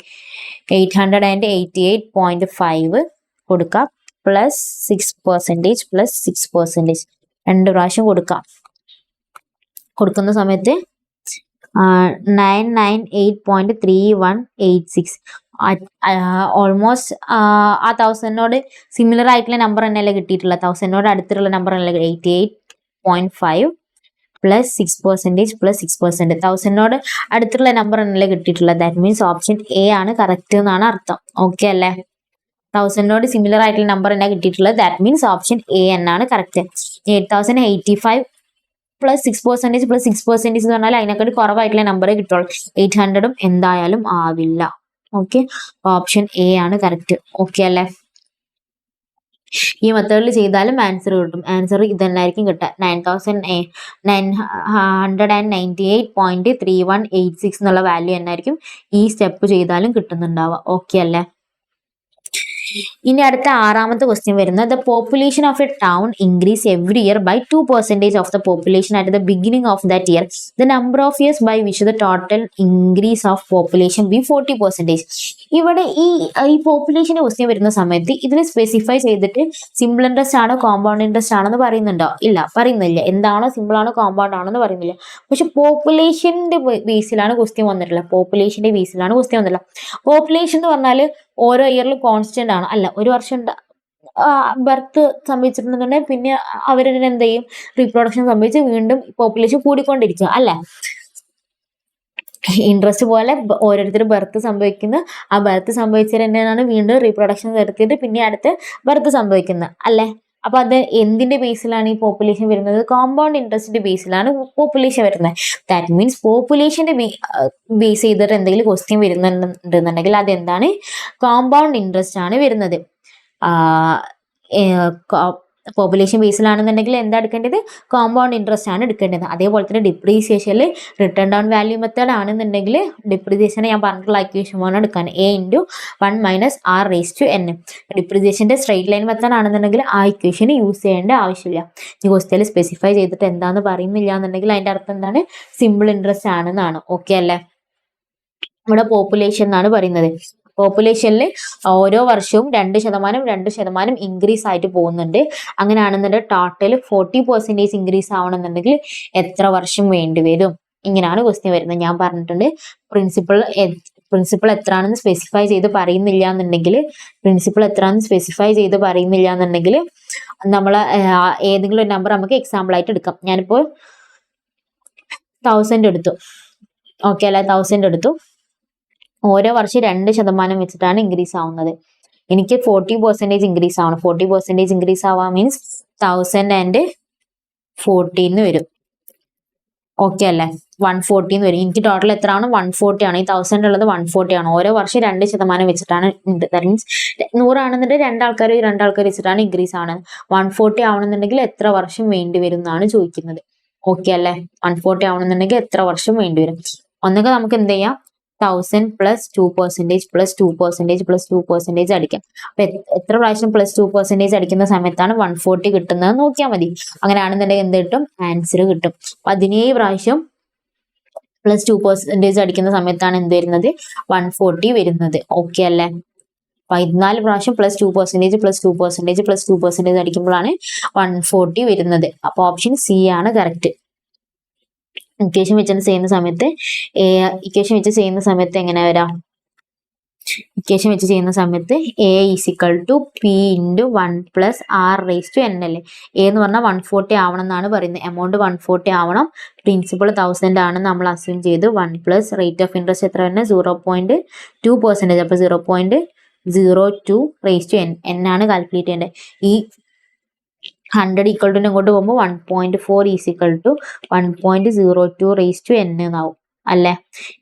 888.5 കൊടുക്കാം പ്ലസ് 6% പ്ലസ് 6%. 2 പ്രാവശ്യം കൊടുക്കാം. കൊടുക്കുന്ന സമയത്ത് 998.3186. ഓൾമോസ്റ്റ് ആ 1000നോട് സിമിലർ ആയിട്ടുള്ള നമ്പർ തന്നെയല്ലേ കിട്ടിയിട്ടുള്ള. 1000നോട് അടുത്തുള്ള നമ്പർ അല്ലേ 88.5 പ്ലസ് 6% പ്ലസ് 6%. 1000നോട് അടുത്തുള്ള നമ്പർ തന്നെയല്ലേ കിട്ടിയിട്ടുള്ളത്. ദാറ്റ് മീൻസ് ഓപ്ഷൻ എ ആണ് കറക്റ്റ് എന്നാണ് അർത്ഥം. ഓക്കെ അല്ലേ? 1000നോട് സിമിലർ ആയിട്ടുള്ള നമ്പർ തന്നെ കിട്ടിയിട്ടുള്ളത്. ദാറ്റ് മീൻസ് ഓപ്ഷൻ എ എന്നാണ് കറക്റ്റ്. 8085 പ്ലസ് 6% പ്ലസ് 6% എന്ന് പറഞ്ഞാൽ അതിനെക്കാട്ടി കുറവായിട്ടുള്ള നമ്പറേ കിട്ടുള്ളൂ. 800ഉം എന്തായാലും ആവില്ല. ഓക്കെ, ഓപ്ഷൻ എ ആണ് കറക്റ്റ്. ഓക്കെ അല്ലേ? ഈ മെത്തേഡിൽ ചെയ്താലും ആൻസർ കിട്ടും. ആൻസർ ഇതെന്നായിരിക്കും കിട്ടുക. 998.3186 എന്നുള്ള വാല്യൂ എന്നായിരിക്കും ഈ സ്റ്റെപ്പ് ചെയ്താലും കിട്ടുന്നുണ്ടാവുക. ഓക്കെ അല്ലേ? ഇനി അടുത്ത 6ാമത്തെ ക്വസ്റ്റ്യൻ വരുന്നത് the population of a town increase every year by 2% of the population at the beginning of that year. The number of years by which the total increase of population be 40%. ഇവിടെ ഈ പോപ്പുലേഷന്റെ ക്വസ്റ്റ്യൻ വരുന്ന സമയത്ത് ഇതിൽ സ്പെസിഫൈ ചെയ്തിട്ട് സിമ്പിൾ ഇൻട്രസ്റ്റ് ആണോ കോമ്പൗണ്ട് ഇൻട്രസ്റ്റ് ആണെന്ന് പറയുന്നുണ്ടോ? ഇല്ല, പറയുന്നില്ല. എന്താണോ സിമ്പിൾ ആണോ കോമ്പൗണ്ട് ആണോ എന്ന് പറയുന്നില്ല. പക്ഷെ പോപ്പുലേഷന്റെ ബേസിലാണ് ക്വസ്റ്റ്യൻ വന്നിട്ടുള്ളത്. പോപ്പുലേഷൻ എന്ന് പറഞ്ഞാൽ ഓരോ ഇയറിലും കോൺസ്റ്റന്റ് ആണ്. അല്ല, ഒരു വർഷം ബർത്ത് സംഭവിച്ചിട്ടുണ്ടെന്നുണ്ടെങ്കിൽ പിന്നെ അവരെന്നെ എന്ത് ചെയ്യും, റീപ്രൊഡക്ഷൻ സംഭവിച്ച് വീണ്ടും പോപ്പുലേഷൻ കൂടിക്കൊണ്ടിരിക്കുക അല്ലെ. ഇൻട്രസ്റ്റ് പോലെ ഓരോരുത്തർ ബർത്ത് സംഭവിക്കുന്ന ആ ബർത്ത് സംഭവിച്ചത് തന്നെയാണ് വീണ്ടും റീപ്രൊഡക്ഷൻ നടത്തിയിട്ട് പിന്നെ അടുത്ത് ബർത്ത് സംഭവിക്കുന്നത് അല്ലെ. അപ്പൊ അത് എന്തിന്റെ ബേസിലാണ് ഈ പോപ്പുലേഷൻ വരുന്നത്? കോമ്പൗണ്ട് ഇൻട്രസ്റ്റിന്റെ ബേസിലാണ് പോപ്പുലേഷൻ വരുന്നത്. ദാറ്റ് മീൻസ് പോപ്പുലേഷന്റെ ബേസ് ചെയ്തിട്ട് എന്തെങ്കിലും ക്വസ്റ്റ്യൻ വരുന്നുണ്ടെന്നുണ്ടെങ്കിൽ അതെന്താണ്? കോമ്പൗണ്ട് ഇൻട്രസ്റ്റ് ആണ് വരുന്നത്. പോപ്പുലേഷൻ ബേസിലാണെന്നുണ്ടെങ്കിൽ എന്താ എടുക്കേണ്ടത്? കോമ്പൗണ്ട് ഇൻട്രസ്റ്റ് ആണ് എടുക്കേണ്ടത്. അതേപോലെ തന്നെ ഡിപ്രീസിയേഷനിൽ റിട്ടേൺ ഡൗൺ വാല്യൂ മെത്തേഡ് ആണെന്നുണ്ടെങ്കിൽ ഡിപ്രീസിയേഷൻ ഞാൻ പറഞ്ഞിട്ടുള്ള ഇക്വേഷൻ എടുക്കാൻ a × 1 - r raised to n. ഡിപ്രീസിയേഷന്റെ സ്ട്രെയിറ്റ് ലൈൻ മെത്തേഡ് ആണെന്നുണ്ടെങ്കിൽ ആ ഇക്വേഷൻ യൂസ് ചെയ്യേണ്ട ആവശ്യമില്ല. ഈ ക്വസ്റ്റ്യനിൽ സ്പെസിഫൈ ചെയ്തിട്ട് എന്താന്ന് പറയുന്നില്ല എന്നുണ്ടെങ്കിൽ അതിന്റെ അർത്ഥം എന്താണ്? സിമ്പിൾ ഇൻട്രസ്റ്റ് ആണെന്നാണ്. ഓക്കെ അല്ലേ? ഇവിടെ പോപ്പുലേഷൻ എന്നാണ് പറയുന്നത്. പോപ്പുലേഷനിൽ ഓരോ വർഷവും 2% ഇൻക്രീസ് ആയിട്ട് പോകുന്നുണ്ട്. അങ്ങനെയാണെന്നുണ്ടെങ്കിൽ ടോട്ടൽ 40% ഇൻക്രീസ് ആവണമെന്നുണ്ടെങ്കിൽ എത്ര വർഷം വേണ്ടിവരും? ഇങ്ങനെയാണ് ക്വസ്റ്റ്യൻ വരുന്നത്. ഞാൻ പറഞ്ഞിട്ടുണ്ട് പ്രിൻസിപ്പിൾ എത്രയാണെന്ന് സ്പെസിഫൈ ചെയ്ത് പറയുന്നില്ല എന്നുണ്ടെങ്കിൽ നമ്മൾ ഏതെങ്കിലും ഒരു നമ്പർ നമുക്ക് എക്സാമ്പിൾ ആയിട്ട് എടുക്കാം. ഞാനിപ്പോൾ 1000 എടുത്തു. ഓക്കെ അല്ലെ? 1000 എടുത്തു. ഓരോ വർഷം 2% വെച്ചിട്ടാണ് ഇൻക്രീസ് ആവുന്നത്. എനിക്ക് 40% ഇൻക്രീസ് ആവണം. 40% ഇൻക്രീസ് ആവാൻ മീൻസ് 1040 എന്ന് വരും. ഓക്കെ അല്ലേ? 140 എന്ന് വരും. എനിക്ക് ടോട്ടൽ എത്ര ആണ്? 140 ആണ്. ഈ 1000 ഉള്ളത് 140 ആണ്. ഓരോ വർഷം 2% വെച്ചിട്ടാണ് ദാറ്റ് മീൻസ് 100 ആണെന്നുണ്ടെങ്കിൽ രണ്ടാൾക്കാർ വെച്ചിട്ടാണ് ഇൻക്രീസ് ആണ്. 140 ആവണമെന്നുണ്ടെങ്കിൽ എത്ര വർഷം വേണ്ടി വരും എന്നാണ് ചോദിക്കുന്നത്. ഓക്കെ അല്ലേ? 140 ആവണമെന്നുണ്ടെങ്കിൽ എത്ര വർഷം വേണ്ടി വരും? ഒന്നൊക്കെ നമുക്ക് എന്ത് ചെയ്യാം? 1000 പ്ലസ് 2% പ്ലസ് 2% പ്ലസ് 2% അടിക്കാം. അപ്പൊ എത്ര പ്രാവശ്യം പ്ലസ് 2% അടിക്കുന്ന സമയത്താണ് 140 കിട്ടുന്നത് നോക്കിയാൽ മതി. അങ്ങനെയാണെന്നുണ്ടെങ്കിൽ എന്ത് കിട്ടും? ആൻസർ കിട്ടും. 17 പ്രാവശ്യം പ്ലസ് 2% അടിക്കുന്ന സമയത്താണ് എന്ത് വരുന്നത്? 140 വരുന്നത്. ഓക്കെ അല്ലേ? 14 പ്രാവശ്യം പ്ലസ് 2% പ്ലസ് 2% പ്ലസ് 2% അടിക്കുമ്പോഴാണ് 140 വരുന്നത്. അപ്പൊ ഓപ്ഷൻ സി ആണ് കറക്റ്റ്. ഇക്വേഷൻ വെച്ച് ചെയ്യുന്ന സമയത്ത് എങ്ങനെ വരാം? ഇക്വേഷൻ വെച്ച് ചെയ്യുന്ന സമയത്ത് A is equal to P into 1 plus R raise to N അല്ലേ? എ എന്ന് പറഞ്ഞാൽ 140 ആവണം എന്നാണ് പറയുന്നത്. എമൗണ്ട് 140 ആവണം. പ്രിൻസിപ്പൾ 1000 ആണെന്ന് നമ്മൾ അസ്യൂം ചെയ്തു. 1 പ്ലസ് റേറ്റ് ഓഫ് ഇൻട്രസ്റ്റ് എത്ര തന്നെ? 0.2%. അപ്പോൾ 0.02 റേസ് ടു എൻ ആണ് കാൽക്കുലേറ്റ് ചെയ്യേണ്ടത്. ഈ 100 ഈക്വൽ ടു അങ്ങോട്ട് പോകുമ്പോൾ 1.4 is equal to 1.02 raise to N എന്നാവും അല്ലേ?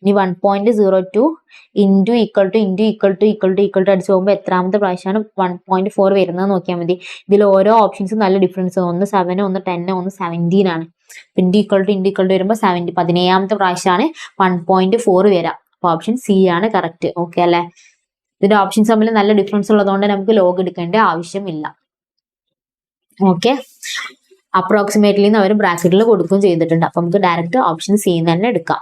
ഇനി 1.02 ഇൻറ്റു ഈക്വൽ ടു അടിച്ചു പോകുമ്പോൾ എത്രാമത്തെ പ്രാവശ്യമാണ് 1.4 വരുന്നത് നോക്കിയാൽ മതി. ഇതിൽ ഓരോ ഓപ്ഷൻസും നല്ല ഡിഫറൻസ്. ഒന്ന് 7, ഒന്ന് 10, ഒന്ന് 17 ആണ്. ഇൻറ്റു ഈക്വൽ ടു വരുമ്പോൾ 17. 17ാമത്തെ പ്രാവശ്യമാണ് 1.4 വരാം. അപ്പോൾ ഓപ്ഷൻ സി ആണ് കറക്റ്റ്. ഓക്കെ അല്ലേ? ഇതിന്റെ ഓപ്ഷൻസ് തമ്മിൽ നല്ല ഡിഫറൻസ് ഉള്ളതുകൊണ്ട് നമുക്ക് ലോഗ് എടുക്കേണ്ട ആവശ്യമില്ല. ഓക്കെ, അപ്രോക്സിമേറ്റ്ലി അവർ ബ്രാക്കറ്റിൽ കൊടുക്കുകയും ചെയ്തിട്ടുണ്ട്. അപ്പൊ നമുക്ക് ഡയറക്റ്റ് ഓപ്ഷൻ സി തന്നെ എടുക്കാം.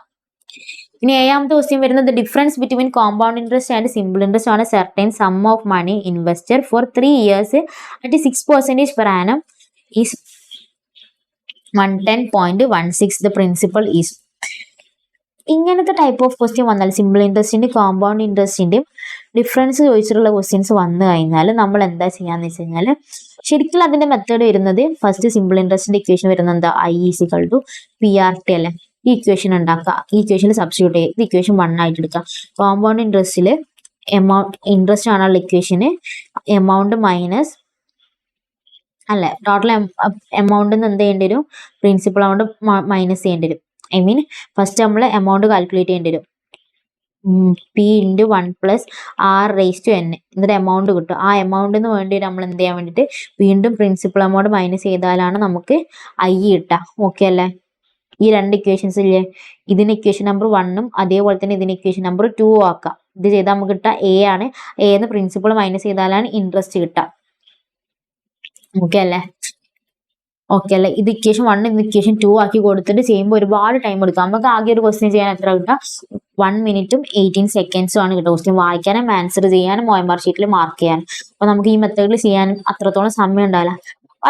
ഇനി 7ാമത്തെ ക്വസ്റ്റ്യൻ വരുന്നത് difference between compound interest and simple interest on a certain sum of money invested for 3 years at 6% per annum is 110.16. The principal is. ഇങ്ങനത്തെ ടൈപ്പ് ഓഫ് ക്വസ്റ്റ്യൻ വന്നാൽ സിമ്പിൾ ഇൻട്രസ്റ്റിന്റെ കോമ്പൗണ്ട് ഇൻട്രസ്റ്റിന്റെയും ഡിഫറൻസ് ചോദിച്ചിട്ടുള്ള ക്വസ്റ്റ്യൻസ് വന്നു കഴിഞ്ഞാൽ നമ്മൾ എന്താ ചെയ്യാന്ന് വെച്ച് കഴിഞ്ഞാൽ ശരിക്കും അതിന്റെ മെത്തേഡ് വരുന്നത് ഫസ്റ്റ് സിമ്പിൾ ഇൻട്രസ്റ്റിന്റെ ഇക്വേഷൻ വരുന്നത് എന്താ? I is equal to P R T അല്ലെ? ഈ ഇക്വേഷൻ ഉണ്ടാക്കുക. ഈ ഇക്വേഷനിൽ സബ്സ്റ്റിറ്റ്യൂട്ട് ചെയ്യുക. ഇത് ഇക്വേഷൻ 1 ആയിട്ട് എടുക്കുക. കോമ്പൗണ്ട് ഇൻട്രസ്റ്റിൽ ഇൻട്രസ്റ്റ് ആണുള്ള ഇക്വേഷന് എമൗണ്ട് മൈനസ് അല്ലെ ടോട്ടൽ എമൗണ്ട് എന്ത് ചെയ്യേണ്ടി വരും? പ്രിൻസിപ്പൽ എമൗണ്ട് മൈനസ് ചെയ്യേണ്ടി വരും. ഐ മീൻ ഫസ്റ്റ് നമ്മൾ എമൗണ്ട് കാൽക്കുലേറ്റ് ചെയ്യേണ്ടി വരും. P into 1 plus R raise to N എന്നിട്ട് എമൗണ്ട് കിട്ടും. ആ എമൗണ്ടിന് വേണ്ടി നമ്മൾ എന്ത് ചെയ്യാൻ വേണ്ടിയിട്ട് വീണ്ടും പ്രിൻസിപ്പൽ എമൗണ്ട് മൈനസ് ചെയ്താലാണ് നമുക്ക് ഐ കിട്ടുക. ഓക്കെ അല്ലേ? ഈ 2 ഇക്വേഷൻസ് ഇല്ലേ? ഇതിന് ഇക്വേഷൻ നമ്പർ 1ഉം അതേപോലെ തന്നെ ഇതിന് ഇക്വേഷൻ നമ്പർ 2 ആക്കാം. ഇത് ചെയ്താൽ നമുക്ക് കിട്ടുക എ ആണ്. എന്ന് പ്രിൻസിപ്പൾ മൈനസ് ചെയ്താലാണ് ഇൻട്രസ്റ്റ് കിട്ടുക. ഓക്കെ അല്ലേ? ഓക്കെ അല്ലേ? ഇത് ഇക്വേഷൻ 1 ഇത് ഇക്വേഷൻ 2 ആക്കി കൊടുത്തിട്ട് ചെയ്യുമ്പോൾ ഒരുപാട് ടൈം എടുക്കും. നമുക്ക് ആകെ ഒരു ക്വസ്റ്റ്യൻ ചെയ്യാൻ എത്ര കിട്ടുക? 1 മിനിറ്റും 18 സെക്കൻഡ്സും ആണ് കിട്ടുക. ക്വസ്റ്റ്യൻ വായിക്കാനും ആൻസർ ചെയ്യാനും OMR ഷീറ്റിൽ മാർക്ക് ചെയ്യാനും. അപ്പൊ നമുക്ക് ഈ മെത്തേഡിൽ ചെയ്യാനും അത്രത്തോളം സമയം ഉണ്ടാവില്ല.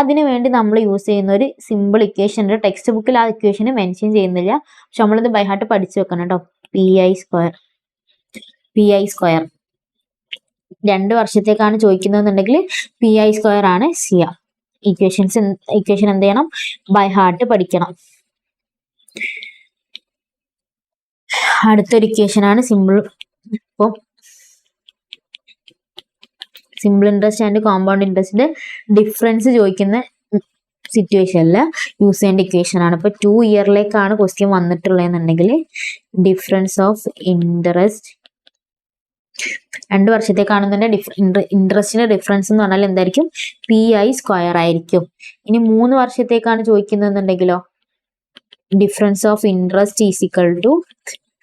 അതിനുവേണ്ടി നമ്മൾ യൂസ് ചെയ്യുന്ന ഒരു സിമ്പിൾ ഇക്വേഷൻ ഉണ്ട്. ടെക്സ്റ്റ് ബുക്കിൽ ആ ഇക്വേഷന് മെൻഷൻ ചെയ്യുന്നില്ല. പക്ഷെ നമ്മളിത് ബൈ ഹാർട്ട് പഠിച്ചു വെക്കണം കേട്ടോ. പി ഐ സ്ക്വയർ 2 വർഷത്തേക്കാണ് ചോദിക്കുന്നതെന്നുണ്ടെങ്കിൽ പി ഐ സ്ക്വയർ ആണ് ചെയ്യുക. ഇക്വേഷൻ എന്ത് ചെയ്യണം? ബൈ ഹാർട്ട് പഠിക്കണം. അടുത്തൊരു ഇക്വേഷൻ ആണ് സിമ്പിൾ. ഇപ്പം സിമ്പിൾ ഇൻട്രസ്റ്റ് ആൻഡ് കോമ്പൗണ്ട് ഇൻട്രസ്റ്റിന്റെ ഡിഫറൻസ് ചോദിക്കുന്ന സിറ്റുവേഷനിൽ യൂസ് ചെയ്യേണ്ട ഇക്വേഷൻ ആണ്. ഇപ്പൊ 2 ഇയറിലേക്കാണ് ക്വസ്റ്റ്യൻ വന്നിട്ടുള്ളതെന്നുണ്ടെങ്കിൽ ഡിഫറൻസ് ഓഫ് ഇൻട്രസ്റ്റ് 2 വർഷത്തേക്കാണെന്നുണ്ടെങ്കിൽ ഇൻട്രസ്റ്റിന്റെ ഡിഫറൻസ് എന്ന് പറഞ്ഞാൽ എന്തായിരിക്കും? പി ഐ സ്ക്വയർ ആയിരിക്കും. ഇനി 3 വർഷത്തേക്കാണ് ചോദിക്കുന്നതെന്നുണ്ടെങ്കിലോ difference of interest is equal to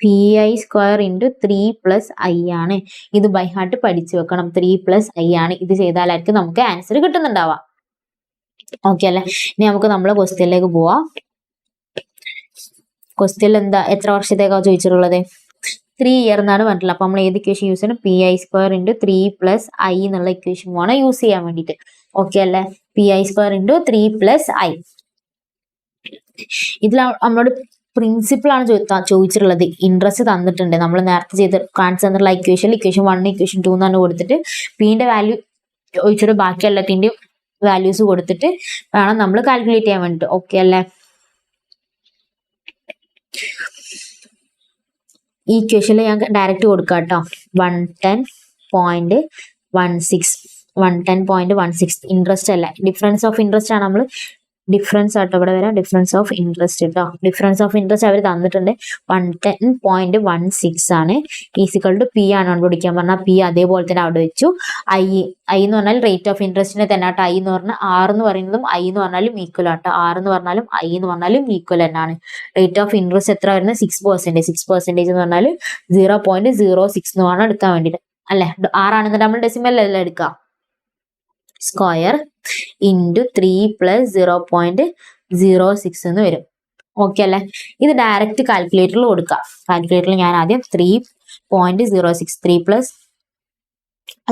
P I square into 3 plus I ആണ്. ഇത് ബൈ ഹാർട്ട് പഠിച്ചു വെക്കണം. 3 പ്ലസ് ഐ ആണ്. ഇത് ചെയ്താലായിരിക്കും നമുക്ക് ആൻസർ കിട്ടുന്നുണ്ടാവാം. ഓക്കെ അല്ലെ? ഇനി നമുക്ക് നമ്മളെ ക്വസ്റ്റ്യനിലേക്ക് പോവാം. ക്വസ്റ്റ്യനിൽ എന്താ എത്ര വർഷത്തേക്കാണ് ചോദിച്ചിട്ടുള്ളത്? 3 ഇയർ എന്നാണ് പറഞ്ഞിട്ടുള്ളത്. അപ്പൊ നമ്മൾ ഏത് ഇക്വേഷൻ യൂസ് ചെയ്യണം? P I square into 3 plus I എന്നുള്ള ഇക്വേഷൻ വേണം യൂസ് ചെയ്യാൻ വേണ്ടിയിട്ട്. ഓക്കെ അല്ലെ? P I square into 3 plus I. ഇതിൽ നമ്മളോട് പ്രിൻസിപ്പിൾ ആണ് ചോദിച്ചിട്ടുള്ളത്. ഇൻട്രസ്റ്റ് തന്നിട്ടുണ്ട്. നമ്മൾ നേരത്തെ ചെയ്ത് കാണിച്ചു തന്നിട്ടുള്ള ഇക്വേഷൻ 1 ഇക്വേഷൻ 2 എന്നാണ് കൊടുത്തിട്ട് പിന്റെ വാല്യൂ ചോദിച്ചിട്ട് ബാക്കി എല്ലാത്തിന്റെയും വാല്യൂസ് കൊടുത്തിട്ട് വേണം നമ്മൾ കാൽക്കുലേറ്റ് ചെയ്യാൻ വേണ്ടിട്ട്. ഓക്കെ അല്ലേ? ഈ ഇക്വേഷനിൽ ഞാൻ ഡയറക്റ്റ് കൊടുക്കാം കേട്ടോ. 110.16 ഇൻട്രസ്റ്റ് അല്ല, ഡിഫറൻസ് ഓഫ് ഇൻട്രസ്റ്റ് ആണ്. നമ്മൾ ഡിഫറൻസ് ആട്ടോ ഇവിടെ വരാം, ഡിഫറൻസ് ഓഫ് ഇൻട്രസ്റ്റ് കേട്ടോ. ഡിഫറൻസ് ഓഫ് ഇൻട്രസ്റ്റ് അവർ തന്നിട്ടുണ്ട് 110.16 ആണ്. ഈസിക്വൽ ടു പി ആണ് കണ്ടുപിടിക്കാൻ പറഞ്ഞാൽ പി അതേപോലെ തന്നെ അവിടെ വെച്ചു. ഐ എന്ന് പറഞ്ഞാൽ റേറ്റ് ഓഫ് ഇൻട്രസ്റ്റിനെ തന്നെ ആട്ടോ. ഐ എന്ന് പറഞ്ഞാൽ ആർ എന്ന് പറയുന്നതും ഐ എന്ന് പറഞ്ഞാലും ഈക്വൽ ആട്ടോ. ആർ എന്ന് പറഞ്ഞാലും ഐ എന്ന് പറഞ്ഞാലും ഈക്വൽ തന്നെയാണ്. റേറ്റ് ഓഫ് ഇൻട്രസ്റ്റ് എത്ര വരുന്നത്? 6%. 6% എന്ന് പറഞ്ഞാൽ 0.06 എന്ന് വേണം എടുക്കാൻ വേണ്ടിയിട്ട് അല്ലെ. ആറാണെന്ന് നമ്മൾ ഡെസിമലല്ല എടുക്കുക. സ്ക്വയർ ഇൻറ്റു 3 + 0.06 എന്ന് വരും. ഓക്കെ അല്ലെ. ഇത് ഡയറക്റ്റ് കാൽക്കുലേറ്ററിൽ കൊടുക്കാം. കാൽക്കുലേറ്ററിൽ ഞാൻ ആദ്യം 3.06 3 +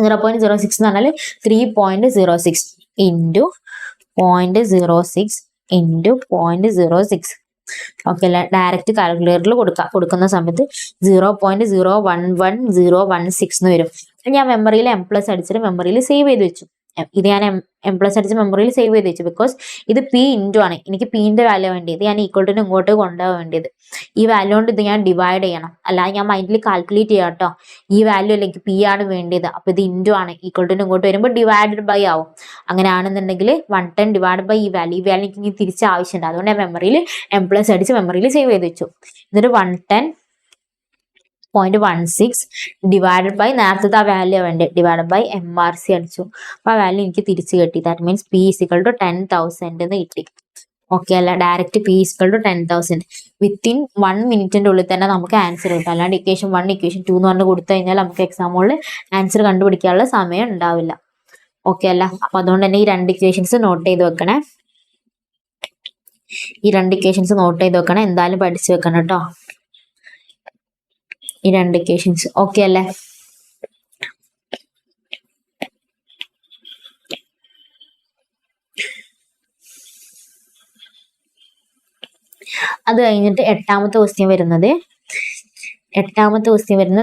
0.06 എന്ന് പറഞ്ഞാൽ 3.06 ഇൻറ്റു 0.06 ഇൻറ്റു 0.06. ഓക്കെ അല്ലെ. ഡയറക്റ്റ് കാൽക്കുലേറ്ററിൽ കൊടുക്കുന്ന സമയത്ത് 0.011016 എന്ന് വരും. ഞാൻ മെമ്മറിയിൽ എം പ്ലസ് അടിച്ചിട്ട് മെമ്മറിയിൽ സേവ് ചെയ്ത് വെച്ചു. ഇത് ഞാൻ എം പ്ലസ് അടിച്ച് മെമ്മറിയിൽ സേവ് ചെയ്ത് വെച്ചു. ബിക്കോസ് ഇത് പി ഇൻറ്റു ആണ്. എനിക്ക് പിന്റെ വാല്യൂ വേണ്ടിയത്. ഞാൻ ഈക്വൽ ടു ഇങ്ങോട്ട് കൊണ്ടുപോകാൻ വേണ്ടിയത്. ഈ വാല്യൂ കൊണ്ട് ഇത് ഞാൻ ഡിവൈഡ് ചെയ്യണം. അല്ലാതെ ഞാൻ മൈൻഡിൽ കാൽക്കുലേറ്റ് ചെയ്യാം കേട്ടോ. ഈ വാല്യൂ അല്ലെങ്കിൽ പി ആണ് വേണ്ടിയത്. അപ്പൊ ഇത് ഇൻറ്റു ആണ്. ഈക്വൽ ടു ഇങ്ങോട്ട് വരുമ്പോൾ ഡിവൈഡഡ് ബൈ ആവും. അങ്ങനെയാണെന്നുണ്ടെങ്കിൽ 110 ഡിവൈഡ് ബൈ ഈ വാല്യൂ എനിക്ക് ഇനി തിരിച്ച് ആവശ്യമുണ്ട്. അതുകൊണ്ട് ഞാൻ മെമ്മറിയിൽ എം പ്ലസ് അടിച്ച് മെമ്മറിയിൽ സേവ് ചെയ്ത് വെച്ചു. എന്നിട്ട് 110.16 ഡിവൈഡഡ് ബൈ നേരത്തെ ആ വാല്യൂ വേണ്ടേ, ഡിവൈഡ് ബൈ MRC അടിച്ചു. അപ്പൊ ആ വാല്യൂ എനിക്ക് തിരിച്ച് കിട്ടി. ദാറ്റ് മീൻസ് P = 10,000 എന്ന് കിട്ടി. ഓക്കെ അല്ല. ഡയറക്റ്റ് P = 10,000 വിത്തിൻ 1 മിനിറ്റിന്റെ ഉള്ളിൽ തന്നെ നമുക്ക് ആൻസർ കിട്ടും. അല്ലാണ്ട് ഇക്വേഷൻ 1 ഇക്വേഷൻ 2 എന്ന് പറഞ്ഞ് കൊടുത്തു കഴിഞ്ഞാൽ നമുക്ക് എക്സാമുകളിൽ ആൻസർ കണ്ടുപിടിക്കാനുള്ള സമയം ഉണ്ടാവില്ല. ഓക്കെ അല്ല. അപ്പൊ അതുകൊണ്ട് തന്നെ ഈ 2 ഇക്വേഷൻസ് നോട്ട് ചെയ്ത് വെക്കണേ. എന്തായാലും പഠിച്ചു വെക്കണം കേട്ടോ. ഈ 2 ഇക്വേഷൻസ്. ഓക്കെ അല്ലേ. അത് കഴിഞ്ഞിട്ട് എട്ടാമത്തെ ക്വസ്റ്റ്യൻ വരുന്നത്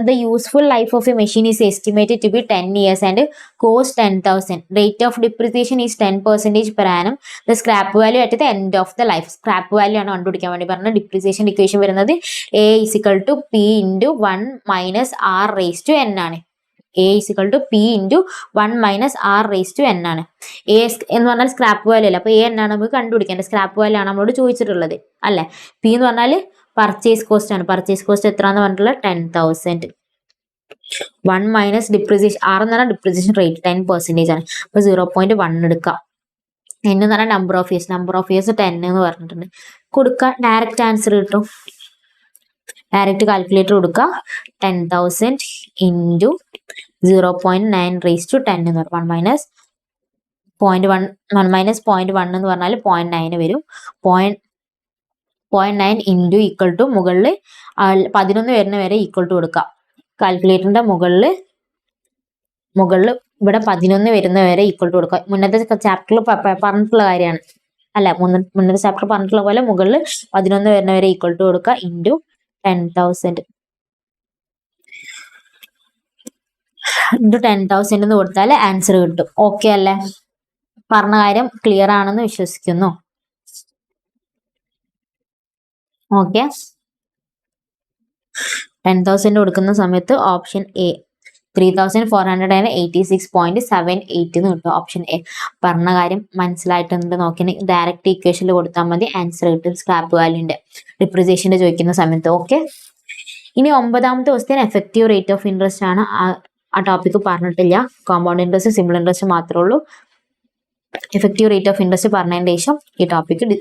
the useful life of a machine is estimated to be 10 years and cost 10,000. Rate of depreciation is 10% per annum. The scrap value at the end of the life. Scrap value ആണ് കണ്ടുപിടിക്കാൻ വേണ്ടി പറഞ്ഞ ഡിപ്രീസിയേഷൻ ഇക്വേഷൻ വരുന്നത് A = P × 1 - R⁻n ആണ്. A = P × 1 - R⁻n ആണ്. A എന്ന് പറഞ്ഞാൽ സ്ക്രാപ്പ് വാല്യൂ അല്ല. അപ്പൊ A എന്നാണ് നമുക്ക് കണ്ടുപിടിക്കേണ്ടത്. സ്ക്രാപ്പ് വാല്യൂ ആണ് നമ്മളോട് ചോദിച്ചിട്ടുള്ളത് അല്ലെ. P എന്ന് പറഞ്ഞാൽ പർച്ചേസ് കോസ്റ്റ് ആണ്. പർച്ചേസ് കോസ്റ്റ് എത്രയാണെന്ന് പറഞ്ഞിട്ടുള്ള 10,000. 1 - ഡിപ്രീസിയേഷൻ. R എന്ന് പറഞ്ഞാൽ ഡിപ്രീസിയേഷൻ റേറ്റ് 10% ആണ്. അപ്പൊ 0.1 എടുക്കാം. N എന്ന് പറഞ്ഞാൽ നമ്പർ ഓഫ് ഇയേഴ്സ് 10 എന്ന് പറഞ്ഞിട്ടുണ്ട്. കൊടുക്കുക. ഡയറക്റ്റ് ആൻസർ കിട്ടും. ഡയറക്റ്റ് കാൽക്കുലേറ്റർ കൊടുക്കുക. 10,000 ഇൻറ്റു 0.9 × 10 എന്ന് പറയും. 1 - 0.1 എന്ന് പറഞ്ഞാൽ 0.9 വരും. 0.9 ഇൻറ്റു ഈക്വൽ ടു മുകളിൽ 11 വരുന്ന വരെ ഈക്വൽ ടു കൊടുക്കുക. കാൽക്കുലേറ്ററിന്റെ മുകളിൽ ഇവിടെ 11 വരുന്ന വരെ ഈക്വൽ ടു കൊടുക്കുക. മുന്നത്തെ ചാപ്റ്ററിൽ പറഞ്ഞിട്ടുള്ള കാര്യമാണ് അല്ല. മുന്നത്തെ ചാപ്റ്റർ പറഞ്ഞിട്ടുള്ള പോലെ മുകളിൽ 11 വരുന്ന വരെ ഈക്വൽ ടു കൊടുക്കുക. ഇൻറ്റു 10,000 എന്ന് കൊടുത്താൽ ആൻസർ കിട്ടും. ഓക്കെ അല്ലേ. പറഞ്ഞ കാര്യം ക്ലിയർ ആണെന്ന് വിശ്വസിക്കുന്നു. ഓക്കെ. 10,000 കൊടുക്കുന്ന സമയത്ത് ഓപ്ഷൻ എ 3,486.78 എന്ന് കിട്ടും. Option A. പറഞ്ഞ കാര്യം മനസ്സിലായിട്ടുണ്ട് നോക്കിയാൽ ഡയറക്റ്റ് ഇക്വേഷനിൽ കൊടുത്താൽ മതി, ആൻസർ കിട്ടും. സ്ക്രാപ്പ് വാല്യൂന്റെ ഡിപ്രീസിയേഷന്റെ ചോദിക്കുന്ന സമയത്ത്. ഓക്കെ. ഇനി 9ാമത്തെ question effective rate of interest ആണ്. ആ ടോപ്പിക് പറഞ്ഞിട്ടില്ല. കോമ്പൗണ്ട് ഇൻട്രസ്റ്റ് സിമ്പിൾ ഇൻട്രസ്റ്റ് മാത്രമേ ഉള്ളൂ. എഫക്റ്റീവ് റേറ്റ് ഓഫ് ഇൻട്രസ്റ്റ് പറഞ്ഞതിന് ശേഷം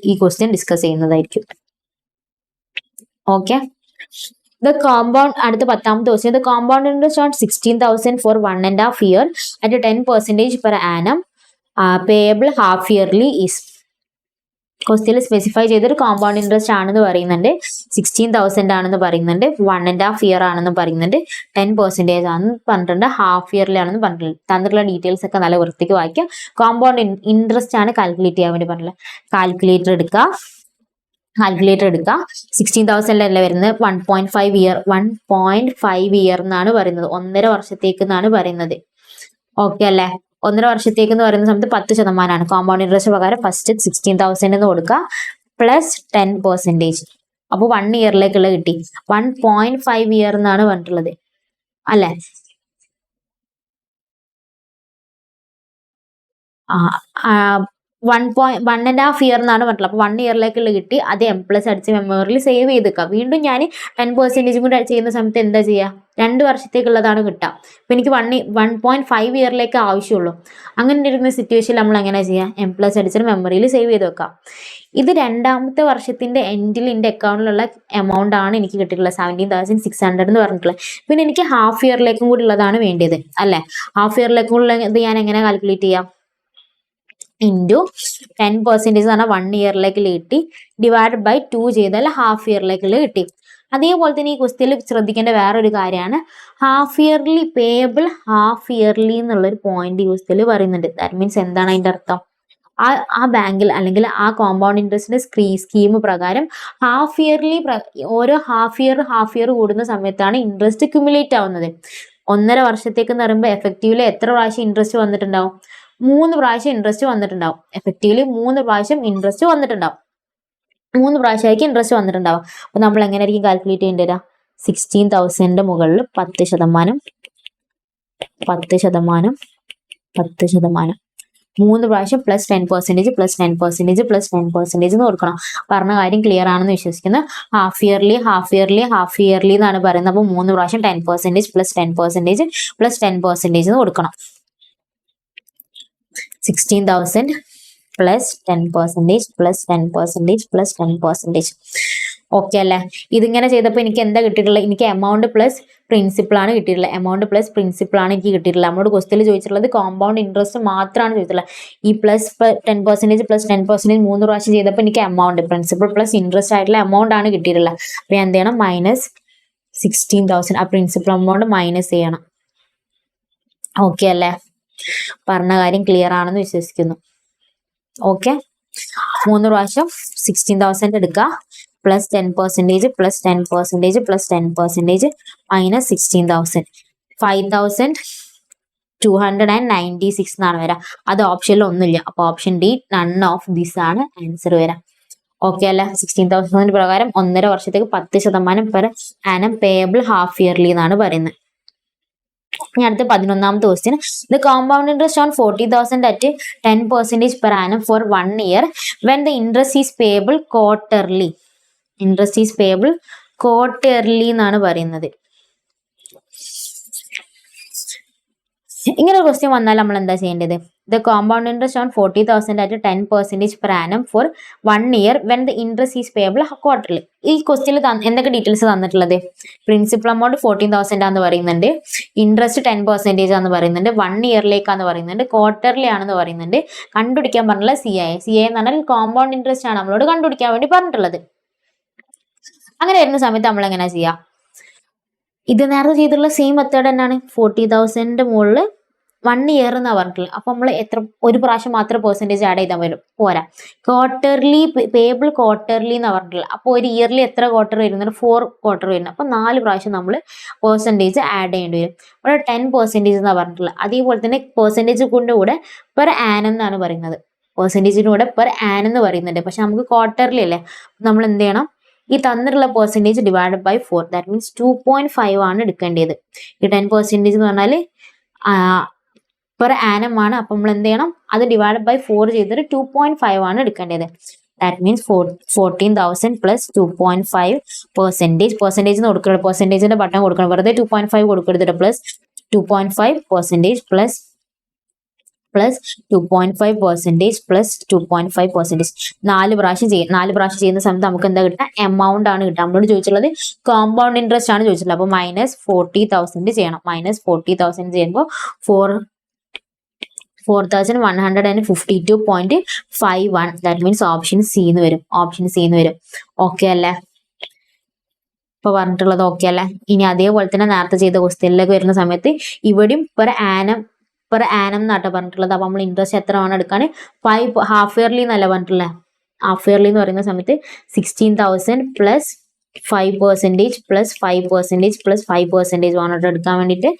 ഈ ക്വസ്റ്റ്യൻ ഡിസ്കസ് ചെയ്യുന്നതായിരിക്കും. ഓക്കെ. അടുത്ത 10ാമത്തെ question. The compound interest on 16,000 for 1.5 year at 10% per annum payable half yearly is. ക്വസ്റ്റ്യനിൽ സ്പെസിഫൈ ചെയ്തൊരു കോമ്പൗണ്ട് ഇൻട്രസ്റ്റ് ആണെന്ന് പറയുന്നുണ്ട്. 16,000 ആണെന്ന് പറയുന്നുണ്ട്. 1.5 year ആണെന്ന് പറയുന്നുണ്ട്. 10% ആണെന്ന് പറഞ്ഞിട്ടുണ്ട്. ഹാഫ് ഇയർലി ആണെന്ന് പറഞ്ഞിട്ടുണ്ട്. തന്നിട്ടുള്ള ഡീറ്റെയിൽസ് ഒക്കെ നല്ല വൃത്തിക്ക് വായിക്കാം. കോമ്പൗണ്ട് ഇൻട്രസ്റ്റ് ആണ് കാൽക്കുലേറ്റ് ചെയ്യാൻ വേണ്ടി പറഞ്ഞില്ല. കാൽക്കുലേറ്റർ എടുക്കുക. 16,000 അല്ലേ വരുന്നത്. 1.5 ഇയർ എന്നാണ് പറയുന്നത്. 1.5 വർഷത്തേക്ക് എന്നാണ് പറയുന്നത്. ഓക്കെ അല്ലേ. 1.5 വർഷത്തേക്ക് എന്ന് പറയുന്ന സമയത്ത് 10% കോമ്പൗണ്ട് ഇൻട്രസ്റ്റ് പ്രകാരം ഫസ്റ്റ് 16,000 എന്ന് കൊടുക്കുക പ്ലസ് 10%. അപ്പൊ 1 ഇയറിലേക്കുള്ള കിട്ടി. 1.5 ഇയർ എന്നാണ് പറഞ്ഞിട്ടുള്ളത് അല്ലെ. ആ 1.5 ഇയർ എന്നാണ് പറഞ്ഞിട്ടുള്ളത്. അപ്പൊ 1 ഇയറിലേക്കുള്ള കിട്ടി. അത് എം പ്ലസ് അടിച്ച് മെമ്മറിയിൽ സേവ് ചെയ്തേക്കാം. വീണ്ടും ഞാൻ 10% കൂടെ ചെയ്യുന്ന സമയത്ത് എന്താ ചെയ്യുക, 2 വർഷത്തേക്കുള്ളതാണ് കിട്ടുക. അപ്പൊ എനിക്ക് 1.5 ഇയറിലേക്ക് ആവശ്യമുള്ളൂ. അങ്ങനെ ഇരുന്ന സിറ്റുവേഷനിൽ നമ്മൾ എങ്ങനെ ചെയ്യാം, എം പ്ലസ് അടിച്ചിട്ട് മെമ്മറിയിൽ സേവ് ചെയ്ത് വെക്കാം. ഇത് 2ാമത്തെ വർഷത്തിന്റെ എൻഡിൽ എൻ്റെ അക്കൗണ്ടിലുള്ള എമൗണ്ട് ആണ് എനിക്ക് കിട്ടിയിട്ടുള്ളത് 17,600 എന്ന് പറഞ്ഞിട്ടുള്ളത്. പിന്നെ എനിക്ക് ഹാഫ് ഇയറിലേക്കും കൂടി ഉള്ളതാണ് വേണ്ടത് അല്ലെ. ഹാഫ് ഇയറിലേക്കും കൂടി ഇത് ഞാൻ എങ്ങനെ കാൽക്കുലേറ്റ് ചെയ്യാം, ഇൻറ്റു 10% എന്ന് പറഞ്ഞാൽ 1 ഇയറിലേക്ക് കിട്ടി, ഡിവൈഡ് ബൈ 2 ചെയ്താൽ ഹാഫ് ഇയറിലേക്ക് കിട്ടി. അതേപോലെ തന്നെ ഈ ക്വസ്റ്റ്യനിൽ ശ്രദ്ധിക്കേണ്ട വേറൊരു കാര്യമാണ് half yearly payable half yearly എന്നുള്ളൊരു പോയിന്റ് ക്വസ്റ്റ്യനിൽ പറയുന്നുണ്ട്. ദാറ്റ് മീൻസ് എന്താണ് അതിന്റെ അർത്ഥം, ആ ബാങ്കിൽ അല്ലെങ്കിൽ ആ കോമ്പൗണ്ട് ഇൻട്രസ്റ്റിന്റെ സ്കീം പ്രകാരം ഹാഫ് ഇയർലി ഓരോ ഹാഫ് ഇയർ കൂടുന്ന സമയത്താണ് ഇൻട്രസ്റ്റ് ക്യുമുലേറ്റ് ആവുന്നത്. 1.5 വർഷത്തേക്ക് എന്ന് പറയുമ്പോൾ എഫക്റ്റീവ്ലി എത്ര പ്രാവശ്യം ഇൻട്രസ്റ്റ് വന്നിട്ടുണ്ടാവും, 3 പ്രാവശ്യം ഇൻട്രസ്റ്റ് വന്നിട്ടുണ്ടാവും. എഫക്റ്റീവ്ലി 3 പ്രാവശ്യം ഇൻട്രസ്റ്റ് വന്നിട്ടുണ്ടാവും. 3 പ്രാവശ്യമായിരിക്കും ഇൻട്രസ്റ്റ് വന്നിട്ടുണ്ടാവും. അപ്പൊ നമ്മൾ എങ്ങനെയായിരിക്കും കാൽക്കുലേറ്റ് ചെയ്യേണ്ടി വരിക, 16,000 മുകളിൽ 10%, 3 പ്രാവശ്യം പ്ലസ് 10% പ്ലസ് 10% പ്ലസ് 10% എന്ന് കൊടുക്കണം. പറഞ്ഞ കാര്യം ക്ലിയർ ആണെന്ന് വിശ്വസിക്കുന്നു. ഹാഫ് ഇയർലി എന്നാണ് പറയുന്നത്. അപ്പോൾ 3 പ്രാവശ്യം 10% പ്ലസ് 10% പ്ലസ് 10% എന്ന് കൊടുക്കണം. 16,000 പ്ലസ് 10% പ്ലസ് 10% പ്ലസ് 10%. ഓക്കെ അല്ലേ. ഇതിങ്ങനെ ചെയ്തപ്പോൾ എനിക്ക് എന്താ കിട്ടിയിട്ടുള്ളത്, എനിക്ക് എമൗണ്ട് പ്ലസ് പ്രിൻസിപ്പിൾ ആണ് കിട്ടിയിട്ടുള്ളത്. എനിക്ക് കിട്ടിയിട്ടുള്ളത്. നമ്മളോട് ക്വസ്റ്റ്യനിൽ ചോദിച്ചിട്ടുള്ളത് കോമ്പൗണ്ട് ഇൻട്രസ്റ്റ് മാത്രമാണ് ചോദിച്ചിട്ടുള്ളത്. ഈ പ്ലസ് 10% പ്ലസ് 10% 3 പ്രാവശ്യം ചെയ്തപ്പോൾ എനിക്ക് എമൗണ്ട് പ്രിൻസിപ്പിൾ പ്ലസ് ഇൻട്രസ്റ്റ് ആയിട്ടുള്ള എമൗണ്ട് ആണ് കിട്ടിയിട്ടുള്ളത്. അപ്പൊ ഞാൻ എന്ത് ചെയ്യണം, മൈനസ് 16,000 ആ പ്രിൻസിപ്പൽ എമൗണ്ട് മൈനസ് ചെയ്യണം. ഓക്കെ അല്ലേ. പറഞ്ഞ കാര്യം ക്ലിയർ ആണെന്ന് വിശ്വസിക്കുന്നു. ഓക്കെ, 3 പ്രാവശ്യം 16,000 എടുക്കുക, പ്ലസ് 10% പ്ലസ് 10% പ്ലസ് 10% മൈനസ് 16,000, 5,296 എന്നാണ് വരാം. അത് ഓപ്ഷനിൽ ഒന്നുമില്ല. അപ്പൊ option D none of this ആണ് ആൻസർ വരാം. ഓക്കെ അല്ല. 16,000 പ്രകാരം 1.5 വർഷത്തേക്ക് 10% per annum payable half yearly എന്നാണ് പറയുന്നത്. ഇനി അടുത്ത 11ാമത്തെ question, the compound interest on 40,000 at 10% per annum for 1 year when the interest is payable quarterly. എന്നാണ് പറയുന്നത്. ഇങ്ങനെ ഒരു ക്വസ്റ്റ്യൻ വന്നാൽ നമ്മൾ എന്താ ചെയ്യേണ്ടത്, the compound interest on 40,000 at 10% per annum for 1 year when the interest is payable quarterly. ഈ ക്വസ്റ്റ്യനിൽ എന്തൊക്കെ ഡീറ്റെയിൽസ് തന്നിട്ടുള്ളത്, പ്രിൻസിപ്പൽ എമൗണ്ട് 14,000 ആണെന്ന് പറയുന്നുണ്ട്, ഇൻട്രസ്റ്റ് 10% ആണെന്ന് പറയുന്നുണ്ട്, 1 ഇയറിലേക്കാന്ന് പറയുന്നുണ്ട്, ക്വാർട്ടർലി ആണെന്ന് പറയുന്നുണ്ട്. കണ്ടുപിടിക്കാൻ പറഞ്ഞുള്ള സി ഐ എന്ന് പറഞ്ഞാൽ കോമ്പൗണ്ട് ഇൻട്രസ്റ്റ് ആണ് നമ്മളോട് കണ്ടുപിടിക്കാൻ വേണ്ടി പറഞ്ഞിട്ടുള്ളത്. അങ്ങനെ വരുന്ന സമയത്ത് നമ്മൾ എങ്ങനെ ചെയ്യാം, ഇത് നേരത്തെ ചെയ്തിട്ടുള്ള സെയിം മെത്തേഡ് തന്നെയാണ്. 40,000 മുകളിൽ 1 ഇയർ എന്നാണ് പറഞ്ഞിട്ടുള്ളത്. അപ്പൊ നമ്മൾ ഒരു പ്രാവശ്യം മാത്രം പെർസെൻറ്റേജ് ആഡ് ചെയ്താൽ വരും, പോരാ. ക്വാർട്ടർലി പേയബിൾ ക്വാർട്ടർലി എന്നാണ് പറഞ്ഞിട്ടുള്ളത്. അപ്പോൾ ഒരു ഇയർലി എത്ര ക്വാർട്ടർ വരുന്നുണ്ട്, 4 ക്വാർട്ടർ വരുന്നത്. അപ്പൊ 4 പ്രാവശ്യം നമ്മൾ പെർസെൻറ്റേജ് ആഡ് ചെയ്യേണ്ടി വരും. അവിടെ 10% എന്നാണ് പറഞ്ഞിട്ടുള്ളത്. അതേപോലെ തന്നെ പെർസെൻറ്റേജ് കൊണ്ട് കൂടെ പെർ ആനം എന്നാണ് പറയുന്നത്. പെർസെൻറ്റേജിന് കൂടെ പെർ ആനം എന്ന് പറയുന്നുണ്ട്. പക്ഷെ നമുക്ക് ക്വാർട്ടർലി അല്ലേ, നമ്മൾ എന്ത് ചെയ്യണം, ഈ തന്നിട്ടുള്ള percentage divided by 4, that means 2.5 ആണ് എടുക്കേണ്ടത്. ഈ 10% എന്ന് പറഞ്ഞാൽ പെർ ആനം ആണ്. അപ്പൊ നമ്മൾ എന്ത് ചെയ്യണം, അത് ഡിവൈഡ് ബൈ 4 ചെയ്തിട്ട് 2.5 ആണ് എടുക്കേണ്ടത്. ദാറ്റ് മീൻസ് 14,000 പ്ലസ് 2.5% പെർസെൻറ്റേജ് കൊടുക്കണം, പെർസെൻറ്റേജിന്റെ ബട്ടൺ കൊടുക്കണം, വെറുതെ 2.5 കൊടുക്കരുത്, പ്ലസ് 2.5% പ്ലസ് 2.5% പ്ലസ് 2.5%. 4 പ്രാവശ്യം ചെയ്യും. 4 പ്രാവശ്യം ചെയ്യുന്ന സമയത്ത് നമുക്ക് എന്താ കിട്ടുക, എമൗണ്ട് ആണ് കിട്ടുക. നമ്മളോട് ചോദിച്ചുള്ളത് കോമ്പൗണ്ട് ഇൻട്രസ്റ്റ് ആണ് ചോദിച്ചിട്ടുള്ളത്. അപ്പൊ മൈനസ് 40,000 ചെയ്യണം. മൈനസ് 40,000 ചെയ്യുമ്പോൾ 4,152.51, ദാറ്റ് മീൻസ് ഓപ്ഷൻ സി എന്ന് വരും. ഓക്കെ അല്ലേ. ഇപ്പൊ പറഞ്ഞിട്ടുള്ളത് ഓക്കെ അല്ലേ. ഇനി അതേപോലെ തന്നെ നേരത്തെ ചെയ്ത ക്വസ്റ്റ്യനിലേക്ക് വരുന്ന സമയത്ത് ഇവിടെയും പെർ ആനം എന്നാട്ടോ പറഞ്ഞിട്ടുള്ളത്. അപ്പൊ നമ്മൾ ഇൻട്രസ്റ്റ് എത്ര ആണ് എടുക്കാൻ, 5 ഹാഫ് ഇയർലി എന്നല്ല പറഞ്ഞിട്ടുള്ളത്. ഹാഫ് ഇയർലി എന്ന് പറയുന്ന സമയത്ത് 16,000 പ്ലസ് 5% പ്ലസ് 5% പ്ലസ് 5% ആണ് എടുക്കാൻ വേണ്ടിയിട്ട്.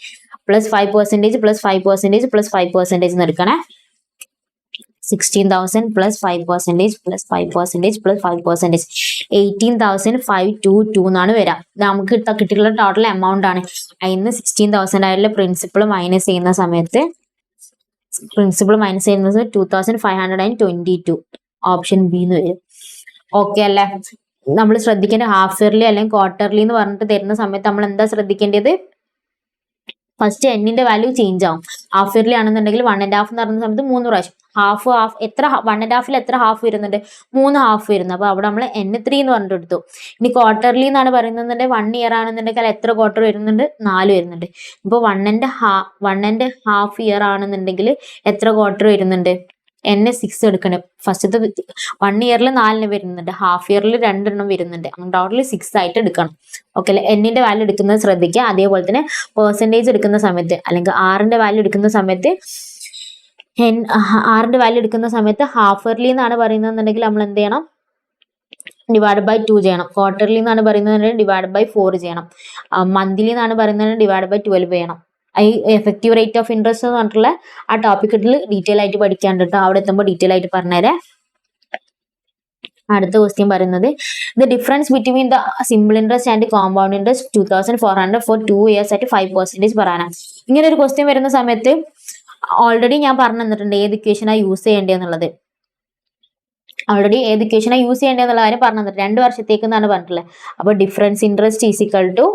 പ്ലസ് 5% പ്ലസ് 5% പ്ലസ് 5% എന്ന് എടുക്കണേ. 16,000 plus 5% plus 5% plus 5%. 18,522 എന്നാണ് വരിക. ഇത് നമുക്ക് കിട്ടിയിട്ടുള്ള ടോട്ടൽ എമൗണ്ട് ആണ്. അതിന് 16,000 ആയിട്ടുള്ള പ്രിൻസിപ്പൾ മൈനസ് ചെയ്യുന്ന സമയത്ത് 2,522 ഓപ്ഷൻ ബി എന്ന് വരും. ഓക്കെ അല്ലേ? നമ്മൾ ശ്രദ്ധിക്കേണ്ട ഹാഫ് ഇയർലി അല്ലെങ്കിൽ ക്വാർട്ടർലി എന്ന് പറഞ്ഞിട്ട് തരുന്ന സമയത്ത് നമ്മൾ എന്താ ശ്രദ്ധിക്കേണ്ടത്? ഫസ്റ്റ് എന്നിന്റെ വാല്യൂ ചേഞ്ച് ആവും. ഹാഫ് ഇയർലി ആണെന്നുണ്ടെങ്കിൽ 1.5 എന്ന് പറയുന്ന സമയത്ത് 3 പ്രാവശ്യം ഹാഫ് എത്ര 1.5 എത്ര ഹാഫ് വരുന്നുണ്ട്? 3 ഹാഫ് വരുന്നു. അപ്പൊ അവിടെ നമ്മൾ N3 എന്ന് പറഞ്ഞിട്ട് എടുത്തു. ഇനി ക്വാർട്ടർലി എന്നാണ് പറയുന്നുണ്ടെങ്കിൽ 1 ഇയർ ആണെന്നുണ്ടെങ്കിൽ എത്ര ക്വാർട്ടർ വരുന്നുണ്ട്? 4 വരുന്നുണ്ട്. ഇപ്പൊ 1.5 ഇയർ ആണെന്നുണ്ടെങ്കിൽ എത്ര ക്വാർട്ടർ വരുന്നുണ്ട്? N6 എടുക്കണം. ഫസ്റ്റത്തെ 1 ഇയറിൽ 4 വരുന്നുണ്ട്, ഹാഫ് ഇയറിൽ 2 വരുന്നുണ്ട്. അങ്ങനെ ടോട്ടൽ 6 ആയിട്ട് എടുക്കണം. ഓക്കെ അല്ലെ? എന്നിന്റെ വാല്യൂ എടുക്കുന്നത് ശ്രദ്ധിക്കുക. അതേപോലെ തന്നെ പെർസെൻറ്റേജ് എടുക്കുന്ന സമയത്ത് അല്ലെങ്കിൽ ആറിന്റെ വാല്യൂ എടുക്കുന്ന സമയത്ത് ഹാഫ് ഇയർലി എന്നാണ് പറയുന്നതെന്നുണ്ടെങ്കിൽ നമ്മൾ എന്ത് ചെയ്യണം? ഡിവൈഡ് ബൈ 2 ചെയ്യണം. ക്വാർട്ടർലി എന്നാണ് പറയുന്നത് ഡിവൈഡ് ബൈ 4 ചെയ്യണം. മന്ത്ലി എന്നാണ് പറയുന്നത് ഡിവൈഡ് ബൈ 12 ചെയ്യണം. ഈ എഫക്റ്റീവ് റേറ്റ് ഓഫ് ഇൻട്രസ്റ്റ് എന്ന് പറഞ്ഞിട്ടുള്ള ആ ടോപ്പിക്കിൽ ഡീറ്റെയിൽ ആയിട്ട് പഠിക്കാണ്ട് കേട്ടോ. അവിടെ എത്തുമ്പോൾ ഡീറ്റെയിൽ ആയിട്ട് പറഞ്ഞുതരാം. അടുത്ത ക്വസ്റ്റ്യൻ പറയുന്നത് the difference between the simple interest and compound interest 2,400 for 2 years at 5% per annum. ഇങ്ങനെ ഒരു ക്വസ്റ്റ്യൻ വരുന്ന സമയത്ത് ഓൾറെഡി ഞാൻ പറഞ്ഞു തന്നിട്ടുണ്ട് ഏത് ഇക്വേഷനാണ് യൂസ് ചെയ്യേണ്ടതെന്നുള്ളത്. കാര്യം പറഞ്ഞു തന്നിട്ട് 2 വർഷത്തേക്ക് എന്നാണ് പറഞ്ഞിട്ടുള്ളത്. അപ്പോൾ difference interest is equal to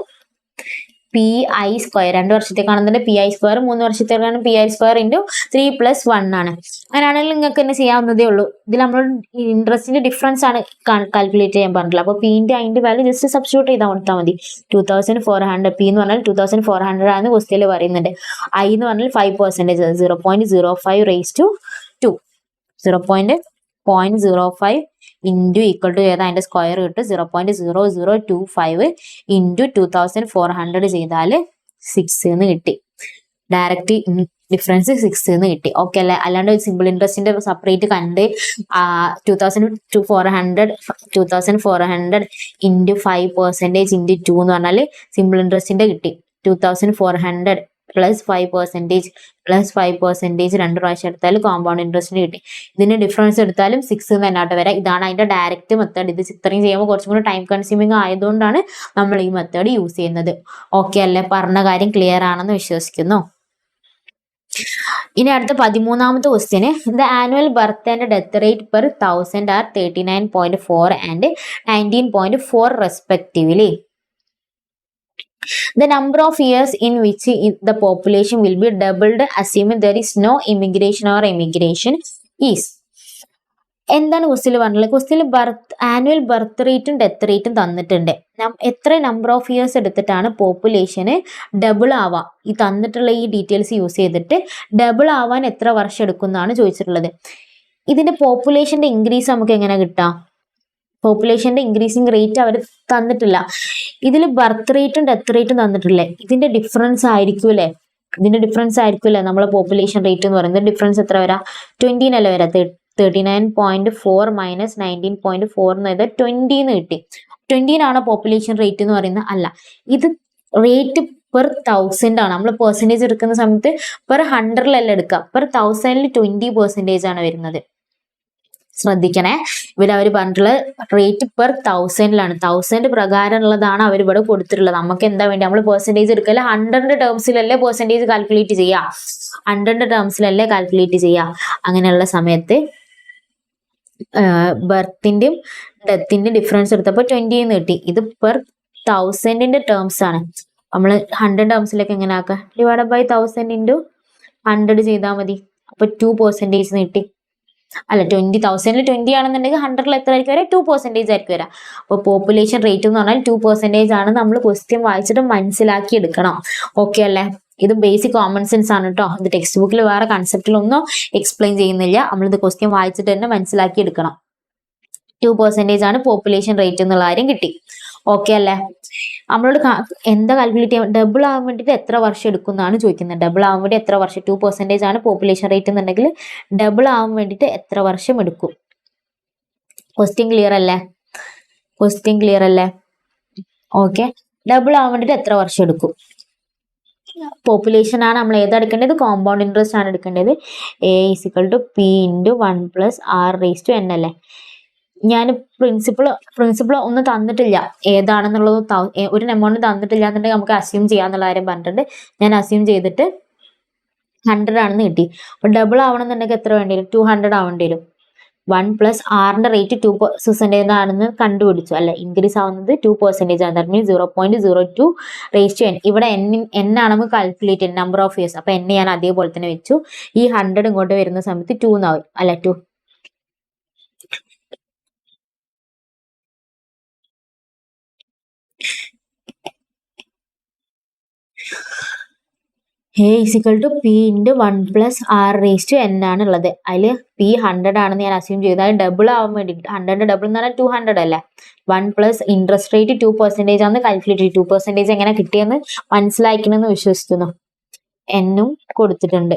PI square. 2 വർഷത്തേക്കാണെന്നുണ്ടെങ്കിൽ PI സ്ക്വയർ, 3 വർഷത്തേക്കാണ് PI സ്ക്വയർ ഇൻറ്റു 3 + 1 ആണ്. അങ്ങനെയാണെങ്കിൽ നിങ്ങൾക്ക് തന്നെ ചെയ്യാവുന്നതേ ഉള്ളൂ. ഇതിൽ നമ്മൾ ഇൻട്രസ്റ്റിന്റെ ഡിഫറൻസ് ആണ് കാൽക്കുലേറ്റ് ചെയ്യാൻ പറഞ്ഞിട്ടുള്ളത്. അപ്പോൾ Pന്റെ അതിന്റെ വാല്യൂ ജസ്റ്റ് സബ്സ്റ്റിറ്റ്യൂട്ട് ചെയ്താൽ കൊടുത്താൽ മതി. 2,400 P എന്ന് പറഞ്ഞാൽ 2,400 ആണ് ക്വസ്റ്റ്യനിൽ പറയുന്നുണ്ട്. I എന്ന് പറഞ്ഞാൽ 5%, 0.05 raised to 2, 0.05 into equal to ഏതാ അതിന്റെ സ്ക്വയർ കിട്ടും 0.0025 ഇൻറ്റു 2,400 ചെയ്താൽ 6 എന്ന് കിട്ടി. ഡയറക്റ്റ് ഡിഫറൻസ് 6 എന്ന് കിട്ടി. ഓക്കെ അല്ലേ? അല്ലാണ്ട് സിമ്പിൾ ഇൻട്രസ്റ്റിന്റെ സെപ്പറേറ്റ് കണ്ട് 2,400 ഇൻറ്റു 5% ഇൻറ്റു 2 എന്ന് പറഞ്ഞാൽ സിമ്പിൾ ഇൻട്രസ്റ്റിന്റെ കിട്ടി. 2,400 പ്ലസ് 5% പ്ലസ് 5% 2 പ്രാവശ്യം എടുത്താൽ കോമ്പൗണ്ട് ഇൻട്രസ്റ്റിന് കിട്ടി. ഇതിന് ഡിഫറൻസ് എടുത്താലും 6 തന്നെയായിട്ട് വരാം. ഇതാണ് അതിന്റെ ഡയറക്റ്റ് മെത്തേഡ്. ഇത് ഇത്രയും ചെയ്യുമ്പോൾ കുറച്ചും കൂടി ടൈം കൺസ്യൂമിങ് ആയതുകൊണ്ടാണ് നമ്മൾ ഈ മെത്തേഡ് യൂസ് ചെയ്യുന്നത്. ഓക്കെ അല്ലേ? പറഞ്ഞ കാര്യം ക്ലിയർ ആണെന്ന് വിശ്വസിക്കുന്നു. ഇനി അടുത്ത 13ാമത്തെ ക്വസ്റ്റ്യന് the annual birth and death rate per 1000 are 39.4 and 19.4 respectively. The number of years in which the population will be doubled assuming there is no immigration or emigration is. എന്താണ് ക്വസ്റ്റ്യൻ പറഞ്ഞിട്ടുള്ളത്? ക്വസ്റ്റ്യൻ ആനുവൽ ബർത്ത് റേറ്റും ഡെത്ത് റേറ്റും തന്നിട്ടുണ്ട്. എത്ര നമ്പർ ഓഫ് ഇയേഴ്സ് എടുത്തിട്ടാണ് പോപ്പുലേഷന് ഡബിൾ ആവാം? ഈ തന്നിട്ടുള്ള ഈ ഡീറ്റെയിൽസ് യൂസ് ചെയ്തിട്ട് ഡബിൾ ആവാൻ എത്ര വർഷം എടുക്കും എന്നാണ് ചോദിച്ചിട്ടുള്ളത്. ഇതിന്റെ പോപ്പുലേഷന്റെ ഇൻക്രീസ് നമുക്ക് എങ്ങനെ കിട്ടാം? പോപ്പുലേഷന്റെ ഇൻക്രീസിങ് റേറ്റ് അവർ തന്നിട്ടില്ല. ഇതിൽ ബർത്ത് റേറ്റും ഡെത്ത് റേറ്റും തന്നിട്ടില്ലേ? ഇതിന്റെ ഡിഫറൻസ് ആയിരിക്കൂലേ നമ്മളെ പോപ്പുലേഷൻ റേറ്റ് എന്ന് പറയുന്നത്. ഡിഫറൻസ് എത്ര വരാം? 20 അല്ലേ വരാം? 39.4 മൈനസ് 19.4 എന്ന് ചെയ്താൽ 20 എന്ന് കിട്ടി. 20 ആണോ പോപ്പുലേഷൻ റേറ്റ് എന്ന് പറയുന്നത്? അല്ല, ഇത് റേറ്റ് പെർ 1000 ആണ്. നമ്മൾ പെർസെൻറ്റേജ് എടുക്കുന്ന സമയത്ത് പെർ 100 എടുക്കുക. പെർ 1000 20% ആണ് വരുന്നത്. ശ്രദ്ധിക്കണേ, ഇവിടെ അവർ പറഞ്ഞിട്ടുള്ള റേറ്റ് പെർ 1000 1000 പ്രകാരമുള്ളതാണ് അവർ ഇവിടെ കൊടുത്തിട്ടുള്ളത്. നമുക്ക് എന്താ വേണ്ടി? നമ്മൾ പെർസെൻറ്റേജ് എടുക്കല്ല, 100 ടേംസിലല്ലേ പെർസെൻറ്റേജ് കാൽക്കുലേറ്റ് ചെയ്യാം. 100 ടേംസിലല്ലേ കാൽക്കുലേറ്റ് ചെയ്യാം. അങ്ങനെയുള്ള സമയത്ത് ബർത്തിന്റെയും ഡെത്തിന്റെയും ഡിഫറൻസ് എടുത്തപ്പോൾ 20 എന്ന് കിട്ടി. ഇത് പെർ 1000 ടേംസ് ആണ്. നമ്മൾ 100 ടേംസിലേക്ക് എങ്ങനെ ആക്കുക? ഡിവൈഡ് ബൈ 1000 ഇൻറ്റു 100 ചെയ്താൽ മതി. അപ്പൊ 2% കിട്ടി. അല്ല, 20,000 20 ആണെന്നുണ്ടെങ്കിൽ 100 എത്ര ആയിരിക്കും വരാം? 2% ആയിരിക്കും വരാം. അപ്പോൾ പോപ്പുലേഷൻ റേറ്റ് എന്ന് പറഞ്ഞാൽ 2% ആണ്. നമ്മൾ ക്വസ്റ്റ്യൻ വായിച്ചിട്ട് മനസ്സിലാക്കി എടുക്കണം. ഓക്കെ അല്ലേ? ഇത് ബേസിക് കോമൺ സെൻസ് ആണ് കേട്ടോ. ഇത് ടെക്സ്റ്റ് ബുക്കിൽ വേറെ കൺസെപ്റ്റിലൊന്നും എക്സ്പ്ലെയിൻ ചെയ്യുന്നില്ല. നമ്മളിത് ക്വസ്റ്റ്യൻ വായിച്ചിട്ട് തന്നെ മനസ്സിലാക്കി എടുക്കണം. 2% ആണ് പോപ്പുലേഷൻ റേറ്റ് എന്നുള്ള കാര്യം കിട്ടി. ഓക്കെ അല്ലേ? നമ്മളോട് എന്താ കാൽക്കുലേറ്റ് ചെയ്യാൻ? ഡബിൾ ആവാൻ വേണ്ടിയിട്ട് എത്ര വർഷം എടുക്കും എന്നാണ് ചോദിക്കുന്നത്. ഡബിൾ ആവാൻ വേണ്ടി എത്ര വർഷം? 2% ആണ് പോപ്പുലേഷൻ റേറ്റ് എന്നുണ്ടെങ്കിൽ ഡബിൾ ആവാൻ വേണ്ടിയിട്ട് എത്ര വർഷം എടുക്കും? ക്വസ്റ്റ്യൻ ക്ലിയർ അല്ലേ? ഓക്കെ, ഡബിൾ ആവാൻ വേണ്ടിയിട്ട് എത്ര വർഷം എടുക്കും? പോപ്പുലേഷൻ ആണ് നമ്മൾ ഏതാ എടുക്കേണ്ടത്, കോമ്പൗണ്ട് ഇൻട്രസ്റ്റ് ആണ് എടുക്കേണ്ടത്. A = P × 1 + R⁻n അല്ലേ. ഞാൻ പ്രിൻസിപ്പിൾ ഒന്നും തന്നിട്ടില്ല ഏതാണെന്നുള്ളത്, ഒരു എമൗണ്ട് തന്നിട്ടില്ല എന്നുണ്ടെങ്കിൽ നമുക്ക് അസ്യൂം ചെയ്യാന്നുള്ള കാര്യം പറഞ്ഞിട്ടുണ്ട്. ഞാൻ അസ്യൂം ചെയ്തിട്ട് 100 ആണെന്ന് കിട്ടി. അപ്പോൾ ഡബിൾ ആവണമെന്നുണ്ടെങ്കിൽ എത്ര വേണ്ടി വരും, 200 ആവേണ്ടി വരും. 1 + R റേറ്റ് 2% ആണെന്ന് കണ്ടുപിടിച്ചു അല്ലെ. ഇൻക്രീസ് ആവുന്നത് 2% ആണ്. That means 0.02⁻n. ഇവിടെ n ആണ് നമുക്ക് കാൽക്കുലേറ്റ് ചെയ്യുന്നത്, നമ്പർ ഓഫ് ഇയേഴ്സ്. അപ്പൊ n ഞാൻ അതേപോലെ തന്നെ വെച്ചു. ഈ 100 ഇങ്ങോട്ട് വരുന്ന സമയത്ത് 2 എന്നാവും അല്ലെ. 2 A = P × 1 + R⁻n ആണ് ഉള്ളത്. അതിൽ P 100 ആണെന്ന് ഞാൻ അസ്യൂം ചെയ്തു. അത് ഡബിൾ ആവാൻ വേണ്ടി 100 ഡബിൾ എന്ന് പറഞ്ഞാൽ 200 അല്ലേ. 1 + ഇൻട്രസ്റ്റ് റേറ്റ് 2% ആണ് കാൽക്കുലേറ്റ് ചെയ്ത് 2% എങ്ങനെ കിട്ടിയെന്ന് മനസ്സിലാക്കണമെന്ന് വിശ്വസിക്കുന്നു. എന്നും കൊടുത്തിട്ടുണ്ട്.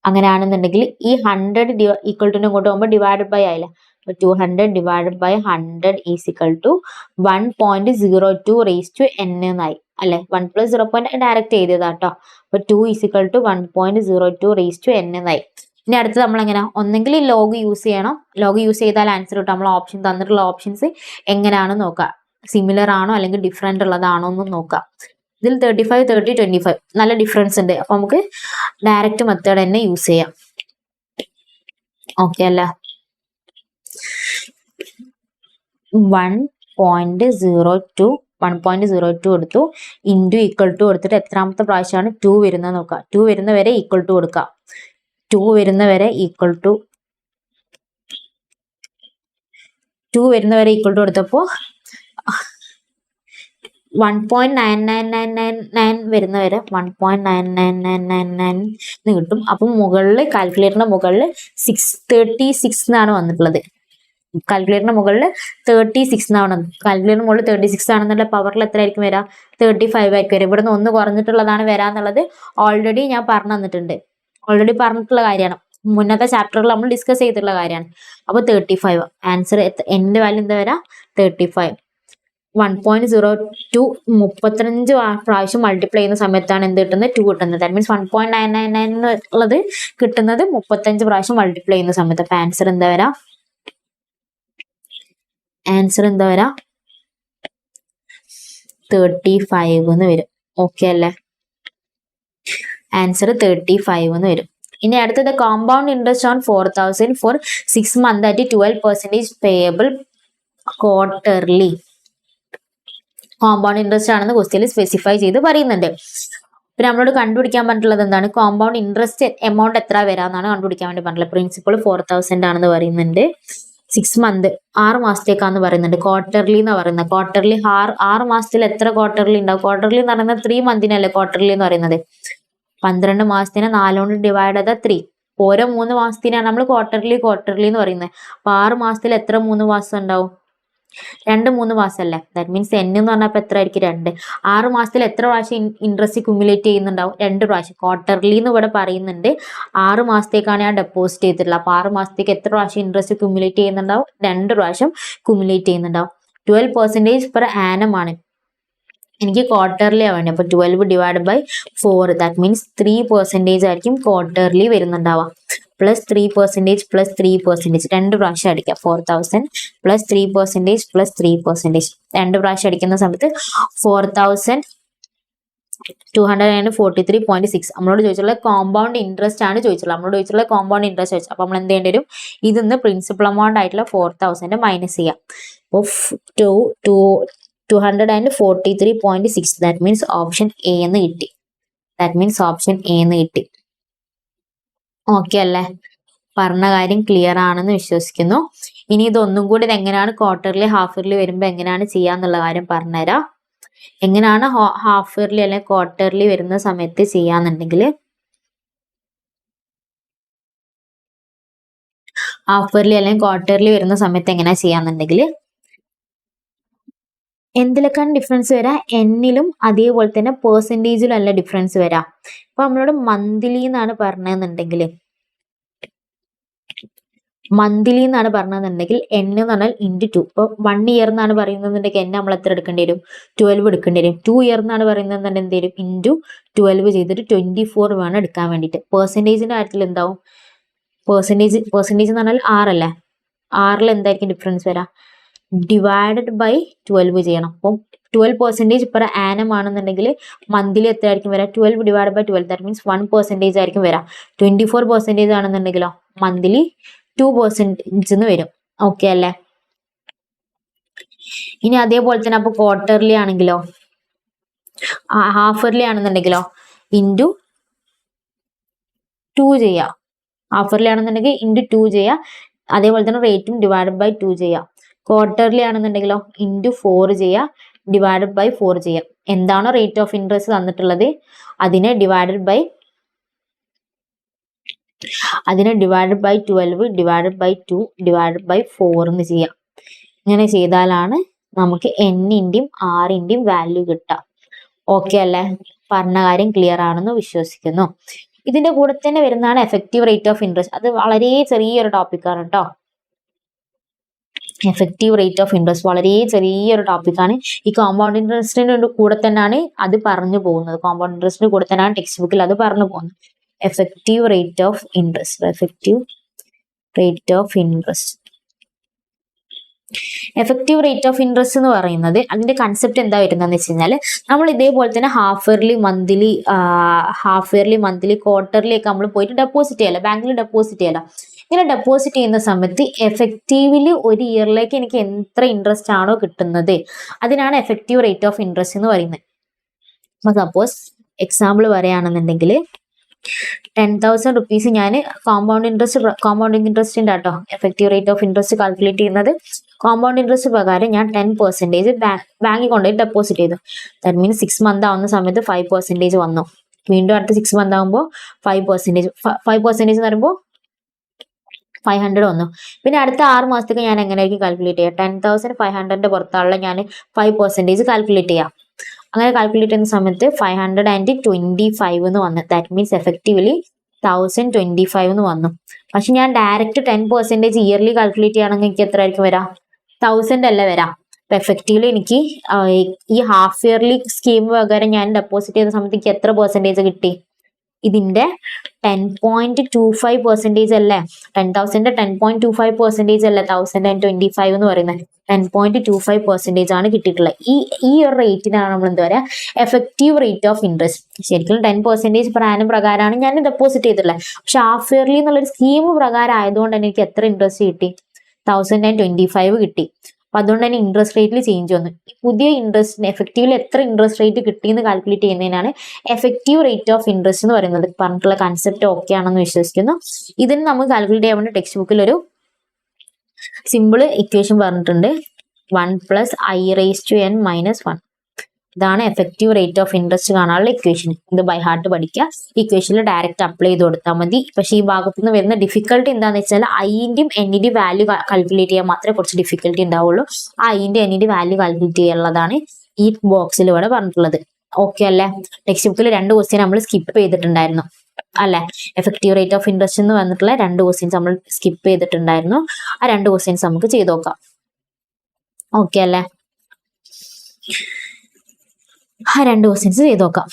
അങ്ങനെയാണെന്നുണ്ടെങ്കിൽ ഈ 100 = ഇങ്ങോട്ട് പോകുമ്പോൾ ഡിവൈഡഡ് ബൈ ആയില്ല. 200 / 100 = 1.02⁻n എന്നായി അല്ലെ. 1 + 0. ഡയറക്റ്റ് എഴുതിയതാട്ടോ. അപ്പൊ 2 = 1.02⁻n എന്നായി. ഇനി അടുത്ത് നമ്മൾ എങ്ങനെ, ഒന്നെങ്കിൽ ലോഗ് യൂസ് ചെയ്യണം. ലോഗ് യൂസ് ചെയ്താൽ ആൻസർ കിട്ടും. നമ്മൾ ഓപ്ഷൻ തന്നിട്ടുള്ള ഓപ്ഷൻസ് എങ്ങനെയാണെന്ന് നോക്കാം. സിമിലർ ആണോ അല്ലെങ്കിൽ ഡിഫറെന്റ് ഉള്ളതാണോ എന്ന് നോക്കാം. ഇതിൽ 35, 30, 25 നല്ല ഡിഫറൻസ് ഉണ്ട്. അപ്പൊ നമുക്ക് ഡയറക്റ്റ് മെത്തേഡ് തന്നെ യൂസ് ചെയ്യാം. ഓക്കെ അല്ലേ. 1.02 എടുത്തു. ഇൻറ്റു = കൊടുത്തിട്ട് എത്രാമത്തെ പ്രാവശ്യമാണ് 2 വരുന്നത് നോക്കുക. 2 വരുന്നവരെ = കൊടുക്കുക. 2 വരുന്നവരെ കൊടുത്തപ്പോൾ 1.9999 വരുന്നവരെ 1.9999 എന്ന് കിട്ടും. അപ്പം മുകളിൽ കാൽക്കുലേറ്ററിന്റെ മുകളിൽ 36 എന്നാണ് വന്നിട്ടുള്ളത്. കാൽക്കുലേറ്ററിന്റെ മുകളിൽ 36 എന്നാണ്. കാൽക്കുലേറ്ററിന് മുകളിൽ 36 ആണെന്നുള്ള പവറിൽ എത്ര ആയിരിക്കും വരാം, 35 ആയിരിക്കും വരാം. ഇവിടുന്ന് 1 കുറഞ്ഞിട്ടുള്ളതാണ് വരാന്നുള്ളത് ഓൾറെഡി ഞാൻ പറഞ്ഞു തന്നിട്ടുണ്ട്. ഓൾറെഡി പറഞ്ഞിട്ടുള്ള കാര്യമാണ്. മുന്നത്തെ ചാപ്റ്ററിൽ നമ്മൾ ഡിസ്കസ് ചെയ്തിട്ടുള്ള കാര്യമാണ്. അപ്പൊ 35 ആൻസർ. എന്റെ വാല്യൂ എന്താ വരാം, 35. 1.02 35 പ്രാവശ്യം മൾട്ടിപ്ലൈ ചെയ്യുന്ന സമയത്താണ് എന്ത് കിട്ടുന്നത്, 2 കിട്ടുന്നത്. ദാറ്റ് മീൻസ് 1.999 എന്നുള്ളത് കിട്ടുന്നത് 35 പ്രാവശ്യം മൾട്ടിപ്ലൈ ചെയ്യുന്ന സമയത്ത്. അപ്പൊ ആൻസർ എന്താ വരാം, 35 എന്ന് വരും. ഓക്കെ അല്ലേ. ആൻസർ 35 എന്ന് വരും. ഇനി അടുത്തത് compound interest on 4,000 for 6 months at 12% payable quarterly. Compound interest ആണെന്ന് ക്വസ്റ്റ്യനിൽ സ്പെസിഫൈ ചെയ്ത് പറയുന്നുണ്ട്. പിന്നെ നമ്മളോട് കണ്ടുപിടിക്കാൻ പറഞ്ഞിട്ടുള്ളത് എന്താണ്, കോമ്പൗണ്ട് ഇൻട്രസ്റ്റ് എമൗണ്ട് എത്ര വരാമെന്നാണ് കണ്ടുപിടിക്കാൻ വേണ്ടി പറഞ്ഞിട്ടുള്ളത്. പ്രിൻസിപ്പൾ 4,000 ആണെന്ന് പറയുന്നുണ്ട്. 6 months 6 മാസത്തേക്കാന്ന് പറയുന്നുണ്ട്. ക്വാർട്ടർലി എന്ന് പറയുന്നത്. ക്വാർട്ടർലി 6 മാസത്തിൽ എത്ര ക്വാർട്ടർലി ഉണ്ടാവും? ക്വാർട്ടർലി എന്ന് പറയുന്നത് 3 monthsനല്ലേ ക്വാർട്ടർലി എന്ന് പറയുന്നത്. 12 മാസത്തിനെ 4 കൊണ്ട് ഡിവൈഡ് ചെയ്താൽ 3. ഓരോ 3 മാസത്തിനാണ് നമ്മൾ ക്വാർട്ടർലി എന്ന് പറയുന്നത്. അപ്പൊ 6 മാസത്തിൽ എത്ര 3 മാസം ഉണ്ടാവും? 3 മാസം അല്ലേ. ദാറ്റ് മീൻസ് n എന്ന് പറഞ്ഞാൽ എത്ര ആയിരിക്കും, 2. 6 മാസത്തിൽ എത്ര പ്രാവശ്യം ഇൻട്രസ്റ്റ് ക്യുമുലേറ്റ് ചെയ്യുന്നുണ്ടാവും? 2 പ്രാവശ്യം. ക്വാർട്ടർലി എന്ന് ഇവിടെ പറയുന്നുണ്ട്. 6 മാസത്തേക്കാണ് ഞാൻ ഡെപ്പോസിറ്റ് ചെയ്തിട്ടുള്ളത്. അപ്പൊ 6 മാസത്തേക്ക് എത്ര പ്രാവശ്യം ഇൻട്രസ്റ്റ് ക്യുമുലേറ്റ് ചെയ്യുന്നുണ്ടാവും? 2 പ്രാവശ്യം ക്യുമുലേറ്റ് ചെയ്യുന്നുണ്ടാവും. 12% per annum ആണ്. എനിക്ക് ക്വാർട്ടർലി ആവേണ്ടി. അപ്പൊ 12 / 4 ദാറ്റ് മീൻസ് 3% ആയിരിക്കും ക്വാർട്ടർലി വരുന്നുണ്ടാവുക. +3% +3% 2 പ്രാവശ്യം അടിക്കാം. 4,000 +3% +3% 2 പ്രാവശ്യം അടിക്കുന്ന സമയത്ത് 4,243.6. നമ്മളോട് ചോദിച്ചുള്ള കോമ്പൗണ്ട് ഇൻട്രസ്റ്റ് ആണ് ചോദിച്ചുള്ളത്. കോമ്പൗണ്ട് ഇൻട്രസ്റ്റ് ചോദിച്ചു. അപ്പൊ നമ്മൾ എന്ത് ചെയ്യേണ്ടി വരും, ഇതിന്ന് പ്രിൻസിപ്പൽ എമൗണ്ട് ആയിട്ടുള്ള 4,000 മൈനസ് ചെയ്യാം. അപ്പോൾ 243.6 ദാറ്റ് മീൻസ് ഓപ്ഷൻ എ എന്ന് കിട്ടി. ഓക്കെ അല്ലേ. പറഞ്ഞ കാര്യം ക്ലിയർ ആണെന്ന് വിശ്വസിക്കുന്നു. ഇനി ഇതൊന്നും കൂടി എങ്ങനെയാണ് ക്വാർട്ടർലി ഹാഫ് ഇയർലി വരുമ്പോൾ എങ്ങനെയാണ് ചെയ്യാന്നുള്ള കാര്യം പറഞ്ഞുതരാം. എങ്ങനെയാണ് ഹാഫ് ഇയർലി അല്ലെങ്കിൽ ക്വാർട്ടർലി വരുന്ന സമയത്ത് ചെയ്യാന്നുണ്ടെങ്കിൽ, ഹാഫ് ഇയർലി അല്ലെങ്കിൽ ക്വാർട്ടർലി വരുന്ന സമയത്ത് എങ്ങനെയാ ചെയ്യാന്നുണ്ടെങ്കിൽ, എന്തിലൊക്കെയാണ് ഡിഫറൻസ് വരാം, എന്നിലും അതേപോലെ തന്നെ പെർസെൻറ്റേജിലും അല്ല ഡിഫറൻസ് വരാം. അപ്പൊ നമ്മളോട് മന്ത്ലി എന്നാണ് പറഞ്ഞതെന്നുണ്ടെങ്കിൽ മന്ത്ലി എന്നാണ് പറഞ്ഞതെന്നുണ്ടെങ്കിൽ n എന്ന് പറഞ്ഞാൽ × 2. ഇപ്പോൾ 1 ഇയർ എന്നാണ് പറയുന്നതെന്നുണ്ടെങ്കിൽ n നമ്മൾ എത്ര എടുക്കേണ്ടി വരും? 12 എടുക്കേണ്ടി വരും. 2 ഇയർ എന്നാണ് പറയുന്നതെന്നുണ്ടെങ്കിൽ എന്ത് വരും? × 12 ചെയ്തിട്ട് 24 വേണം എടുക്കാൻ വേണ്ടിയിട്ട്. പെർസെൻറ്റേജിൻ്റെ കാര്യത്തിൽ എന്താവും? പെർസെൻറ്റേജ് എന്ന് പറഞ്ഞാൽ 6 അല്ലേ? 6ൽ എന്തായിരിക്കും ഡിഫറൻസ് വരാം? ഡിവൈഡഡ് ബൈ 12 ചെയ്യണം. അപ്പം 12% പെർ ആനം ആണെന്നുണ്ടെങ്കിൽ മന്ത്ലി എത്ര ആയിരിക്കും വരാം? 12 ഡിവൈഡ് ബൈ 12, ദാറ്റ് മീൻസ് 1% ആയിരിക്കും വരാം. 24% ആണെന്നുണ്ടെങ്കിലോ മന്ത്ലി 2% എന്ന് വരും. ഓക്കെ അല്ലേ? ഇനി അതേപോലെ തന്നെ അപ്പോൾ ക്വാർട്ടർലി ആണെങ്കിലോ, ഹാഫ് ഇയർലി ആണെന്നുണ്ടെങ്കിലോ × 2 ചെയ്യാം. ഹാഫ് ഇയർലി ആണെന്നുണ്ടെങ്കിൽ × 2 ചെയ്യാം. അതേപോലെ തന്നെ റേറ്റും ഡിവൈഡഡ് ബൈ 2 ചെയ്യാം. ക്വാർട്ടർലി ആണെന്നുണ്ടെങ്കിലോ × 4 ചെയ്യാം, ഡിവൈഡഡ് ബൈ 4 ചെയ്യാം. എന്താണോ റേറ്റ് ഓഫ് ഇൻട്രസ്റ്റ് തന്നിട്ടുള്ളത് അതിനെ divided by 12 divided by 2 divided by 4 എന്ന് ചെയ്യാം. ഇങ്ങനെ ചെയ്താലാണ് നമുക്ക് n-ന്റെയും r-ന്റെയും വാല്യൂ കിട്ടുക. ഓക്കെ അല്ലേ? പറഞ്ഞ കാര്യം ക്ലിയർ ആണെന്ന് വിശ്വസിക്കുന്നു. ഇതിന്റെ കൂടെ തന്നെ വരുന്നതാണ് എഫക്റ്റീവ് റേറ്റ് ഓഫ് ഇൻട്രസ്റ്റ്. അത് വളരെ ചെറിയൊരു ടോപ്പിക്കാണ് കേട്ടോ. എഫക്റ്റീവ് റേറ്റ് ഓഫ് ഇൻട്രസ്റ്റ് വളരെ ചെറിയൊരു ടോപ്പിക്കാണ്. ഈ കോമ്പൗണ്ട് ഇൻട്രസ്റ്റിന്റെ കൂടെ തന്നെയാണ് അത് പറഞ്ഞു പോകുന്നത്. കോമ്പൗണ്ട് ഇൻട്രസ്റ്റിന്റെ കൂടെ തന്നെയാണ് ടെക്സ്റ്റ് ബുക്കിൽ അത് പറഞ്ഞു പോകുന്നത്. Effective rate of interest. Effective rate of interest എന്ന് പറയുന്നത് അതിന്റെ കൺസെപ്റ്റ് എന്താ വരുന്നതെന്ന് വെച്ച് കഴിഞ്ഞാൽ, നമ്മൾ ഇതേപോലെ തന്നെ ഹാഫ് ഇയർലി, മന്ത്ലി, ക്വാർട്ടർലി ഒക്കെ നമ്മൾ പോയിട്ട് ഡെപ്പോസിറ്റ് ചെയ്യാലോ, ബാങ്കിൽ ഡെപ്പോസിറ്റ് ചെയ്യാലോ. ഇങ്ങനെ ഡെപ്പോസിറ്റ് ചെയ്യുന്ന സമയത്ത് എഫക്റ്റീവ്ലി ഒരു ഇയറിലേക്ക് എനിക്ക് എത്ര ഇൻട്രസ്റ്റ് ആണോ കിട്ടുന്നത് അതിനാണ് എഫക്റ്റീവ് റേറ്റ് ഓഫ് ഇൻട്രസ്റ്റ് എന്ന് പറയുന്നത്. അപ്പോൾ സപ്പോസ് എക്സാമ്പിൾ പറയുകയാണെന്നുണ്ടെങ്കിൽ 10,000 റുപ്പീസ് ഞാൻ കോമ്പൗണ്ടിങ് ഇൻട്രസ്റ്റിൻ്റെ കേട്ടോ effective rate of interest calculate ചെയ്യുന്നത്. കോമ്പൗണ്ട് ഇൻട്രസ്റ്റ് പ്രകാരം ഞാൻ 10% ബാങ്കിൽ കൊണ്ടുപോയി ഡെപ്പോസിറ്റ് ചെയ്തു. ദാറ്റ് മീൻസ് 6 മന്ത് ആവുന്ന സമയത്ത് 5% വന്നു. വീണ്ടും അടുത്ത 6 മന്ത് ആകുമ്പോൾ 5% എന്ന് പറയുമ്പോൾ 500 വന്നു. പിന്നെ അടുത്ത 6 മാസത്തേക്ക് ഞാൻ എങ്ങനെയായിരിക്കും കാൽക്കുലേറ്റ് ചെയ്യുക? 10,500ന്റെ പുറത്താണല്ലോ ഞാൻ 5% കാൽക്കുലേറ്റ് ചെയ്യാം. അങ്ങനെ കാൽക്കുലേറ്റ് ചെയ്യുന്ന സമയത്ത് 525 എന്ന് വന്നു. ദാറ്റ് മീൻസ് എഫക്റ്റീവ്ലി 1025 എന്ന് വന്നു. പക്ഷെ ഞാൻ ഡയറക്റ്റ് 10% ഇയർലി കാൽക്കുലേറ്റ് ചെയ്യുകയാണെങ്കിൽ എനിക്ക് എത്ര ആയിരിക്കും വരാം? 1000 അല്ല വരാം. അപ്പൊ എഫക്റ്റീവ്ലി എനിക്ക് ഈ ഹാഫ് ഇയർലി സ്കീം പകരം ഞാൻ ഡെപ്പോസിറ്റ് ചെയ്ത സമയത്ത് എനിക്ക് എത്ര പെർസെൻറ്റേജ് കിട്ടി? ഇതിന്റെ 10.25% അല്ലേ? 10,000 10.25% അല്ലേ 1025 എന്ന് പറയുന്നത്? 10.25% ആണ് കിട്ടിയിട്ടുള്ളത്. ഈ ഒരു റേറ്റിനാണ് നമ്മൾ എന്താ പറയുക? Effective rate of interest. ശരിക്കും 10% per annum പ്രകാരമാണ് ഞാൻ ഡെപ്പോസിറ്റ് ചെയ്തിട്ടുള്ളത്. പക്ഷെ ഹാഫ് ഇയർലി എന്നുള്ളൊരു സ്കീം പ്രകാരം ആയതുകൊണ്ട് തന്നെ എനിക്ക് എത്ര ഇൻട്രസ്റ്റ് കിട്ടി? 1025 കിട്ടി. അപ്പൊ അതുകൊണ്ട് തന്നെ ഇൻട്രസ്റ്റ് റേറ്റിൽ ചേഞ്ച് വന്നു. ഈ പുതിയ ഇൻട്രസ്റ്റിന് എഫക്റ്റീവ്ലി എത്ര ഇൻട്രസ്റ്റ് റേറ്റ് കിട്ടിയെന്ന് കാൽക്കുലേറ്റ് ചെയ്യുന്നതിനാണ് എഫക്റ്റീവ് റേറ്റ് ഓഫ് ഇൻട്രസ്റ്റ് എന്ന് പറയുന്നത്. പറഞ്ഞിട്ടുള്ള കൺസെപ്റ്റ് ഓക്കെ ആണെന്ന് വിശ്വസിക്കുന്നു. ഇതിന് നമുക്ക് കാൽക്കുലേറ്റ് ചെയ്യാൻ വേണ്ടി ടെക്സ്റ്റ് ബുക്കിൽ ഒരു സിമ്പിൾ ഇക്വേഷൻ പറഞ്ഞിട്ടുണ്ട്. 1 + i⁻n - 1. ഇതാണ് എഫക്റ്റീവ് റേറ്റ് ഓഫ് ഇൻട്രസ്റ്റ് കാണാനുള്ള ഇക്വേഷൻ. ഇത് ബൈ ഹാർട്ട് പഠിക്കുക. ഇക്വേഷനിൽ ഡയറക്റ്റ് അപ്ലൈ ചെയ്ത് കൊടുത്താൽ മതി. പക്ഷേ ഈ ഭാഗത്ത് നിന്ന് വരുന്ന ഡിഫിക്കൽട്ടി എന്താണെന്ന് വെച്ചാൽ i-ന്റെയും n-ന്റെയും വാല്യൂ കാൽക്കുലേറ്റ് ചെയ്യാൻ മാത്രമേ കുറച്ച് ഡിഫിക്കൽട്ടി ഉണ്ടാവുള്ളൂ. ആ i-ന്റെ n-ന്റെ വാല്യൂ കാൽക്കുലേറ്റ് ചെയ്യാനുള്ളതാണ് ഈ ബോക്സിൽ ഇവിടെ പറഞ്ഞിട്ടുള്ളത്. ഓക്കെ അല്ലേ? ടെക്സ്റ്റ് ബുക്കിൽ 2 ക്വസ്റ്റ്യൻ നമ്മൾ സ്കിപ്പ് ചെയ്തിട്ടുണ്ടായിരുന്നു അല്ലെ? എഫക്റ്റീവ് റേറ്റ് ഓഫ് ഇൻട്രസ്റ്റ് എന്ന് വന്നിട്ടുള്ള 2 ക്വസ്റ്റ്യൻസ് നമ്മൾ സ്കിപ്പ് ചെയ്തിട്ടുണ്ടായിരുന്നു. ആ 2 ക്വസ്റ്റ്യൻസ് നമുക്ക് ചെയ്ത് നോക്കാം. ഓക്കെ അല്ലേ? ആ 2 ക്വസ്റ്റ്യൻസ് ചെയ്ത് നോക്കാം.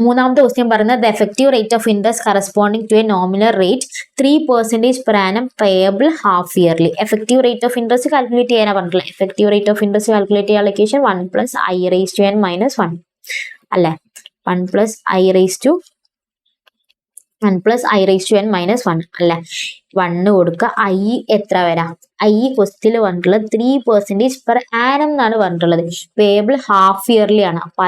മൂന്നാമത്തെ ക്വസ്റ്റ്യൻ പറയുന്നത് effective rate of interest corresponding to a nominal rate 3% per annum payable half yearly. Effective rate of interest calculate ചെയ്യാനാണ് പറഞ്ഞിട്ടുള്ളത്. Effective rate of interest calculate ചെയ്യാനുള്ള ഇക്വേഷൻ 1 + i⁻n - 1 അല്ലെ? 1 + i⁻n - 1 അല്ലെ? 1 കൊടുക്കുക. i എത്ര വരാം? i ക്വസ്റ്റ്യനിൽ പറഞ്ഞിട്ടുള്ളത് 3% per annum എന്നാണ് പറഞ്ഞിട്ടുള്ളത്. പേയബിൾ ഹാഫ് ഇയർലി ആണ്. അപ്പൊ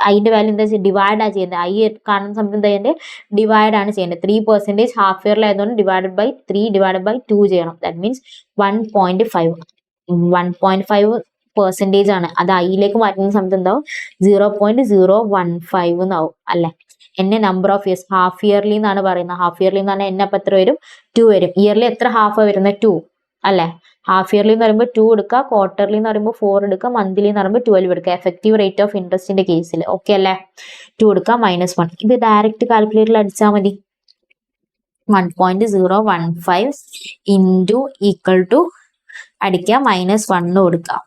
അതിന്റെ വാല്യൂ എന്താ വെച്ചാൽ ഡിവൈഡ് ആണ് ചെയ്യുന്നത്. i കാണുന്ന സമയത്ത് എന്താ ചെയ്യേണ്ടത്? ഡിവൈഡ് ആണ് ചെയ്യേണ്ടത്. 3% ഹാഫ് ഇയർലി ആയതുകൊണ്ട് ഡിവൈഡഡ് ബൈ 3 ഡിവൈഡഡ് ബൈ 2 ചെയ്യണം. ദാറ്റ് മീൻസ് 1.5% ആണ്. അത് ഐയിലേക്ക് മാറ്റുന്ന സമയത്ത് എന്താവും? 0.015 എന്നാവും അല്ലെ? എന്നെ number of years half yearly എന്നാണ് പറയുന്നത്. ഹാഫ് ഇയർലി എന്ന് പറഞ്ഞാൽ എന്നെ അപ്പം എത്ര വരും? 2 വരും. ഇയർലി എത്ര ഹാഫ് വരുന്നത്? 2 അല്ലെ? ഹാഫ് ഇയർലി എന്ന് പറയുമ്പോൾ 2 എടുക്കുക, ക്വാർട്ടർലി എന്ന് പറയുമ്പോൾ 4 എടുക്കുക, മന്ത്ലി എന്ന് പറയുമ്പോൾ 12 എടുക്കുക. എഫക്റ്റീവ് റേറ്റ് ഓഫ് ഇൻട്രസ്റ്റിന്റെ കേസിൽ ഓക്കെ അല്ലേ? 2 എടുക്കുക -1. ഇത് ഡയറക്റ്റ് കാൽക്കുലേറ്ററിൽ അടിച്ചാൽ മതി. 1.015 ഇൻറ്റു ഈക്വൽ ടു അടിക്കുക -1 കൊടുക്കുക.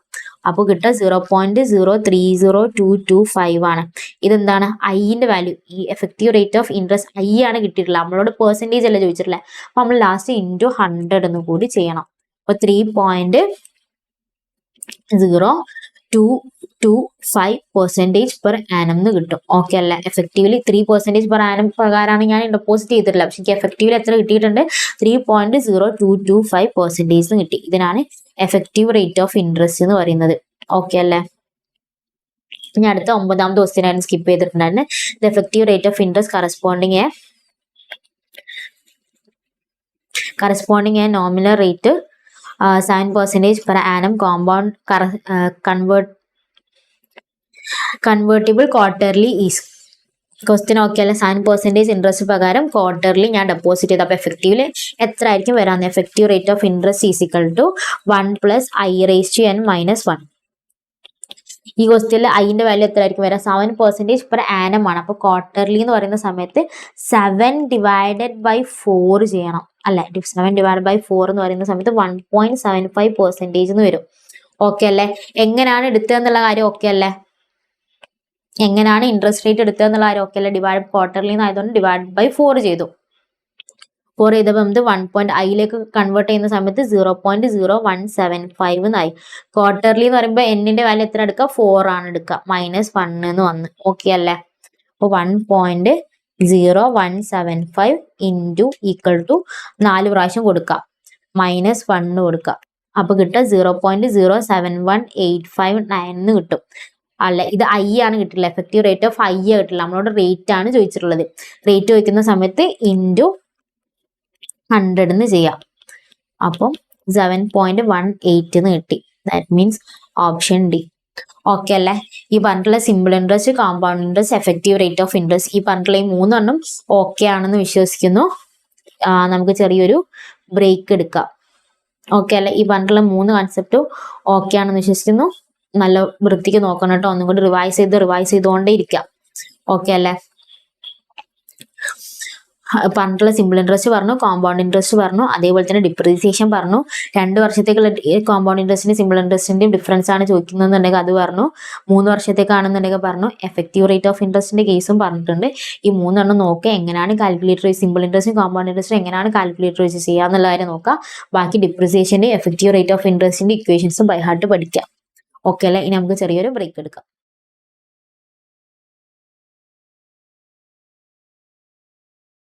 അപ്പോൾ കിട്ടുക 0.030225 ആണ്. ഇതെന്താണ് ഐന്റെ വാല്യൂ, ഈ effective rate of interest I ആണ് കിട്ടിയിട്ടുള്ളത്. നമ്മളോട് പെർസെൻറ്റേജ് അല്ല ചോദിച്ചിട്ടില്ല. അപ്പൊ നമ്മൾ ലാസ്റ്റ് ഇൻറ്റു 100 എന്ന് കൂടി ചെയ്യണം. അപ്പൊ 3.0225% പെർ ആനം എന്ന് കിട്ടും. ഓക്കെ അല്ല, എഫക്റ്റീവ്ലി 3% പെർ ആനം പ്രകാരമാണ് ഞാൻ ഡെപ്പോസിറ്റ് ചെയ്തിട്ടില്ല. പക്ഷെ എനിക്ക് എഫക്റ്റീവ്ലി എത്ര കിട്ടിയിട്ടുണ്ട്? 3.0225% കിട്ടി. ഇതിനാണ് എഫക്റ്റീവ് റേറ്റ് ഓഫ് ഇൻട്രസ്റ്റ് എന്ന് പറയുന്നത്. ഓക്കെ അല്ലേ? ഇനി അടുത്ത 9ാമത്തെ ക്വസ്റ്റ്യൻ ആയിരുന്നു സ്കിപ്പ് ചെയ്തിട്ടുണ്ടായിരുന്നു. The effective rate of interest corresponding A nominal rate 7% per annum compound convertible quarterly is. Question okay അല്ല, 7% ഇൻട്രസ്റ്റ് പ്രകാരം ക്വാർട്ടർലി ഞാൻ ഡെപ്പോസിറ്റ് ചെയ്ത്. അപ്പൊ എഫക്റ്റീവ്ലി എത്ര ആയിരിക്കും വരാന്ന്? Effective rate of interest is equal to 1 + i⁻n−1. ഈ ക്വസ്റ്റ്യനിൽ ഐന്റെ വാല്യൂ എത്ര ആയിരിക്കും വരാം? 7% പെർ ആനം ആണ്. അപ്പൊ ക്വാർട്ടർലി എന്ന് പറയുന്ന സമയത്ത് 7/4 ചെയ്യണം അല്ലെ? 7/4 എന്ന് പറയുന്ന സമയത്ത് 1.75% എന്ന് വരും. ഓക്കെ അല്ലേ? എങ്ങനെയാണ് എടുത്തതെന്നുള്ള കാര്യം ഓക്കെ അല്ലേ? എങ്ങനെയാണ് ഇൻട്രസ്റ്റ് റേറ്റ് എടുത്തതെന്നുള്ള കാര്യം ഓക്കെ അല്ലേ? ഡിവൈഡ് ക്വാർട്ടർലി ആയതുകൊണ്ട് /4 ചെയ്തു. 4 ചെയ്തപ്പോൾ നമുക്ക് 1. ഐയിലേക്ക് കൺവേർട്ട് ചെയ്യുന്ന സമയത്ത് 0.0175 എന്നായി. ക്വാർട്ടർലി എന്ന് പറയുമ്പോൾ എന്നിന്റെ വാല്യൂ എത്ര എടുക്കുക? 4 ആണ് എടുക്കുക. -1 എന്ന് വന്ന്. ഓക്കെ അല്ലേ? അപ്പോൾ 1.0175 ഇൻറ്റു ഈക്വൽ ടു 4 പ്രാവശ്യം കൊടുക്കുക, -1 കൊടുക്കുക. അപ്പൊ കിട്ടുക 0.071859 എന്ന് കിട്ടും. അല്ല, ഇത് ഐ ആണ് കിട്ടില്ല. എഫക്റ്റീവ് റേറ്റ് ഓഫ് ഐ കിട്ടില്ല. നമ്മളോട് റേറ്റ് ആണ് ചോദിച്ചിട്ടുള്ളത്. റേറ്റ് ചോദിക്കുന്ന സമയത്ത് ഇൻറ്റു 100 എന്ന് ചെയ്യാം. അപ്പം 7.18 എന്ന് കിട്ടി. That means option D. Okay അല്ലേ? ഈ പറഞ്ഞിട്ടുള്ള simple interest, compound interest, effective rate of interest, ഈ പറഞ്ഞിട്ടുള്ള ഈ 3 ഓക്കെ ആണെന്ന് വിശ്വസിക്കുന്നു. നമുക്ക് ചെറിയൊരു ബ്രേക്ക് എടുക്കാം. ഓക്കെ അല്ലേ? ഈ പറഞ്ഞിട്ടുള്ള 3 കൺസെപ്റ്റും ഓക്കെ ആണെന്ന് വിശ്വസിക്കുന്നു. നല്ല വൃത്തിക്ക് നോക്കണം കേട്ടോ. ഒന്നും കൂടി റിവൈസ് ചെയ്തുകൊണ്ടേ ഇരിക്കാം. ഓക്കെ അല്ലേ? പറഞ്ഞിട്ടുള്ള സിമ്പിൾ ഇൻട്രസ്റ്റ് പറഞ്ഞു, കോമ്പൗണ്ട് ഇൻട്രസ്റ്റ് പറഞ്ഞു, അതേപോലെ തന്നെ ഡിപ്രീസിയേഷൻ പറഞ്ഞു. 2 വർഷത്തേക്കുള്ള കോമ്പൗണ്ട് ഇൻട്രസ്റ്റിന്റെ സിമ്പിൾ ഇൻട്രസ്റ്റിന്റെയും ഡിഫറൻസ് ആണ് ചോദിക്കുന്നതെന്നുണ്ടെങ്കിൽ അത് പറഞ്ഞു. 3 വർഷത്തേക്കാണെന്നുണ്ടെങ്കിൽ പറഞ്ഞു. എഫക്റ്റീവ് റേറ്റ് ഓഫ് ഇൻട്രസ്റ്റിന്റെ കേസും പറഞ്ഞിട്ടുണ്ട്. ഈ 3 നോക്കുക, എങ്ങനെയാണ് കാൽക്കുലേറ്റർ സിമ്പിൾ ഇൻട്രസ്റ്റും കോമ്പൗണ്ട് ഇൻട്രസ്റ്റും എങ്ങനെയാണ് കാൽക്കുലേറ്റർ വെച്ച് ചെയ്യുക എന്നുള്ള കാര്യം നോക്കുക. ബാക്കി ഡിപ്രീസിയേഷന്റെ എഫക്റ്റീവ് റേറ്റ് ഓഫ് ഇൻട്രസ്റ്റിന്റെ ഇക്വേഷൻസും ബൈ ഹാർട്ട് പഠിക്കാം. ഓക്കെ അല്ലേ? ഇനി നമുക്ക് ചെറിയൊരു ബ്രേക്ക് എടുക്കാം.